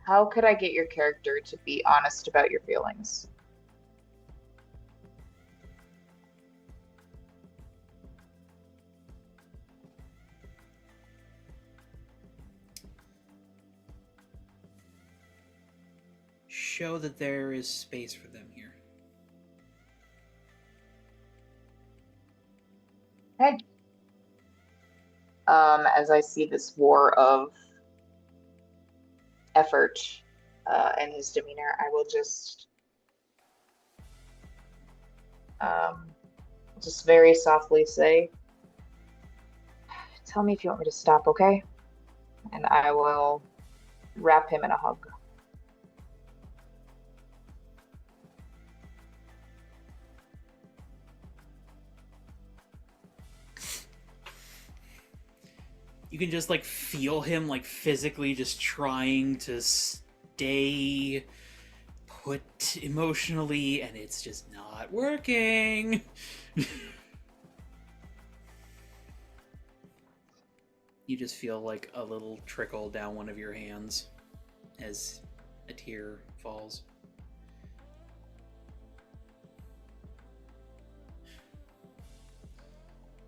How could I get your character to be honest about your feelings? Show that there is space for them here. Okay. As I see this war of effort in his demeanor, I will just very softly say, tell me if you want me to stop, okay? And I will wrap him in a hug. You can just like feel him like physically just trying to stay put emotionally, and it's just not working. You just feel like a little trickle down one of your hands as a tear falls.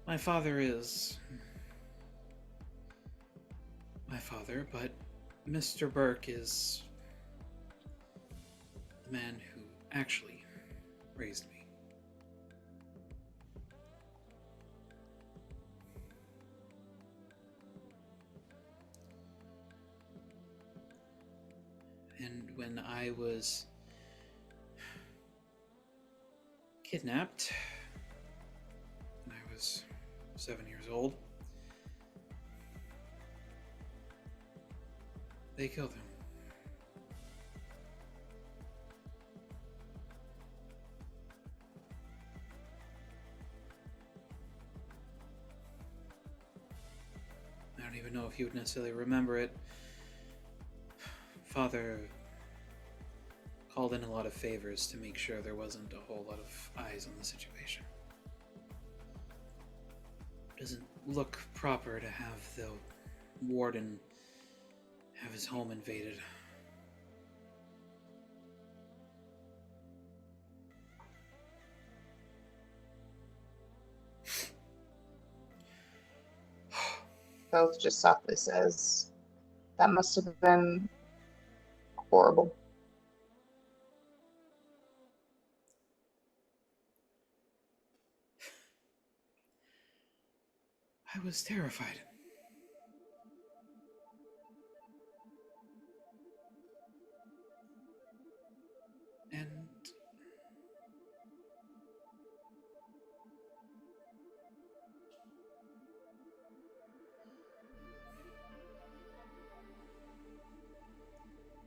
My father is my father, but Mr. Burke is the man who actually raised me. And when I was kidnapped, when I was 7 years old, they killed him. I don't even know if you would necessarily remember it. Father called in a lot of favors to make sure there wasn't a whole lot of eyes on the situation. Doesn't look proper to have the warden have his home invaded. Both just softly says, that must have been horrible. I was terrified. And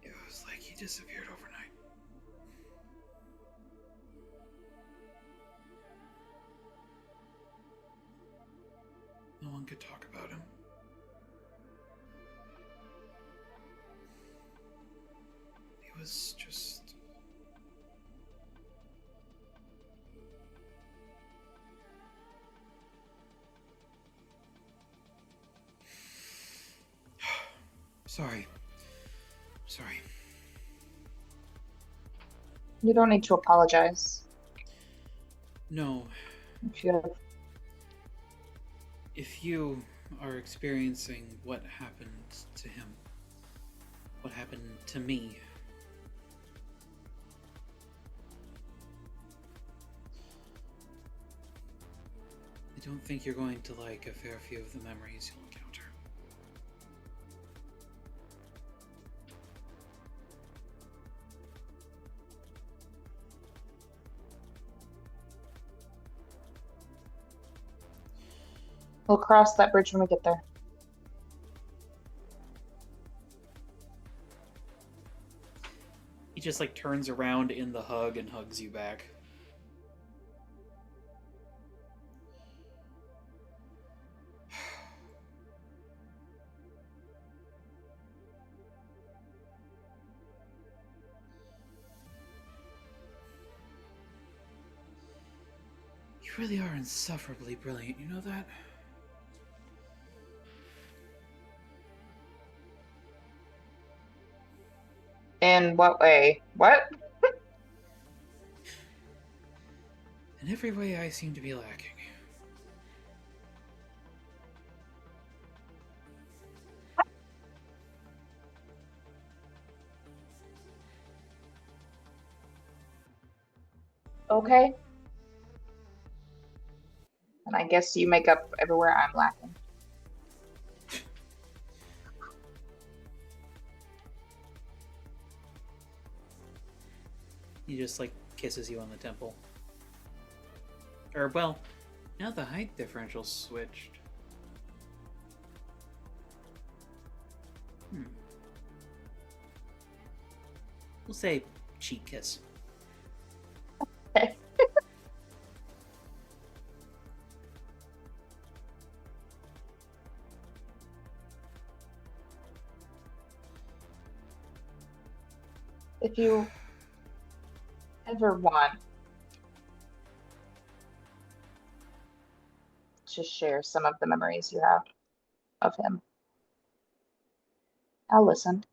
it was like he disappeared overnight. No one could talk about him. He was just... Sorry. You don't need to apologize. No, If you have if you are experiencing what happened to him, what happened to me, I don't think you're going to like a fair few of the memories you'll encounter. We'll cross that bridge when we get there. He just like turns around in the hug and hugs you back. You really are insufferably brilliant, you know that? In what way? What? In every way I seem to be lacking. Okay. And I guess you make up everywhere I'm lacking. He just like kisses you on the temple. Or well, now the height differential's switched. We'll say cheek kiss. Okay. If you ever want to share some of the memories you have of him, I'll listen.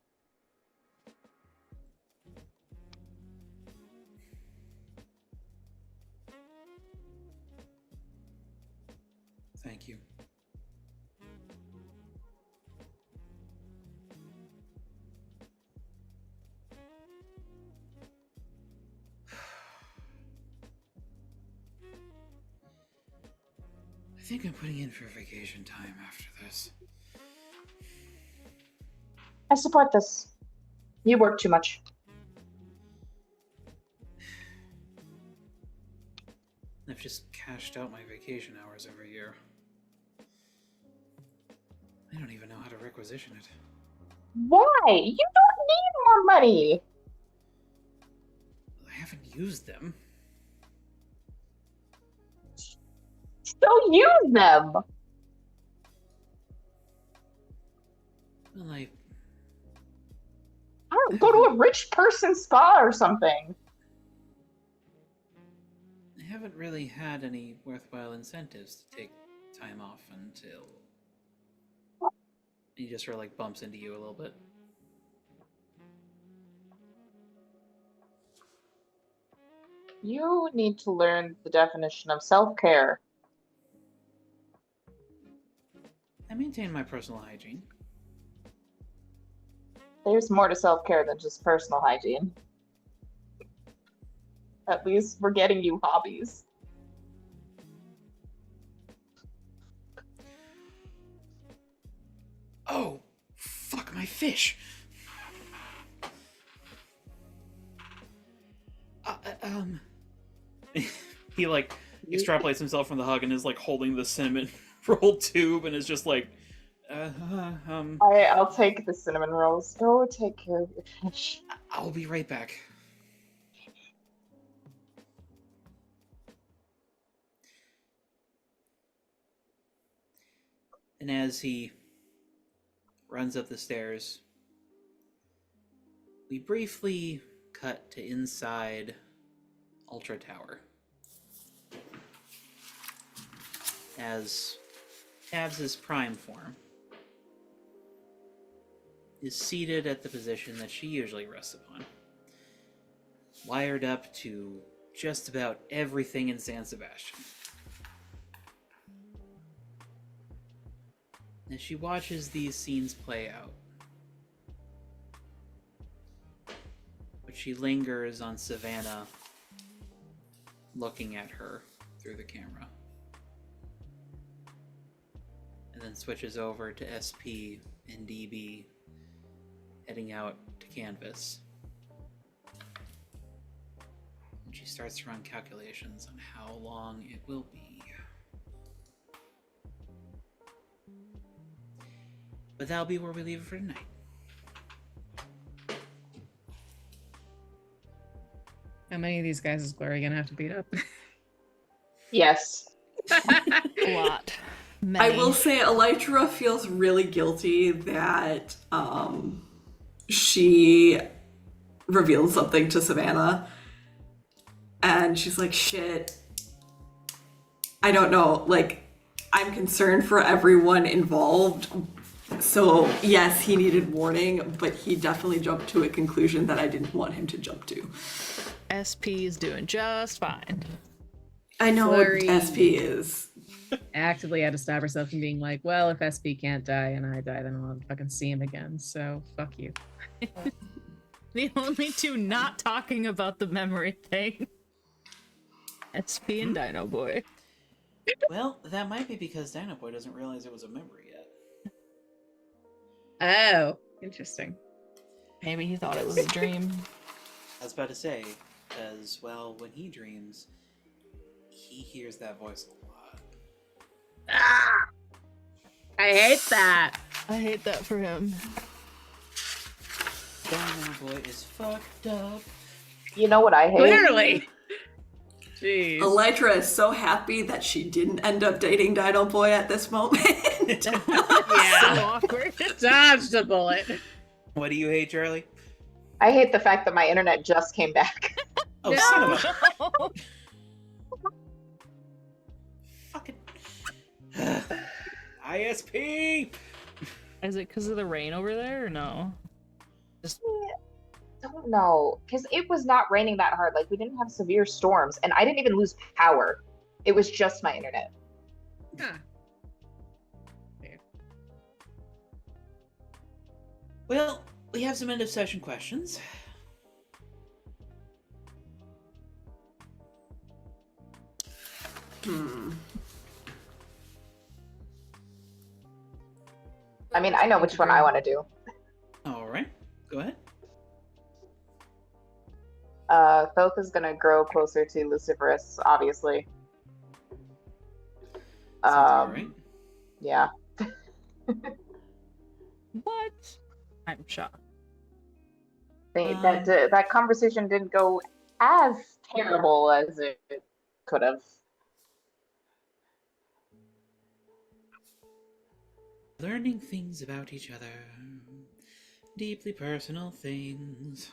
Thank you. I think I'm putting in for vacation time after this. I support this. You work too much. I've just cashed out my vacation hours every year. I don't even know how to requisition it. Why? You don't need more money. I haven't used them. So use them. Well, I don't go to a rich person spa or something. I haven't really had any worthwhile incentives to take time off until... He just sort of like bumps into you a little bit. You need to learn the definition of self-care. I maintain my personal hygiene. There's more to self-care than just personal hygiene. At least we're getting you hobbies. fish. He like extrapolates himself from the hug and is like holding the cinnamon roll tube and is just like, I'll take the cinnamon rolls. Go take care of your fish. I'll be right back. And as he runs up the stairs, we briefly cut to inside Ultra Tower. As Tabs' prime form is seated at the position that she usually rests upon, wired up to just about everything in San Sebastián. As she watches these scenes play out, but she lingers on Savannah, looking at her through the camera. And then switches over to SP and DB, heading out to Canvas. And she starts to run calculations on how long it will be. But that'll be where we leave it for tonight. How many of these guys is Glory gonna have to beat up? Yes. A lot. I Many. will say Elytra feels really guilty that she revealed something to Savannah. And she's like, shit. I don't know. Like, I'm concerned for everyone involved. So, yes, he needed warning, but he definitely jumped to a conclusion that I didn't want him to jump to. SP is doing just fine. I know Flurry. what SP is. Actively had to stop herself from being like, well, if SP can't die and I die, then I'll never fucking see him again. So, fuck you. The only two not talking about the memory thing. SP and Dino Boy. Well, that might be because Dino Boy doesn't realize it was a memory yet. Oh, interesting. Maybe he thought it was a dream. I was about to say, because, well, when he dreams, he hears that voice a lot. Ah! I hate that. I hate that for him. Dino Boy is fucked up. You know what I hate? Literally. Jeez. Elytra is so happy that she didn't end up dating Dino Boy at this moment. So Yeah. awkward. Dodged a bullet. What do you hate, Charlie? I hate the fact that my internet just came back. Oh, No. son of a... Fucking... ISP! Is it because of the rain over there or no? Just Don't know, because it was not raining that hard. Like, we didn't have severe storms, and I didn't even lose power. It was just my internet. Huh. Well, we have some end of session questions. I mean, I know which one I want to do. Alright, go ahead. Thoth is going to grow closer to Luciferus, obviously. Sounds about right. Yeah. what? I'm shocked. That conversation didn't go as terrible as it could have. Learning things about each other. Deeply personal things.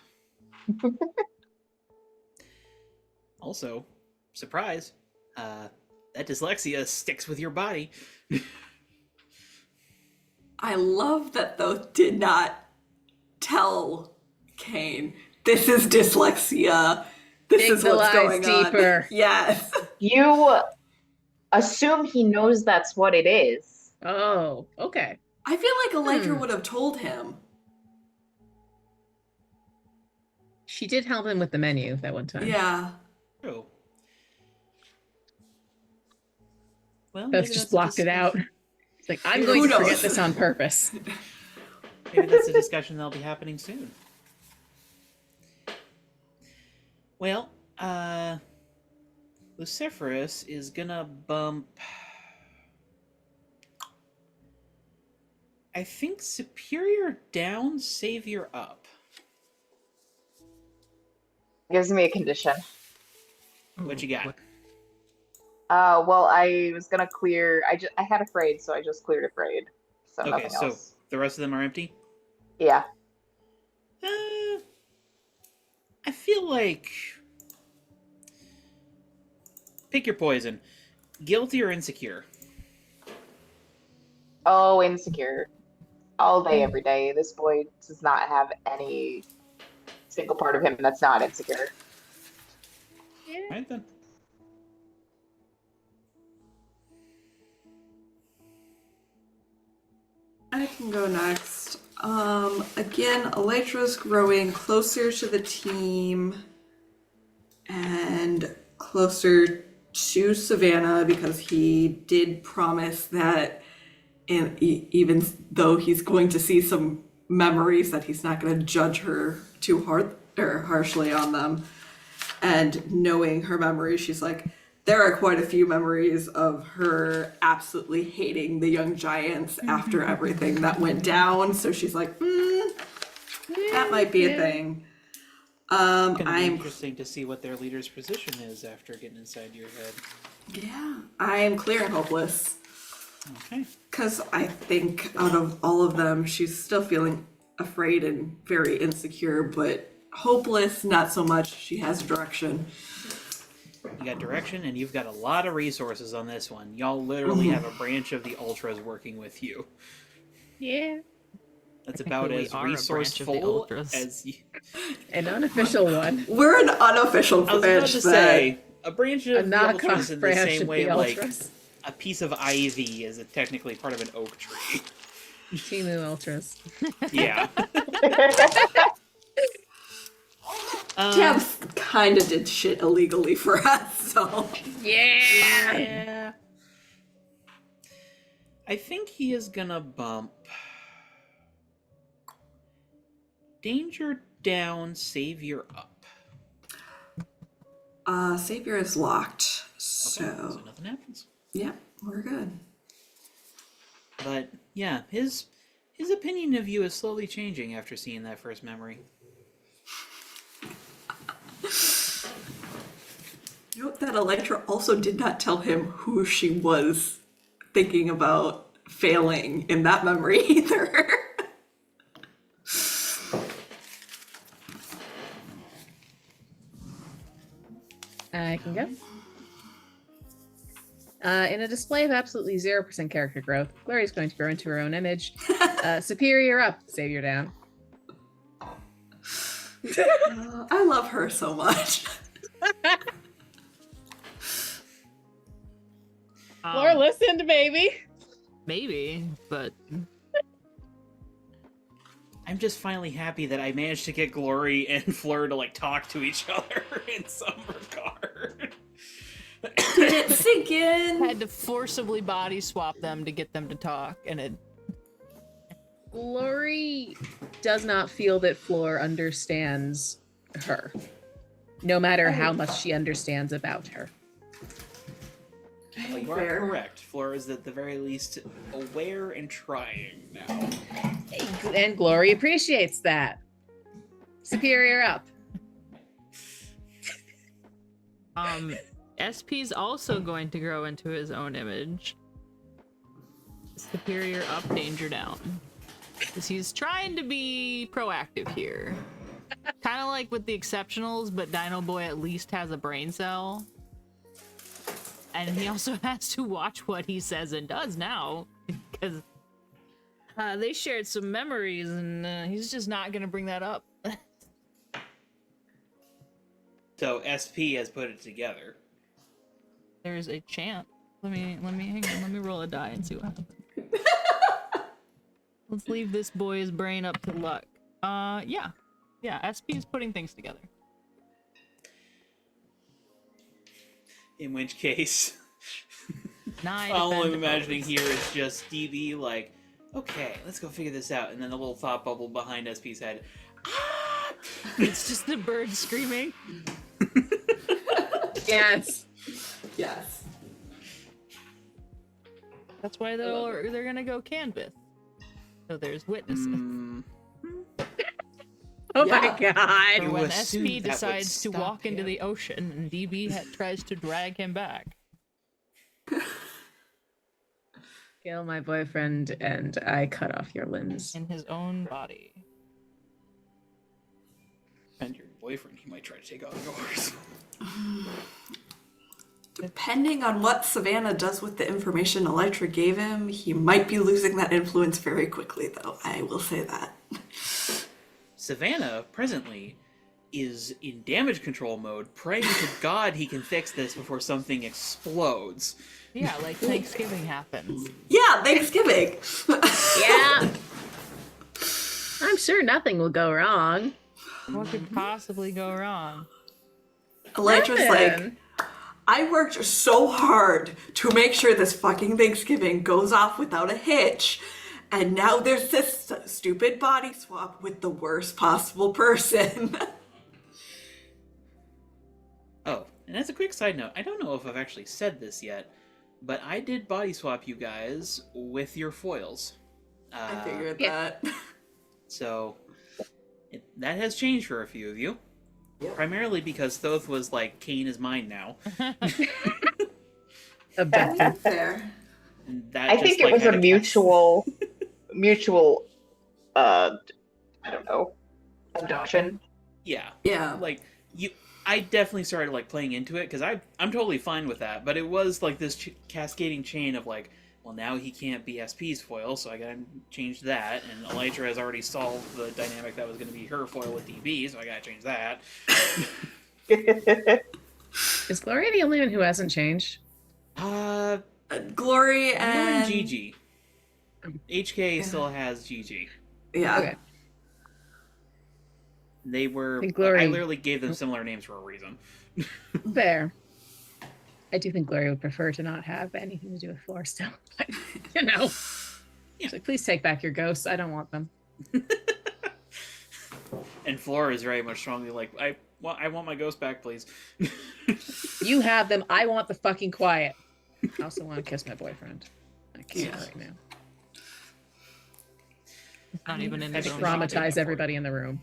Also, surprise, that dyslexia sticks with your body. I love that Thoth did not tell Kane, this is dyslexia. This Dig is the what's lies going deeper. on. Yes. You assume he knows that's what it is. Oh, okay. I feel like Elytra would have told him. She did help him with the menu that one time. Yeah. True. Well, Both maybe just that's a blocked it out. It's like, I'm Who going to forget knows? this on purpose. Maybe that's a discussion that'll be happening soon. Well, Luciferus is gonna bump... I think Superior down, Savior up. Gives me a condition. What you got? Well, I was gonna clear. I had afraid, so I just cleared afraid. So Okay, nothing so else. the rest of them are empty? Yeah. I feel like... Pick your poison. Guilty or insecure? Oh, insecure. All day, every day. This boy does not have any single part of him that's not insecure. Right then. I can go next. Again, Elytra's growing closer to the team and closer to Savannah because he did promise that, and even though he's going to see some memories, that he's not going to judge her too hard or harshly on them. And knowing her memories, she's like, there are quite a few memories of her absolutely hating the young giants after everything that went down. So she's like, that might be a thing. It's gonna be I'm interesting to see what their leader's position is after getting inside your head. yeah, I am clear and hopeless. Okay. Because I think out of all of them, she's still feeling afraid and very insecure, but hopeless, not so much. She has direction. You got direction, and you've got a lot of resources on this one. Y'all literally have a branch of the Ultras working with you. Yeah. That's about we as are a branch of the resourceful Ultras. as you... An unofficial one. We're an unofficial I was about branch to that say, a branch A of the Ultras knockoff in the branch same of way the like Ultras. a piece of ivy is technically part of an oak tree. Timu Ultras. Yeah. Tabs kind of did shit illegally for us, so. Yeah. I think he is gonna bump Danger down, Savior up. Savior is locked, Okay, so nothing happens. yeah, we're good. But yeah, his opinion of you is slowly changing after seeing that first memory. Note that Elytra also did not tell him who she was thinking about failing in that memory either. I can go. In a display of absolutely 0% character growth, Glory's going to grow into her own image. Superior up, Savior down. I love her so much. Glory listened, baby. Maybe, but I'm just finally happy that I managed to get Glory and Fleur to like talk to each other in some regard. Did it sink in? had to forcibly body swap them to get them to talk, and it Glory does not feel that Floor understands her, no matter how much she understands about her. Well, you are Fair. correct. Fleur is at the very least aware and trying now. And Glory appreciates that. Superior up. SP's also going to grow into his own image. Superior up, danger down. Because he's trying to be proactive here. Kind of like with the exceptionals, but Dino Boy at least has a brain cell. And he also has to watch what he says and does now. Because they shared some memories, and he's just not going to bring that up. So SP has put it together. There's a chance. Let me hang on. Let me roll a die and see what happens. Let's leave this boy's brain up to luck. Yeah. SP is putting things together. In which case, 9. all I'm defend imagining opposed. here is just DB like, Okay, let's go figure this out. And then the little thought bubble behind SP's head. Ah! It's just the bird screaming. Yes. Yes. That's why they're gonna go canvas. So there's witnesses. Oh Yeah. my god. For You when assume SP that would decides to stop walk into him. the ocean and DB tries to drag him back. Kill my boyfriend and I cut off your limbs. In his own body. And your boyfriend, he might try to take out yours. Depending on what Savannah does with the information Elytra gave him, he might be losing that influence very quickly, though. I will say that. Savannah, presently, is in damage control mode, praying to God he can fix this before something explodes. Yeah, like Thanksgiving happens. Yeah, Thanksgiving! Yeah. I'm sure nothing will go wrong. What could possibly go wrong? Elytra's like, I worked so hard to make sure this fucking Thanksgiving goes off without a hitch, and now there's this stupid body swap with the worst possible person. Oh, and as a quick side note, I don't know if I've actually said this yet, but I did body swap you guys with your foils. I figured yeah. that. So, that has changed for a few of you. Yep. Primarily because Thoth was like, Kane is mine now. Abducted. Fair. And that I just, think like, it was had a a mutual, I don't know, abduction. Yeah. Yeah. Like, I definitely started, like, playing into it, because I'm totally fine with that, but it was, like, this cascading chain of, like, well, now he can't be SP's foil, so I gotta change that, and Elytra has already solved the dynamic that was gonna be her foil with DB, so I gotta change that. Is Gloria the only one who hasn't changed? Glory You and... and GG. HK still has GG. Yeah. Okay. They were... think Glory- I literally gave them similar names for a reason. Fair. I do think Gloria would prefer to not have anything to do with Floor still. But, you know. Yeah. She's like, please take back your ghosts. I don't want them. And Flora is very much strongly like, I want my ghost back, please. You have them. I want the fucking quiet. I also want to kiss my boyfriend. I can't Yeah. right now. Not even in I his own traumatize body. everybody in the room.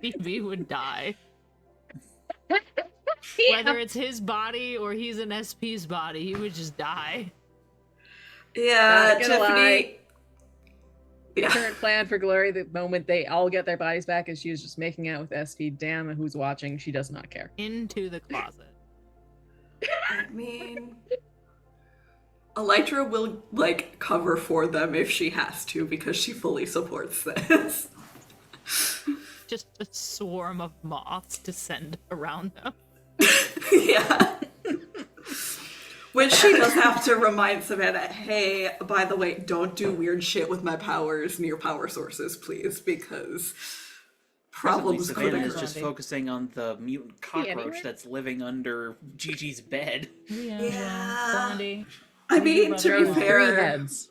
DB would die. Yeah. Whether it's his body or he's an SP's body, he would just die. Yeah, Not gonna lie. Tiffany... Yeah. Current plan for Glory, the moment they all get their bodies back, is she was just making out with SP. Damn, who's watching? She does not care. Into the closet. I mean... Elytra will, like, cover for them if she has to, because she fully supports this. Just a swarm of moths descend around them. Yeah. Which she does have to remind Savannah, hey, by the way, don't do weird shit with my powers near power sources, please, because problems Presently, could Savannah is occur. just focusing on the mutant cockroach anywhere? that's living under Gigi's bed. Yeah. Blondie. I mean, to There be are 3 fair, heads.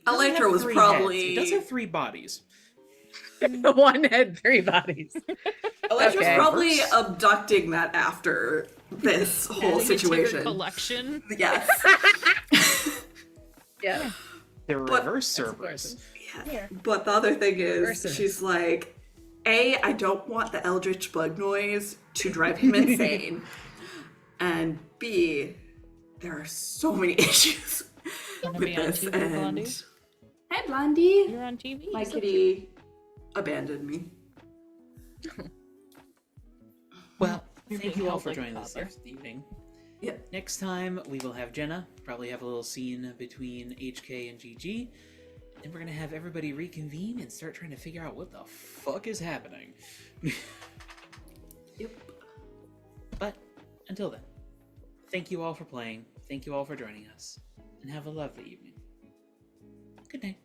Doesn't have Elytra was 3 probably... heads. It does have 3 bodies. 1 head, 3 bodies. Elytra's Okay. probably abducting that after this whole Adding it to her situation. collection. Yes. Yeah. They're But- reverse That's Cerberus. Yeah. But the other thing is, Person. she's like, A, I don't want the eldritch bug noise to drive him insane. And B, there are so many issues Gonna with be on this. TV, And Blondie? hi, Blondie. You're on TV. My kitty abandoned me. Well, You're thank being you all held for like a joining us toddler. this evening. Yep. Next time, we will have Jenna, probably have a little scene between HK and GG, and we're going to have everybody reconvene and start trying to figure out what the fuck is happening. Yep. But, until then, thank you all for playing, thank you all for joining us, and have a lovely evening. Good night.